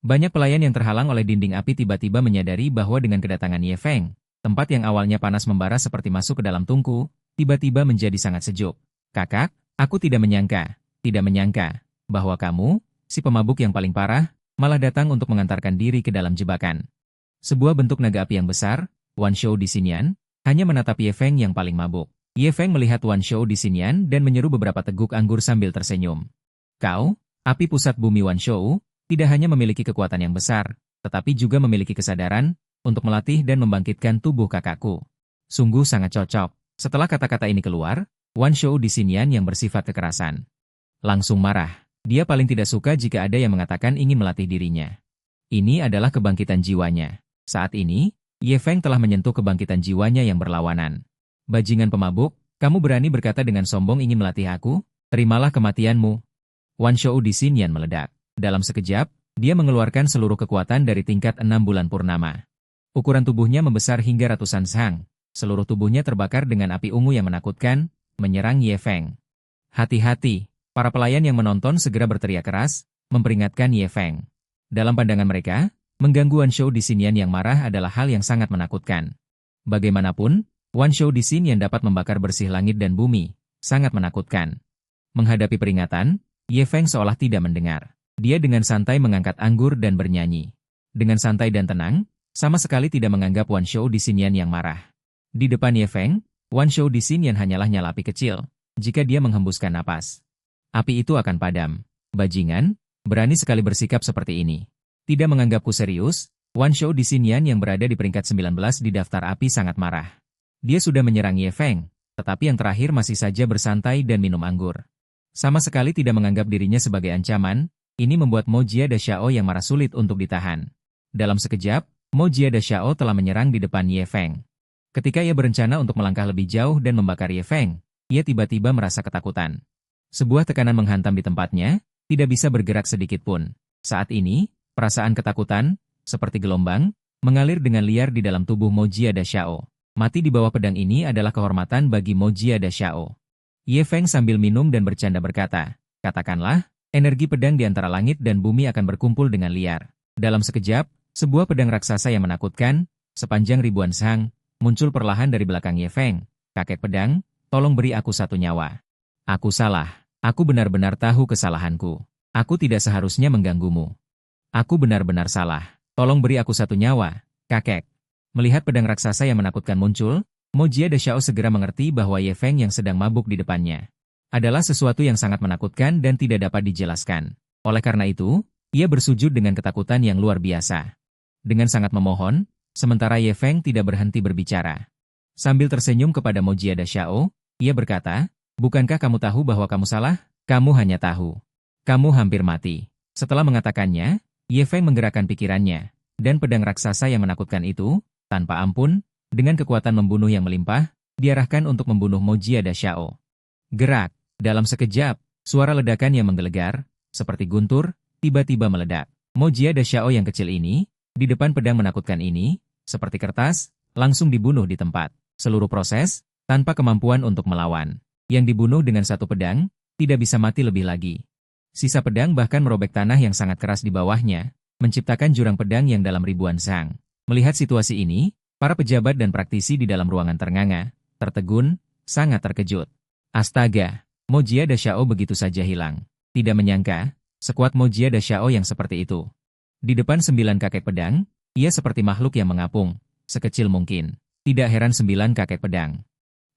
Banyak pelayan yang terhalang oleh dinding api tiba-tiba menyadari bahwa dengan kedatangan Ye Feng, tempat yang awalnya panas membara seperti masuk ke dalam tungku, tiba-tiba menjadi sangat sejuk. Kakak, aku tidak menyangka, bahwa kamu, si pemabuk yang paling parah, malah datang untuk mengantarkan diri ke dalam jebakan. Sebuah bentuk naga api yang besar, Wan Shou di Xinyan, hanya menatap Ye Feng yang paling mabuk. Ye Feng melihat Wan Shou di Xinyan dan menyeru beberapa teguk anggur sambil tersenyum. Kau, api pusat bumi Wan Shou, tidak hanya memiliki kekuatan yang besar, tetapi juga memiliki kesadaran untuk melatih dan membangkitkan tubuh kakakku. Sungguh sangat cocok. Setelah kata-kata ini keluar, Wan Shou di Xinyan yang bersifat kekerasan langsung marah. Dia paling tidak suka jika ada yang mengatakan ingin melatih dirinya. Ini adalah kebangkitan jiwanya. Saat ini, Ye Feng telah menyentuh kebangkitan jiwanya yang berlawanan. Bajingan pemabuk, kamu berani berkata dengan sombong ingin melatih aku? Terimalah kematianmu. Wan Shou di Xinyan meledak. Dalam sekejap, dia mengeluarkan seluruh kekuatan dari tingkat 6 bulan purnama. Ukuran tubuhnya membesar hingga ratusan sang. Seluruh tubuhnya terbakar dengan api ungu yang menakutkan, menyerang Ye Feng. Hati-hati, para pelayan yang menonton segera berteriak keras, memperingatkan Ye Feng. Dalam pandangan mereka, mengganggu Wan Shou di Xinyan yang marah adalah hal yang sangat menakutkan. Bagaimanapun, Wan Shou di Xinyan dapat membakar bersih langit dan bumi, sangat menakutkan. Menghadapi peringatan, Ye Feng seolah tidak mendengar. Dia dengan santai mengangkat anggur dan bernyanyi. Dengan santai dan tenang, sama sekali tidak menganggap Wan Shou di Xinyan yang marah. Di depan Ye Feng, Wan Shou di Xinyan hanyalah nyala api kecil, jika dia menghembuskan napas. Api itu akan padam. Bajingan, berani sekali bersikap seperti ini. Tidak menganggapku serius, Wan Shou di Xinyan yang berada di peringkat 19 di daftar api sangat marah. Dia sudah menyerang Ye Feng, tetapi yang terakhir masih saja bersantai dan minum anggur. Sama sekali tidak menganggap dirinya sebagai ancaman, ini membuat Mo Jia Da Xiao yang marah sulit untuk ditahan. Dalam sekejap, Mo Jia Da Xiao telah menyerang di depan Ye Feng. Ketika ia berencana untuk melangkah lebih jauh dan membakar Ye Feng, ia tiba-tiba merasa ketakutan. Sebuah tekanan menghantam di tempatnya, tidak bisa bergerak sedikit pun. Saat ini, perasaan ketakutan, seperti gelombang, mengalir dengan liar di dalam tubuh Mo Jia Da Xiao. Mati di bawah pedang ini adalah kehormatan bagi Mo Jia Da Xiao. Ye Feng sambil minum dan bercanda berkata, katakanlah, energi pedang di antara langit dan bumi akan berkumpul dengan liar. Dalam sekejap, sebuah pedang raksasa yang menakutkan, sepanjang ribuan sang, muncul perlahan dari belakang Ye Feng. Kakek pedang, tolong beri aku satu nyawa. Aku salah. Aku benar-benar tahu kesalahanku. Aku tidak seharusnya mengganggumu. Aku benar-benar salah. Tolong beri aku satu nyawa, kakek. Melihat pedang raksasa yang menakutkan muncul, Mo Jia Da Xiao segera mengerti bahwa Ye Feng yang sedang mabuk di depannya adalah sesuatu yang sangat menakutkan dan tidak dapat dijelaskan. Oleh karena itu, ia bersujud dengan ketakutan yang luar biasa. Dengan sangat memohon, sementara Ye Feng tidak berhenti berbicara. Sambil tersenyum kepada Mo Jia Da Xiao, ia berkata, bukankah kamu tahu bahwa kamu salah? Kamu hanya tahu. Kamu hampir mati. Setelah mengatakannya, Ye Feng menggerakkan pikirannya, dan pedang raksasa yang menakutkan itu, tanpa ampun, dengan kekuatan membunuh yang melimpah, diarahkan untuk membunuh Mo Jia Da Xiao. Gerak. Dalam sekejap, suara ledakan yang menggelegar, seperti guntur, tiba-tiba meledak. Mo Jia Da Xiao yang kecil ini, di depan pedang menakutkan ini, seperti kertas, langsung dibunuh di tempat. Seluruh proses, tanpa kemampuan untuk melawan. Yang dibunuh dengan satu pedang, tidak bisa mati lebih lagi. Sisa pedang bahkan merobek tanah yang sangat keras di bawahnya, menciptakan jurang pedang yang dalam ribuan sang. Melihat situasi ini, para pejabat dan praktisi di dalam ruangan ternganga, tertegun, sangat terkejut. Astaga, Mo Jia Da Xiao begitu saja hilang. Tidak menyangka, sekuat Mo Jia Da Xiao yang seperti itu. Di depan 9 kakek pedang, ia seperti makhluk yang mengapung, sekecil mungkin. Tidak heran 9 kakek pedang.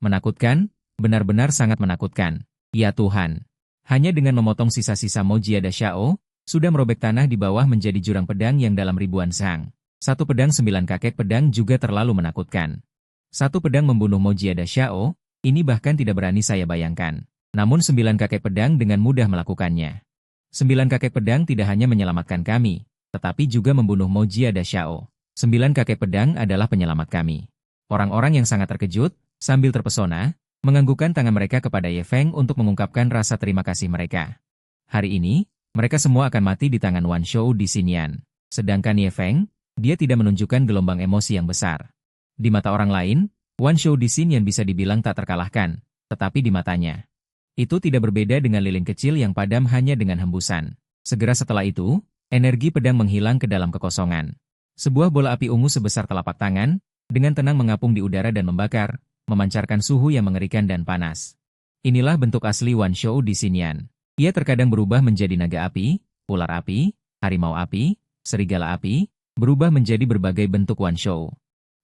Menakutkan, benar-benar sangat menakutkan. Ya Tuhan. Hanya dengan memotong sisa-sisa Mo Jia Da Xiao, sudah merobek tanah di bawah menjadi jurang pedang yang dalam ribuan sang. Satu pedang 9 kakek pedang juga terlalu menakutkan. Satu pedang membunuh Mo Jia Da Xiao, ini bahkan tidak berani saya bayangkan. Namun 9 kakek pedang dengan mudah melakukannya. 9 kakek pedang tidak hanya menyelamatkan kami, tetapi juga membunuh Mo Jia Da Xiao. 9 kakek pedang adalah penyelamat kami. Orang-orang yang sangat terkejut, sambil terpesona, menganggukkan tangan mereka kepada Ye Feng untuk mengungkapkan rasa terima kasih mereka. Hari ini, mereka semua akan mati di tangan Wan Shou di Xinyan. Sedangkan Ye Feng, dia tidak menunjukkan gelombang emosi yang besar. Di mata orang lain, Wan Shou di Xinyan bisa dibilang tak terkalahkan, tetapi di matanya, itu tidak berbeda dengan lilin kecil yang padam hanya dengan hembusan. Segera setelah itu, energi pedang menghilang ke dalam kekosongan. Sebuah bola api ungu sebesar telapak tangan, dengan tenang mengapung di udara dan membakar, memancarkan suhu yang mengerikan dan panas. Inilah bentuk asli Wan Shou di Xinyan. Ia terkadang berubah menjadi naga api, ular api, harimau api, serigala api, berubah menjadi berbagai bentuk Wan Shou.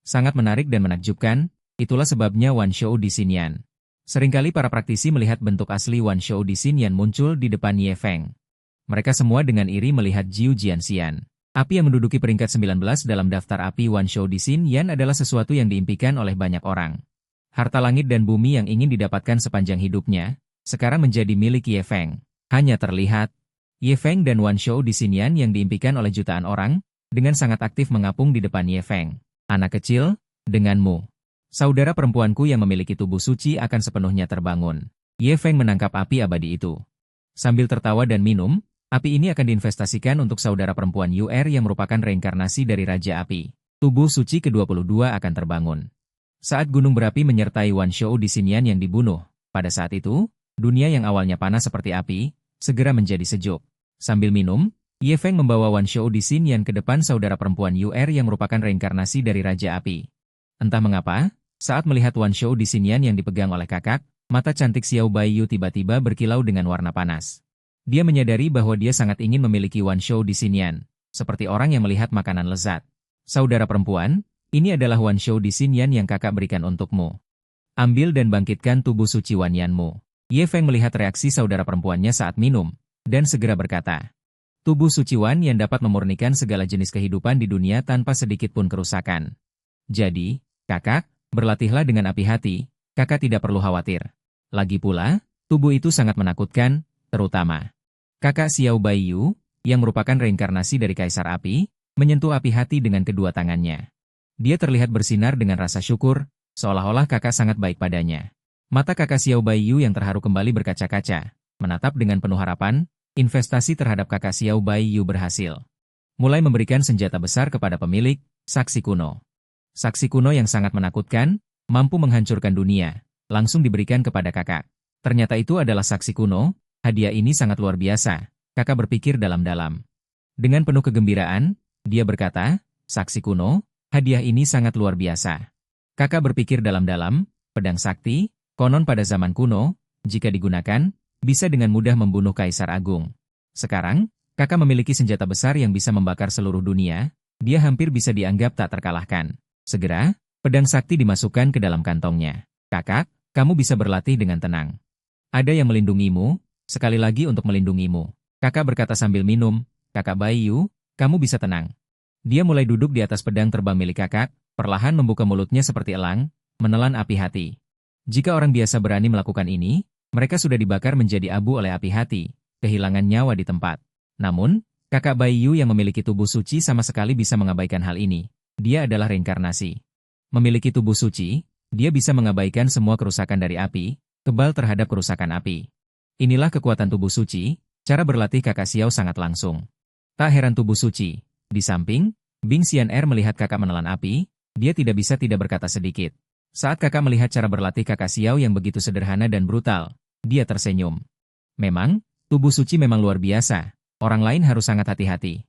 Sangat menarik dan menakjubkan, itulah sebabnya Wan Shou di Xinyan. Seringkali para praktisi melihat bentuk asli Wan Shou di Xinyan muncul di depan Ye Feng. Mereka semua dengan iri melihat Jiu Jianxian. Api yang menduduki peringkat 19 dalam daftar api Wan Shou di Xinyan adalah sesuatu yang diimpikan oleh banyak orang. Harta langit dan bumi yang ingin didapatkan sepanjang hidupnya, sekarang menjadi milik Ye Feng. Hanya terlihat, Ye Feng dan Wan Shou di Xinyan yang diimpikan oleh jutaan orang, dengan sangat aktif mengapung di depan Ye Feng. Anak kecil, denganmu. Saudara perempuanku yang memiliki tubuh suci akan sepenuhnya terbangun. Ye Feng menangkap api abadi itu. Sambil tertawa dan minum, api ini akan diinvestasikan untuk saudara perempuan Yuer yang merupakan reinkarnasi dari Raja Api. Tubuh suci ke-22 akan terbangun. Saat gunung berapi menyertai Wan Shou di Xinyan yang dibunuh, pada saat itu, dunia yang awalnya panas seperti api, segera menjadi sejuk. Sambil minum, Ye Feng membawa Wan Shou di Xinyan ke depan saudara perempuan Yuer yang merupakan reinkarnasi dari Raja Api. Entah mengapa, saat melihat Wan Shou di Xinyan yang dipegang oleh kakak, mata cantik Xiao Baiyu tiba-tiba berkilau dengan warna panas. Dia menyadari bahwa dia sangat ingin memiliki Wan Shou di Xinyan, seperti orang yang melihat makanan lezat. Saudara perempuan, ini adalah Wan Shou di Xinyan yang kakak berikan untukmu. Ambil dan bangkitkan tubuh suci Wanyanmu. Ye Feng melihat reaksi saudara perempuannya saat minum, dan segera berkata, tubuh suci Wan yang dapat memurnikan segala jenis kehidupan di dunia tanpa sedikit pun kerusakan. Jadi, kakak, berlatihlah dengan api hati, kakak tidak perlu khawatir. Lagi pula, tubuh itu sangat menakutkan, terutama kakak Xiao Baiyu, yang merupakan reinkarnasi dari Kaisar Api, menyentuh api hati dengan kedua tangannya. Dia terlihat bersinar dengan rasa syukur, seolah-olah kakak sangat baik padanya. Mata kakak Xiao Baiyu yang terharu kembali berkaca-kaca, menatap dengan penuh harapan. Investasi terhadap kakak Xiao Baiyu berhasil. Mulai memberikan senjata besar kepada pemilik, saksi kuno. Saksi kuno yang sangat menakutkan, mampu menghancurkan dunia, langsung diberikan kepada kakak. Ternyata itu adalah saksi kuno, hadiah ini sangat luar biasa, kakak berpikir dalam-dalam. Dengan penuh kegembiraan, dia berkata, saksi kuno, hadiah ini sangat luar biasa. Kakak berpikir dalam-dalam, pedang sakti, konon pada zaman kuno, jika digunakan, bisa dengan mudah membunuh Kaisar Agung. Sekarang, kakak memiliki senjata besar yang bisa membakar seluruh dunia, dia hampir bisa dianggap tak terkalahkan. Segera, pedang sakti dimasukkan ke dalam kantongnya. Kakak, kamu bisa berlatih dengan tenang. Ada yang melindungimu, sekali lagi untuk melindungimu. Kakak berkata sambil minum, kakak Baiyu, kamu bisa tenang. Dia mulai duduk di atas pedang terbang milik kakak, perlahan membuka mulutnya seperti elang, menelan api hati. Jika orang biasa berani melakukan ini, mereka sudah dibakar menjadi abu oleh api hati, kehilangan nyawa di tempat. Namun, kakak Baiyu yang memiliki tubuh suci sama sekali bisa mengabaikan hal ini. Dia adalah reinkarnasi. Memiliki tubuh suci, dia bisa mengabaikan semua kerusakan dari api, kebal terhadap kerusakan api. Inilah kekuatan tubuh suci, cara berlatih kakak Xiao sangat langsung. Tak heran tubuh suci. Di samping, Bing Xian'er melihat kakak menelan api, dia tidak bisa tidak berkata sedikit. Saat kakak melihat cara berlatih kakak Xiao yang begitu sederhana dan brutal, dia tersenyum. Memang, tubuh suci memang luar biasa, orang lain harus sangat hati-hati.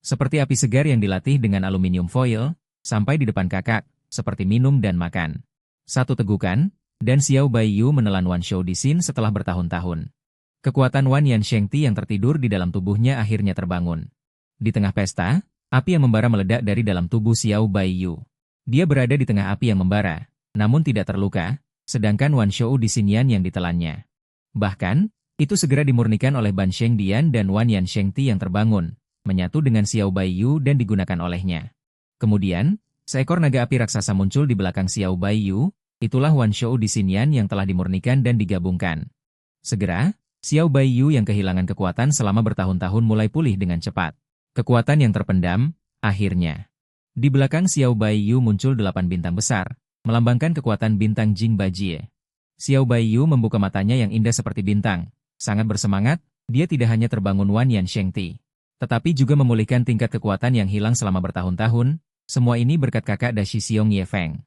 Seperti api segar yang dilatih dengan aluminium foil, sampai di depan kakak, seperti minum dan makan. Satu tegukan, dan Xiao Baiyu menelan Wan Shou di Xin setelah bertahun-tahun. Kekuatan Wan Yan Shengti yang tertidur di dalam tubuhnya akhirnya terbangun. Di tengah pesta, api yang membara meledak dari dalam tubuh Xiao Baiyu. Dia berada di tengah api yang membara, namun tidak terluka, sedangkan Wan Shou di Xinyan yang ditelannya. Bahkan, itu segera dimurnikan oleh Ban Shengdian dan Wan Yan Shengti yang terbangun, menyatu dengan Xiao Baiyu dan digunakan olehnya. Kemudian, seekor naga api raksasa muncul di belakang Xiao Baiyu, itulah Wan Shou di Xinyan yang telah dimurnikan dan digabungkan. Segera, Xiao Baiyu yang kehilangan kekuatan selama bertahun-tahun mulai pulih dengan cepat. Kekuatan yang terpendam, akhirnya. Di belakang Xiao Baiyu muncul 8 bintang besar, melambangkan kekuatan bintang Jing Bajie. Xiao Baiyu membuka matanya yang indah seperti bintang. Sangat bersemangat, dia tidak hanya terbangun Wan Yan Shengti, tetapi juga memulihkan tingkat kekuatan yang hilang selama bertahun-tahun, semua ini berkat kakak Dashi Xiong Ye Feng.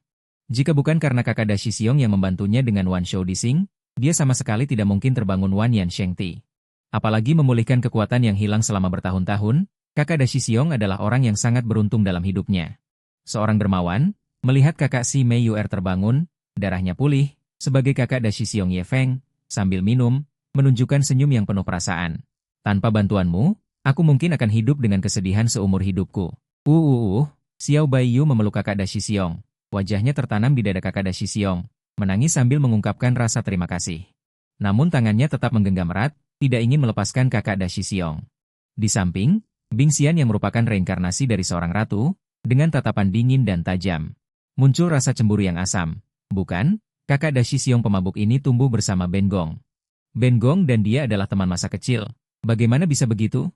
Jika bukan karena kakak Dashi Xiong yang membantunya dengan Wan Shou di Xing, dia sama sekali tidak mungkin terbangun Wan Yan Shengti. Apalagi memulihkan kekuatan yang hilang selama bertahun-tahun, kakak Dashi Xiong adalah orang yang sangat beruntung dalam hidupnya. Seorang dermawan, melihat kakak Si Mei Yuer terbangun, darahnya pulih, sebagai kakak Dashi Xiong Ye Feng, sambil minum, menunjukkan senyum yang penuh perasaan. Tanpa bantuanmu, aku mungkin akan hidup dengan kesedihan seumur hidupku. Xiao Baiyu memeluk kakak Dashi Xiong. Wajahnya tertanam di dada kakak Dashi Xiong, menangis sambil mengungkapkan rasa terima kasih. Namun tangannya tetap menggenggam erat, tidak ingin melepaskan kakak Dashi Xiong. Di samping, Bing Xian yang merupakan reinkarnasi dari seorang ratu, dengan tatapan dingin dan tajam. Muncul rasa cemburu yang asam. Bukan? Kakak Dashi Xiong pemabuk ini tumbuh bersama Ben Gong. Ben Gong dan dia adalah teman masa kecil. Bagaimana bisa begitu?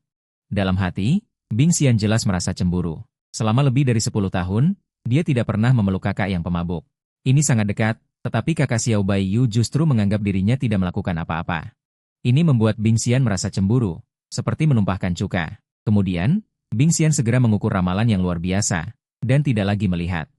Dalam hati, Bing Xian jelas merasa cemburu. Selama lebih dari 10 tahun, Dia tidak pernah memeluk kakak yang pemabuk. Ini sangat dekat, tetapi kakak Xiao Baiyu justru menganggap dirinya tidak melakukan apa-apa. Ini membuat Bing Xian merasa cemburu, seperti menumpahkan cuka. Kemudian, Bing Xian segera mengukur ramalan yang luar biasa, dan tidak lagi melihat.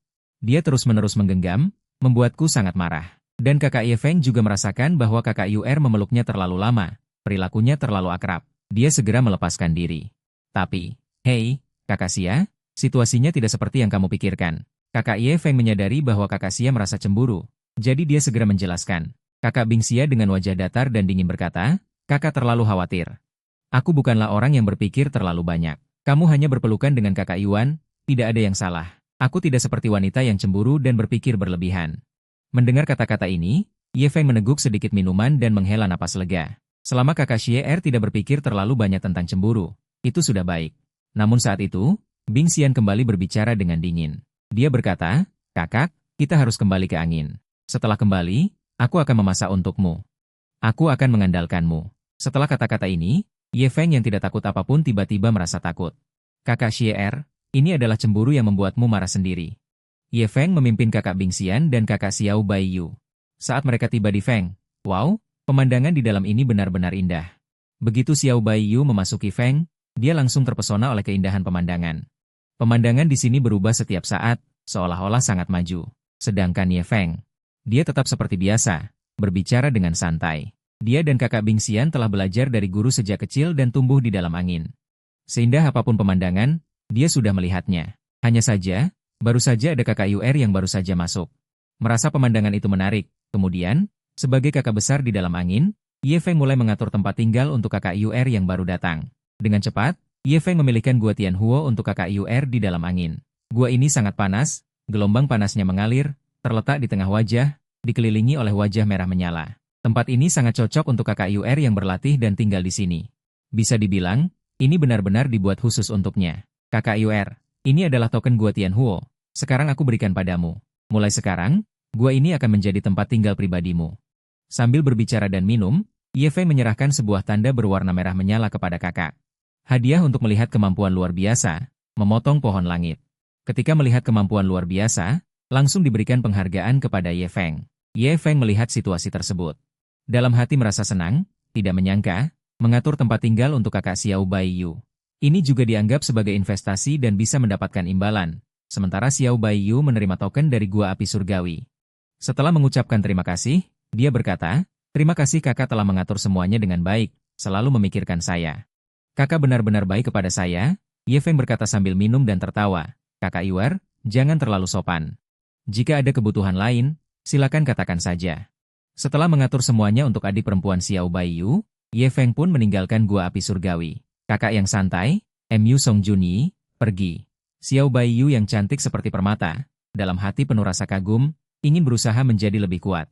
Dia terus-menerus menggenggam, membuatku sangat marah. Dan kakak Ye Feng juga merasakan bahwa kakak Yuer memeluknya terlalu lama, perilakunya terlalu akrab. Dia segera melepaskan diri. Tapi, hei, kakak Xia, situasinya tidak seperti yang kamu pikirkan. Kakak Ye Feng menyadari bahwa kakak Xia merasa cemburu, jadi dia segera menjelaskan. Kakak Bing Xia dengan wajah datar dan dingin berkata, kakak terlalu khawatir. Aku bukanlah orang yang berpikir terlalu banyak. Kamu hanya berpelukan dengan kakak Yuan, tidak ada yang salah. Aku tidak seperti wanita yang cemburu dan berpikir berlebihan. Mendengar kata-kata ini, Ye Feng meneguk sedikit minuman dan menghela napas lega. Selama kakak Xier tidak berpikir terlalu banyak tentang cemburu, itu sudah baik. Namun saat itu, Bing Xian kembali berbicara dengan dingin. Dia berkata, kakak, kita harus kembali ke angin. Setelah kembali, aku akan memasak untukmu. Aku akan mengandalkanmu. Setelah kata-kata ini, Ye Feng yang tidak takut apapun tiba-tiba merasa takut. Kakak Xier, ini adalah cemburu yang membuatmu marah sendiri. Ye Feng memimpin kakak Bing Xian dan kakak Xiao Baiyu. Saat mereka tiba di Feng, wow, pemandangan di dalam ini benar-benar indah. Begitu Xiao Baiyu memasuki Feng, dia langsung terpesona oleh keindahan pemandangan. Pemandangan di sini berubah setiap saat, seolah-olah sangat maju. Sedangkan Ye Feng, dia tetap seperti biasa, berbicara dengan santai. Dia dan kakak Bing Xian telah belajar dari guru sejak kecil dan tumbuh di dalam angin. Seindah apapun pemandangan, dia sudah melihatnya. Hanya saja, baru saja ada kakak Yuer yang baru saja masuk. Merasa pemandangan itu menarik, kemudian, sebagai kakak besar di dalam angin, Ye Feng mulai mengatur tempat tinggal untuk kakak Yuer yang baru datang. Dengan cepat, Ye Feng memilihkan Gua Tianhuo untuk kakak Yuer di dalam angin. Gua ini sangat panas, gelombang panasnya mengalir, terletak di tengah wajah, dikelilingi oleh wajah merah menyala. Tempat ini sangat cocok untuk kakak Yuer yang berlatih dan tinggal di sini. Bisa dibilang, ini benar-benar dibuat khusus untuknya. Kakak Yuer, ini adalah token Gua Tianhuo. Sekarang aku berikan padamu. Mulai sekarang, gua ini akan menjadi tempat tinggal pribadimu. Sambil berbicara dan minum, Ye Feng menyerahkan sebuah tanda berwarna merah menyala kepada kakak. Hadiah untuk melihat kemampuan luar biasa, memotong pohon langit. Ketika melihat kemampuan luar biasa, langsung diberikan penghargaan kepada Ye Feng. Ye Feng melihat situasi tersebut. Dalam hati merasa senang, tidak menyangka, mengatur tempat tinggal untuk kakak Xiao Baiyu. Ini juga dianggap sebagai investasi dan bisa mendapatkan imbalan. Sementara Xiao Baiyu menerima token dari Gua Api Surgawi. Setelah mengucapkan terima kasih, dia berkata, terima kasih kakak telah mengatur semuanya dengan baik, selalu memikirkan saya. Kakak benar-benar baik kepada saya, Ye Feng berkata sambil minum dan tertawa. Kakak Yuer, jangan terlalu sopan. Jika ada kebutuhan lain, silakan katakan saja. Setelah mengatur semuanya untuk adik perempuan Xiao Baiyu, Ye Feng pun meninggalkan Gua Api Surgawi. Kakak yang santai, Mu Song Junyi, pergi. Xiao Baiyu yang cantik seperti permata, dalam hati penuh rasa kagum, ingin berusaha menjadi lebih kuat.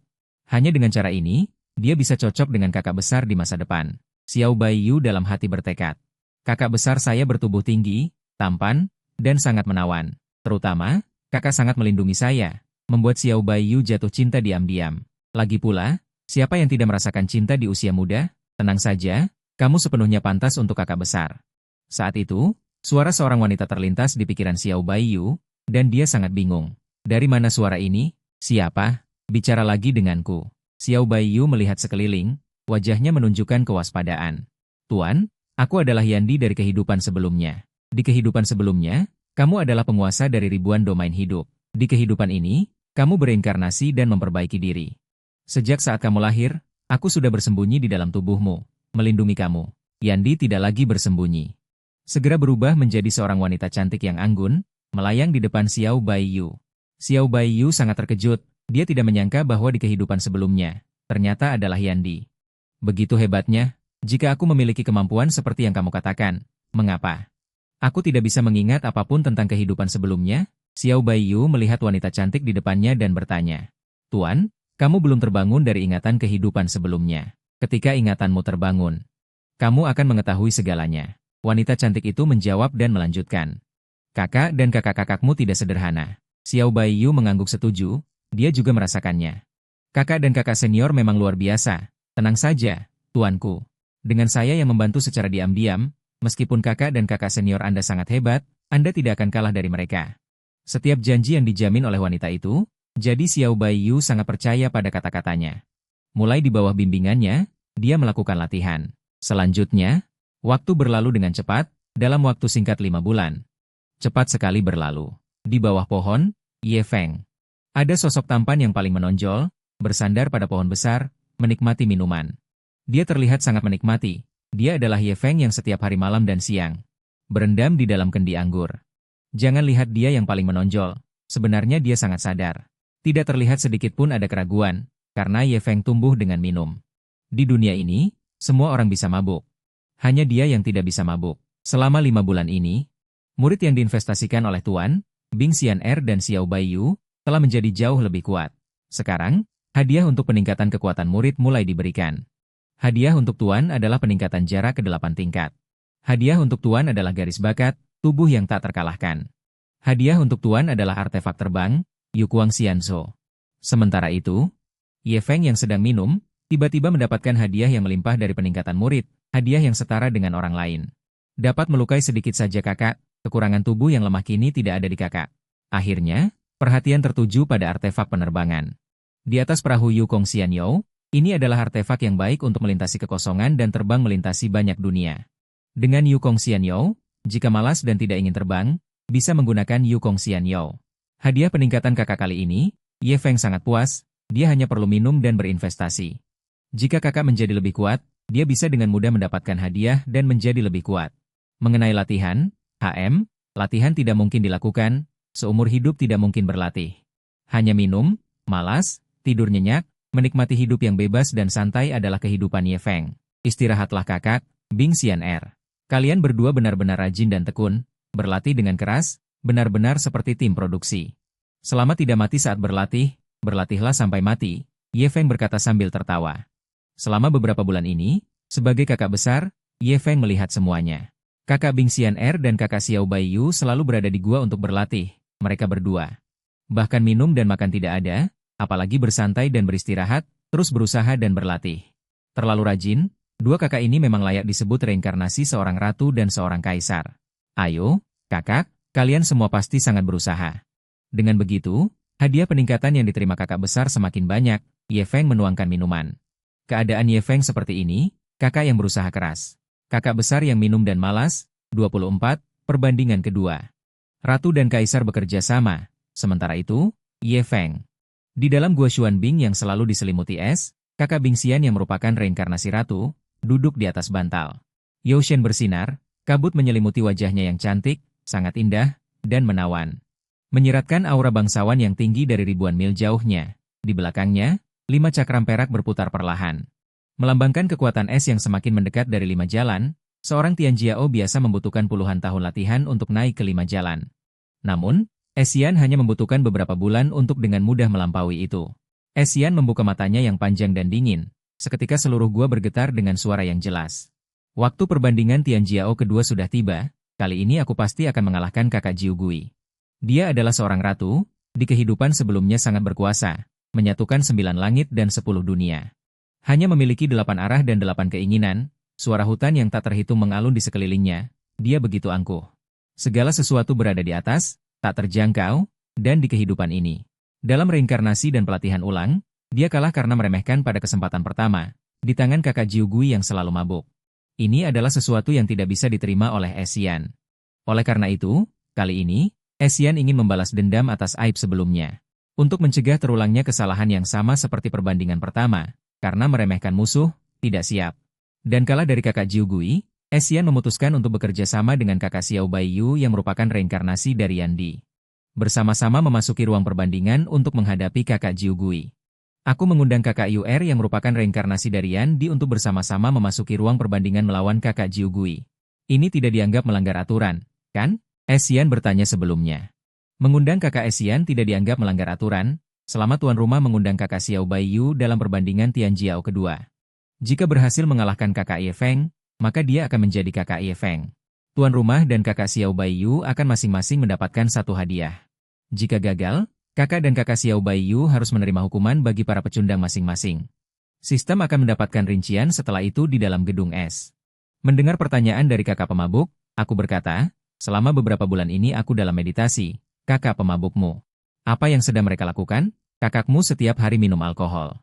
Hanya dengan cara ini, dia bisa cocok dengan kakak besar di masa depan. Xiao Baiyu dalam hati bertekad. Kakak besar saya bertubuh tinggi, tampan, dan sangat menawan. Terutama, kakak sangat melindungi saya, membuat Xiao Baiyu jatuh cinta diam-diam. Lagi pula, siapa yang tidak merasakan cinta di usia muda? Tenang saja, kamu sepenuhnya pantas untuk kakak besar. Saat itu, suara seorang wanita terlintas di pikiran Xiao Baiyu, dan dia sangat bingung. Dari mana suara ini? Siapa? Bicara lagi denganku. Xiao Baiyu melihat sekeliling, wajahnya menunjukkan kewaspadaan. Tuan, aku adalah Yandi dari kehidupan sebelumnya. Di kehidupan sebelumnya, kamu adalah penguasa dari ribuan domain hidup. Di kehidupan ini, kamu bereinkarnasi dan memperbaiki diri. Sejak saat kamu lahir, aku sudah bersembunyi di dalam tubuhmu, melindungi kamu. Yandi tidak lagi bersembunyi. Segera berubah menjadi seorang wanita cantik yang anggun, melayang di depan Xiao Baiyu. Xiao Baiyu sangat terkejut, dia tidak menyangka bahwa di kehidupan sebelumnya, ternyata adalah Yandi. Begitu hebatnya, jika aku memiliki kemampuan seperti yang kamu katakan, mengapa? Aku tidak bisa mengingat apapun tentang kehidupan sebelumnya. Xiao Baiyu melihat wanita cantik di depannya dan bertanya, Tuan, kamu belum terbangun dari ingatan kehidupan sebelumnya. Ketika ingatanmu terbangun, kamu akan mengetahui segalanya. Wanita cantik itu menjawab dan melanjutkan. Kakak dan kakak-kakakmu tidak sederhana. Xiao Baiyu mengangguk setuju, dia juga merasakannya. Kakak dan kakak senior memang luar biasa. Tenang saja, tuanku. Dengan saya yang membantu secara diam-diam, meskipun kakak dan kakak senior Anda sangat hebat, Anda tidak akan kalah dari mereka. Setiap janji yang dijamin oleh wanita itu, jadi Xiao Baiyu sangat percaya pada kata-katanya. Mulai di bawah bimbingannya, dia melakukan latihan. Selanjutnya, waktu berlalu dengan cepat, dalam waktu singkat 5 bulan. Cepat sekali berlalu. Di bawah pohon, Ye Feng. Ada sosok tampan yang paling menonjol, bersandar pada pohon besar, menikmati minuman. Dia terlihat sangat menikmati. Dia adalah Ye Feng yang setiap hari malam dan siang berendam di dalam kendi anggur. Jangan lihat dia yang paling menonjol, sebenarnya dia sangat sadar. Tidak terlihat sedikit pun ada keraguan, karena Ye Feng tumbuh dengan minum. Di dunia ini, semua orang bisa mabuk. Hanya dia yang tidak bisa mabuk. Selama 5 bulan ini, murid yang diinvestasikan oleh Tuan, Bing Xian'er dan Xiao Baiyu, telah menjadi jauh lebih kuat. Sekarang, hadiah untuk peningkatan kekuatan murid mulai diberikan. Hadiah untuk Tuan adalah peningkatan jarak ke 8 tingkat. Hadiah untuk Tuan adalah garis bakat, tubuh yang tak terkalahkan. Hadiah untuk Tuan adalah artefak terbang, Yukuang Xianzhou. Sementara itu, Ye Feng yang sedang minum, tiba-tiba mendapatkan hadiah yang melimpah dari peningkatan murid, hadiah yang setara dengan orang lain. Dapat melukai sedikit saja kakak, kekurangan tubuh yang lemah kini tidak ada di kakak. Akhirnya, perhatian tertuju pada artefak penerbangan. Di atas perahu Yukong Xianyou, ini adalah artefak yang baik untuk melintasi kekosongan dan terbang melintasi banyak dunia. Dengan Yukong Xianyou, jika malas dan tidak ingin terbang, bisa menggunakan Yukong Xianyou. Hadiah peningkatan kakak kali ini, Ye Feng sangat puas, dia hanya perlu minum dan berinvestasi. Jika kakak menjadi lebih kuat, dia bisa dengan mudah mendapatkan hadiah dan menjadi lebih kuat. Mengenai latihan, latihan tidak mungkin dilakukan, seumur hidup tidak mungkin berlatih. Hanya minum, malas, tidur nyenyak, menikmati hidup yang bebas dan santai adalah kehidupan Ye Feng. Istirahatlah kakak, Bing Xian'er. Kalian berdua benar-benar rajin dan tekun, berlatih dengan keras, benar-benar seperti tim produksi. Selama tidak mati saat berlatih, berlatihlah sampai mati, Ye Feng berkata sambil tertawa. Selama beberapa bulan ini, sebagai kakak besar, Ye Feng melihat semuanya. Kakak Bing Xian'er dan kakak Xiao Baiyu selalu berada di gua untuk berlatih, mereka berdua. Bahkan minum dan makan tidak ada, apalagi bersantai dan beristirahat, terus berusaha dan berlatih. Terlalu rajin, dua kakak ini memang layak disebut reinkarnasi seorang ratu dan seorang kaisar. Ayo, kakak, kalian semua pasti sangat berusaha. Dengan begitu, hadiah peningkatan yang diterima kakak besar semakin banyak, Ye Feng menuangkan minuman. Keadaan Ye Feng seperti ini, kakak yang berusaha keras. Kakak besar yang minum dan malas, 24, perbandingan kedua. Ratu dan kaisar bekerja sama, sementara itu, Ye Feng. Di dalam gua Xuanbing yang selalu diselimuti es, kakak Bing Xian yang merupakan reinkarnasi ratu, duduk di atas bantal. Yao Shen bersinar, kabut menyelimuti wajahnya yang cantik, sangat indah, dan menawan. Menyiratkan aura bangsawan yang tinggi dari ribuan mil jauhnya. Di belakangnya, 5 cakram perak berputar perlahan. Melambangkan kekuatan es yang semakin mendekat dari 5 jalan, seorang Tianjiao biasa membutuhkan puluhan tahun latihan untuk naik ke 5 jalan. Namun, Esian hanya membutuhkan beberapa bulan untuk dengan mudah melampaui itu. Esian membuka matanya yang panjang dan dingin. Seketika seluruh gua bergetar dengan suara yang jelas. Waktu perbandingan Tianjiao kedua sudah tiba, kali ini aku pasti akan mengalahkan kakak Jiu Gui. Dia adalah seorang ratu, di kehidupan sebelumnya sangat berkuasa, menyatukan 9 langit dan 10 dunia. Hanya memiliki 8 arah dan 8 keinginan, suara hutan yang tak terhitung mengalun di sekelilingnya, dia begitu angkuh. Segala sesuatu berada di atas, tak terjangkau, dan di kehidupan ini. Dalam reinkarnasi dan pelatihan ulang, dia kalah karena meremehkan pada kesempatan pertama, di tangan kakak Jiu Gui yang selalu mabuk. Ini adalah sesuatu yang tidak bisa diterima oleh Esian. Oleh karena itu, kali ini, Esian ingin membalas dendam atas aib sebelumnya. Untuk mencegah terulangnya kesalahan yang sama seperti perbandingan pertama, karena meremehkan musuh, tidak siap. Dan kalah dari kakak Jiu Gui, Esian memutuskan untuk bekerja sama dengan kakak Xiao Baiyu yang merupakan reinkarnasi dari Yandi. Bersama-sama memasuki ruang perbandingan untuk menghadapi kakak Jiu Gui. Aku mengundang kakak Yuer yang merupakan reinkarnasi dari Yandi untuk bersama-sama memasuki ruang perbandingan melawan kakak Jiu Gui. Ini tidak dianggap melanggar aturan, kan? Esian bertanya sebelumnya. Mengundang kakak Esian tidak dianggap melanggar aturan, selama tuan rumah mengundang kakak Xiao Baiyu dalam perbandingan Tianjiao kedua. Jika berhasil mengalahkan kakak Ye Feng, maka dia akan menjadi kakak Ye Feng. Tuan rumah dan kakak Xiao Baiyu akan masing-masing mendapatkan satu hadiah. Jika gagal, kakak dan kakak Xiao Baiyu harus menerima hukuman bagi para pecundang masing-masing. Sistem akan mendapatkan rincian setelah itu di dalam gedung es. Mendengar pertanyaan dari kakak pemabuk, aku berkata, selama beberapa bulan ini aku dalam meditasi, kakak pemabukmu. Apa yang sedang mereka lakukan? Kakakmu setiap hari minum alkohol.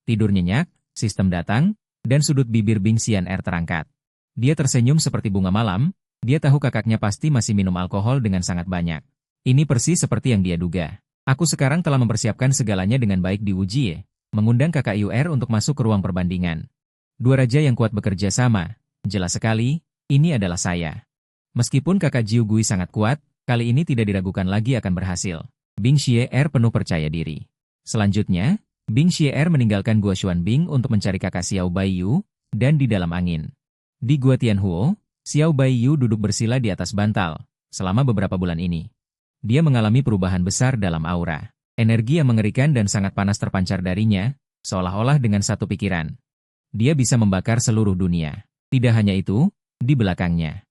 Tidur nyenyak, sistem datang, dan sudut bibir Bing Xian'er terangkat. Dia tersenyum seperti bunga malam, dia tahu kakaknya pasti masih minum alkohol dengan sangat banyak. Ini persis seperti yang dia duga. Aku sekarang telah mempersiapkan segalanya dengan baik di Wujie, mengundang kakak Yuer untuk masuk ke ruang perbandingan. Dua raja yang kuat bekerja sama, jelas sekali, ini adalah saya. Meskipun kakak Jiu Gui sangat kuat, kali ini tidak diragukan lagi akan berhasil. Bing Xier penuh percaya diri. Selanjutnya, Bing Xier meninggalkan Gua Xuanbing untuk mencari kakak Xiao Baiyu, dan di dalam angin. Di Gua Tianhuo, Xiao Baiyu duduk bersila di atas bantal, selama beberapa bulan ini. Dia mengalami perubahan besar dalam aura. Energi yang mengerikan dan sangat panas terpancar darinya, seolah-olah dengan satu pikiran. Dia bisa membakar seluruh dunia. Tidak hanya itu, di belakangnya.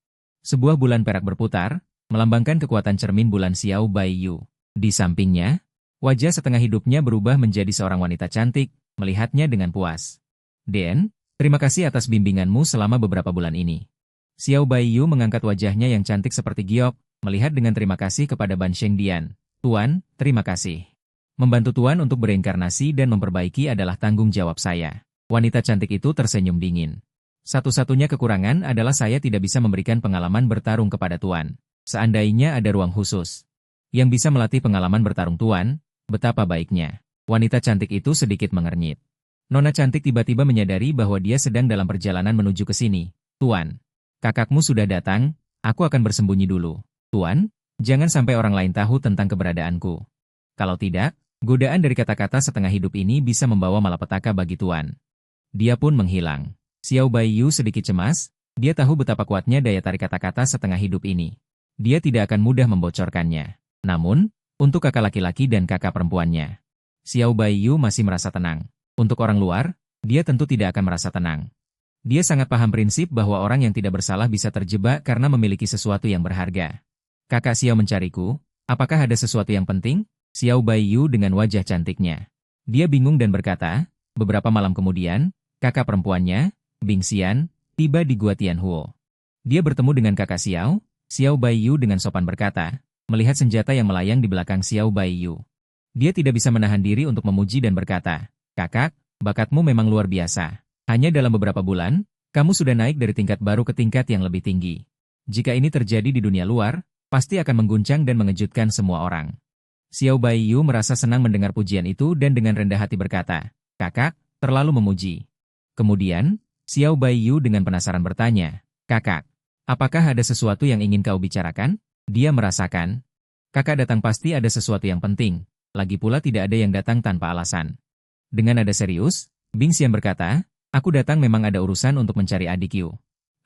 Sebuah bulan perak berputar, melambangkan kekuatan cermin bulan Xiao Baiyu. Di sampingnya, wajah setengah hidupnya berubah menjadi seorang wanita cantik, melihatnya dengan puas. Den, terima kasih atas bimbinganmu selama beberapa bulan ini. Xiao Baiyu mengangkat wajahnya yang cantik seperti giok, melihat dengan terima kasih kepada Ban Shengdian. Tuan, terima kasih. Membantu Tuan untuk bereinkarnasi dan memperbaiki adalah tanggung jawab saya. Wanita cantik itu tersenyum dingin. Satu-satunya kekurangan adalah saya tidak bisa memberikan pengalaman bertarung kepada Tuan. Seandainya ada ruang khusus yang bisa melatih pengalaman bertarung Tuan, betapa baiknya. Wanita cantik itu sedikit mengernyit. Nona cantik tiba-tiba menyadari bahwa dia sedang dalam perjalanan menuju ke sini. Tuan, kakakmu sudah datang, aku akan bersembunyi dulu. Tuan, jangan sampai orang lain tahu tentang keberadaanku. Kalau tidak, godaan dari kata-kata setengah hidup ini bisa membawa malapetaka bagi Tuan. Dia pun menghilang. Xiao Baiyu sedikit cemas, dia tahu betapa kuatnya daya tarik kata-kata setengah hidup ini. Dia tidak akan mudah membocorkannya. Namun, untuk kakak laki-laki dan kakak perempuannya, Xiao Baiyu masih merasa tenang. Untuk orang luar, dia tentu tidak akan merasa tenang. Dia sangat paham prinsip bahwa orang yang tidak bersalah bisa terjebak karena memiliki sesuatu yang berharga. Kakak Xiao mencariku, apakah ada sesuatu yang penting? Xiao Baiyu dengan wajah cantiknya. Dia bingung dan berkata, beberapa malam kemudian, kakak perempuannya, Bing Xian, tiba di Gua Tianhuo. Dia bertemu dengan kakak Xiao, Xiao Baiyu dengan sopan berkata, melihat senjata yang melayang di belakang Xiao Baiyu. Dia tidak bisa menahan diri untuk memuji dan berkata, kakak, bakatmu memang luar biasa. Hanya dalam beberapa bulan, kamu sudah naik dari tingkat baru ke tingkat yang lebih tinggi. Jika ini terjadi di dunia luar, pasti akan mengguncang dan mengejutkan semua orang. Xiao Baiyu merasa senang mendengar pujian itu dan dengan rendah hati berkata, kakak, terlalu memuji. Kemudian, Xiao Baiyu dengan penasaran bertanya, kakak, apakah ada sesuatu yang ingin kau bicarakan? Dia merasakan, kakak datang pasti ada sesuatu yang penting, lagi pula tidak ada yang datang tanpa alasan. Dengan nada serius, Bing Xian berkata, aku datang memang ada urusan untuk mencari adik Yu.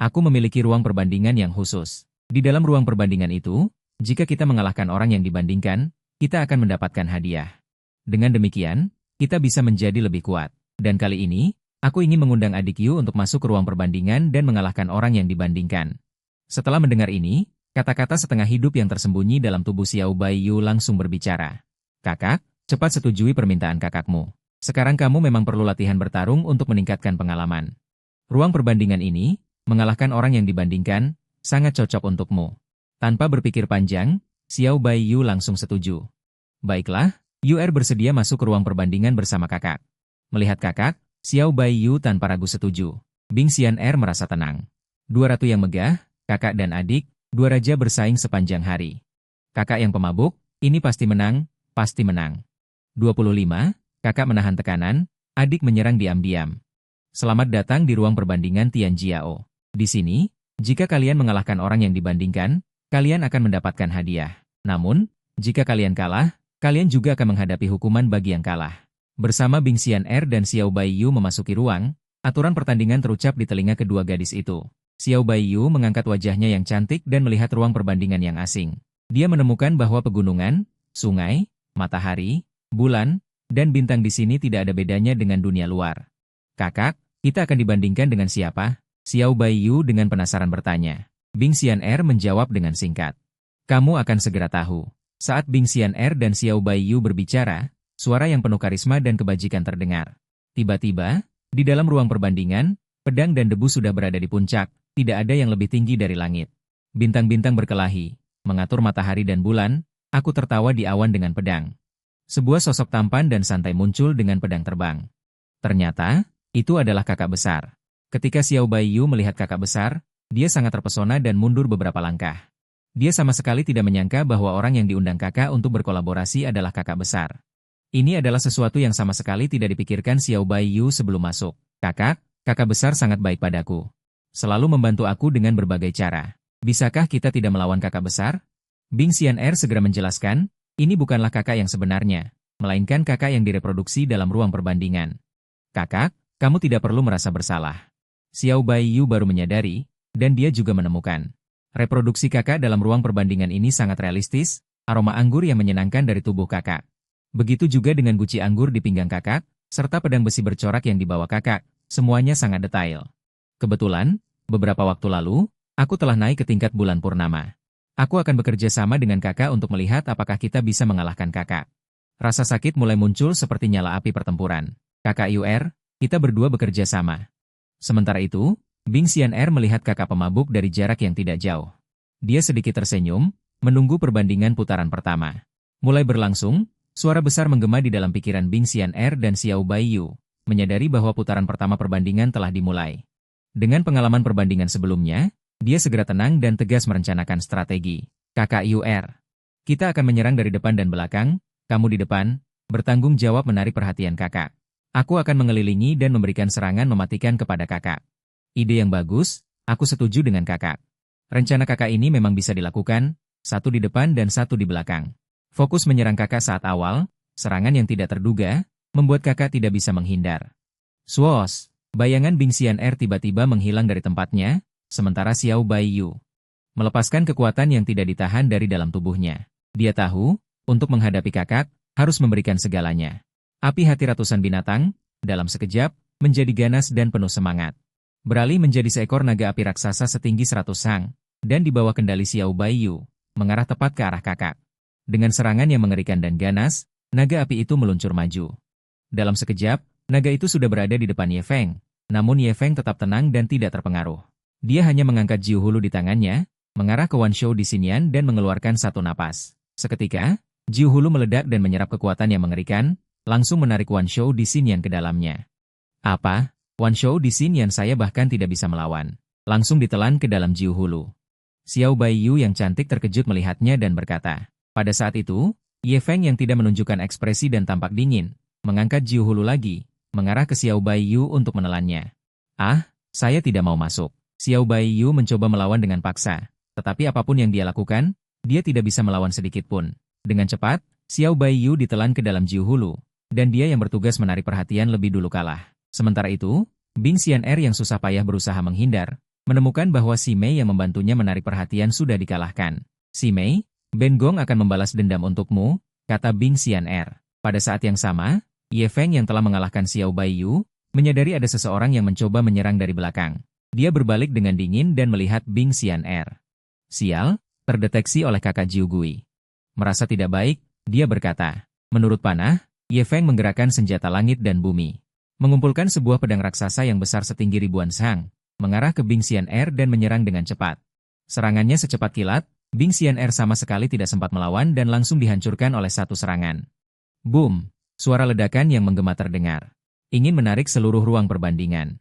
Aku memiliki ruang perbandingan yang khusus. Di dalam ruang perbandingan itu, jika kita mengalahkan orang yang dibandingkan, kita akan mendapatkan hadiah. Dengan demikian, kita bisa menjadi lebih kuat. Dan kali ini, aku ingin mengundang adik Yu untuk masuk ke ruang perbandingan dan mengalahkan orang yang dibandingkan. Setelah mendengar ini, kata-kata setengah hidup yang tersembunyi dalam tubuh Xiao Baiyu langsung berbicara. Kakak, cepat setujui permintaan kakakmu. Sekarang kamu memang perlu latihan bertarung untuk meningkatkan pengalaman. Ruang perbandingan ini, mengalahkan orang yang dibandingkan, sangat cocok untukmu. Tanpa berpikir panjang, Xiao Baiyu langsung setuju. Baiklah, Yuer bersedia masuk ke ruang perbandingan bersama kakak. Melihat kakak, Xiao Baiyu tanpa ragu setuju. Bing Xian'er merasa tenang. Dua ratu yang megah, kakak dan adik, dua raja bersaing sepanjang hari. Kakak yang pemabuk, ini pasti menang, pasti menang. 25, kakak menahan tekanan, adik menyerang diam-diam. Selamat datang di ruang perbandingan Tianjiao. Di sini, jika kalian mengalahkan orang yang dibandingkan, kalian akan mendapatkan hadiah. Namun, jika kalian kalah, kalian juga akan menghadapi hukuman bagi yang kalah. Bersama Bing Xian'er dan Xiao Baiyu memasuki ruang, aturan pertandingan terucap di telinga kedua gadis itu. Xiao Baiyu mengangkat wajahnya yang cantik dan melihat ruang perbandingan yang asing. Dia menemukan bahwa pegunungan, sungai, matahari, bulan, dan bintang di sini tidak ada bedanya dengan dunia luar. Kakak, kita akan dibandingkan dengan siapa? Xiao Baiyu dengan penasaran bertanya. Bing Xian'er menjawab dengan singkat. Kamu akan segera tahu. Saat Bing Xian'er dan Xiao Baiyu berbicara, suara yang penuh karisma dan kebajikan terdengar. Tiba-tiba, di dalam ruang perbandingan, pedang dan debu sudah berada di puncak, tidak ada yang lebih tinggi dari langit. Bintang-bintang berkelahi, mengatur matahari dan bulan, Aku tertawa di awan dengan pedang. Sebuah sosok tampan dan santai muncul dengan pedang terbang. Ternyata, itu adalah kakak besar. Ketika Xiao Baiyu melihat kakak besar, dia sangat terpesona dan mundur beberapa langkah. Dia sama sekali tidak menyangka bahwa orang yang diundang kakak untuk berkolaborasi adalah kakak besar. Ini adalah sesuatu yang sama sekali tidak dipikirkan Xiao Baiyu sebelum masuk. Kakak besar sangat baik padaku. Selalu membantu aku dengan berbagai cara. Bisakah kita tidak melawan kakak besar? Bing Xian'er segera menjelaskan, ini bukanlah kakak yang sebenarnya, melainkan kakak yang direproduksi dalam ruang perbandingan. Kakak, kamu tidak perlu merasa bersalah. Xiao Baiyu baru menyadari, dan dia juga menemukan. Reproduksi kakak dalam ruang perbandingan ini sangat realistis, aroma anggur yang menyenangkan dari tubuh kakak. Begitu juga dengan guci anggur di pinggang kakak, serta pedang besi bercorak yang dibawa kakak, semuanya sangat detail. Kebetulan, beberapa waktu lalu, aku telah naik ke tingkat bulan purnama. Aku akan bekerja sama dengan kakak untuk melihat apakah kita bisa mengalahkan kakak. Rasa sakit mulai muncul seperti nyala api pertempuran. Kakak Yuer, kita berdua bekerja sama. Sementara itu, Bing Xian'er melihat kakak pemabuk dari jarak yang tidak jauh. Dia sedikit tersenyum, menunggu perbandingan putaran pertama. Mulai berlangsung, suara besar menggema di dalam pikiran Bing Xian'er dan Xiao Baiyu, menyadari bahwa putaran pertama perbandingan telah dimulai. Dengan pengalaman perbandingan sebelumnya, dia segera tenang dan tegas merencanakan strategi. Kakak Yuer, kita akan menyerang dari depan dan belakang, kamu di depan, bertanggung jawab menarik perhatian kakak. Aku akan mengelilingi dan memberikan serangan mematikan kepada kakak. Ide yang bagus, aku setuju dengan kakak. Rencana kakak ini memang bisa dilakukan, satu di depan dan satu di belakang. Fokus menyerang kakak saat awal, serangan yang tidak terduga, membuat kakak tidak bisa menghindar. Swoosh! Bayangan Bing Xian'er tiba-tiba menghilang dari tempatnya, sementara Xiao Baiyu melepaskan kekuatan yang tidak ditahan dari dalam tubuhnya. Dia tahu, untuk menghadapi kakak, harus memberikan segalanya. Api hati ratusan binatang, dalam sekejap, menjadi ganas dan penuh semangat. Beralih menjadi seekor naga api raksasa setinggi 100 sang, dan di bawah kendali Xiao Baiyu, mengarah tepat ke arah kakak. Dengan serangan yang mengerikan dan ganas, naga api itu meluncur maju. Dalam sekejap, naga itu sudah berada di depan Ye Feng, namun Ye Feng tetap tenang dan tidak terpengaruh. Dia hanya mengangkat Jiu Hulu di tangannya, mengarah ke Wan Shou di Xinyan dan mengeluarkan satu napas. Seketika, Jiu Hulu meledak dan menyerap kekuatan yang mengerikan, langsung menarik Wan Shou di Xinyan ke dalamnya. Apa? Wan Shou di Xinyan saya bahkan tidak bisa melawan. Langsung ditelan ke dalam Jiu Hulu. Xiao Baiyu yang cantik terkejut melihatnya dan berkata. Pada saat itu, Ye Feng yang tidak menunjukkan ekspresi dan tampak dingin, mengangkat Jiu Hulu lagi, mengarah ke Xiao Baiyu untuk menelannya. Ah, saya tidak mau masuk. Xiao Baiyu mencoba melawan dengan paksa, tetapi apapun yang dia lakukan, dia tidak bisa melawan sedikit pun. Dengan cepat, Xiao Baiyu ditelan ke dalam Jiu Hulu, dan dia yang bertugas menarik perhatian lebih dulu kalah. Sementara itu, Bing Xian'er yang susah payah berusaha menghindar, menemukan bahwa Si Mei yang membantunya menarik perhatian sudah dikalahkan. Si Mei, Ben Gong akan membalas dendam untukmu, kata Bing Xian'er. Pada saat yang sama, Ye Feng yang telah mengalahkan Xiao Baiyu, menyadari ada seseorang yang mencoba menyerang dari belakang. Dia berbalik dengan dingin dan melihat Bing Xian'er. Sial, terdeteksi oleh kakak Jiu Gui. Merasa tidak baik, dia berkata. Menurut panah, Ye Feng menggerakkan senjata langit dan bumi. Mengumpulkan sebuah pedang raksasa yang besar setinggi ribuan sang, mengarah ke Bing Xian'er dan menyerang dengan cepat. Serangannya secepat kilat, Bing Xian'er sama sekali tidak sempat melawan dan langsung dihancurkan oleh satu serangan. Boom! Suara ledakan yang menggema terdengar. Ingin menarik seluruh ruang perbandingan.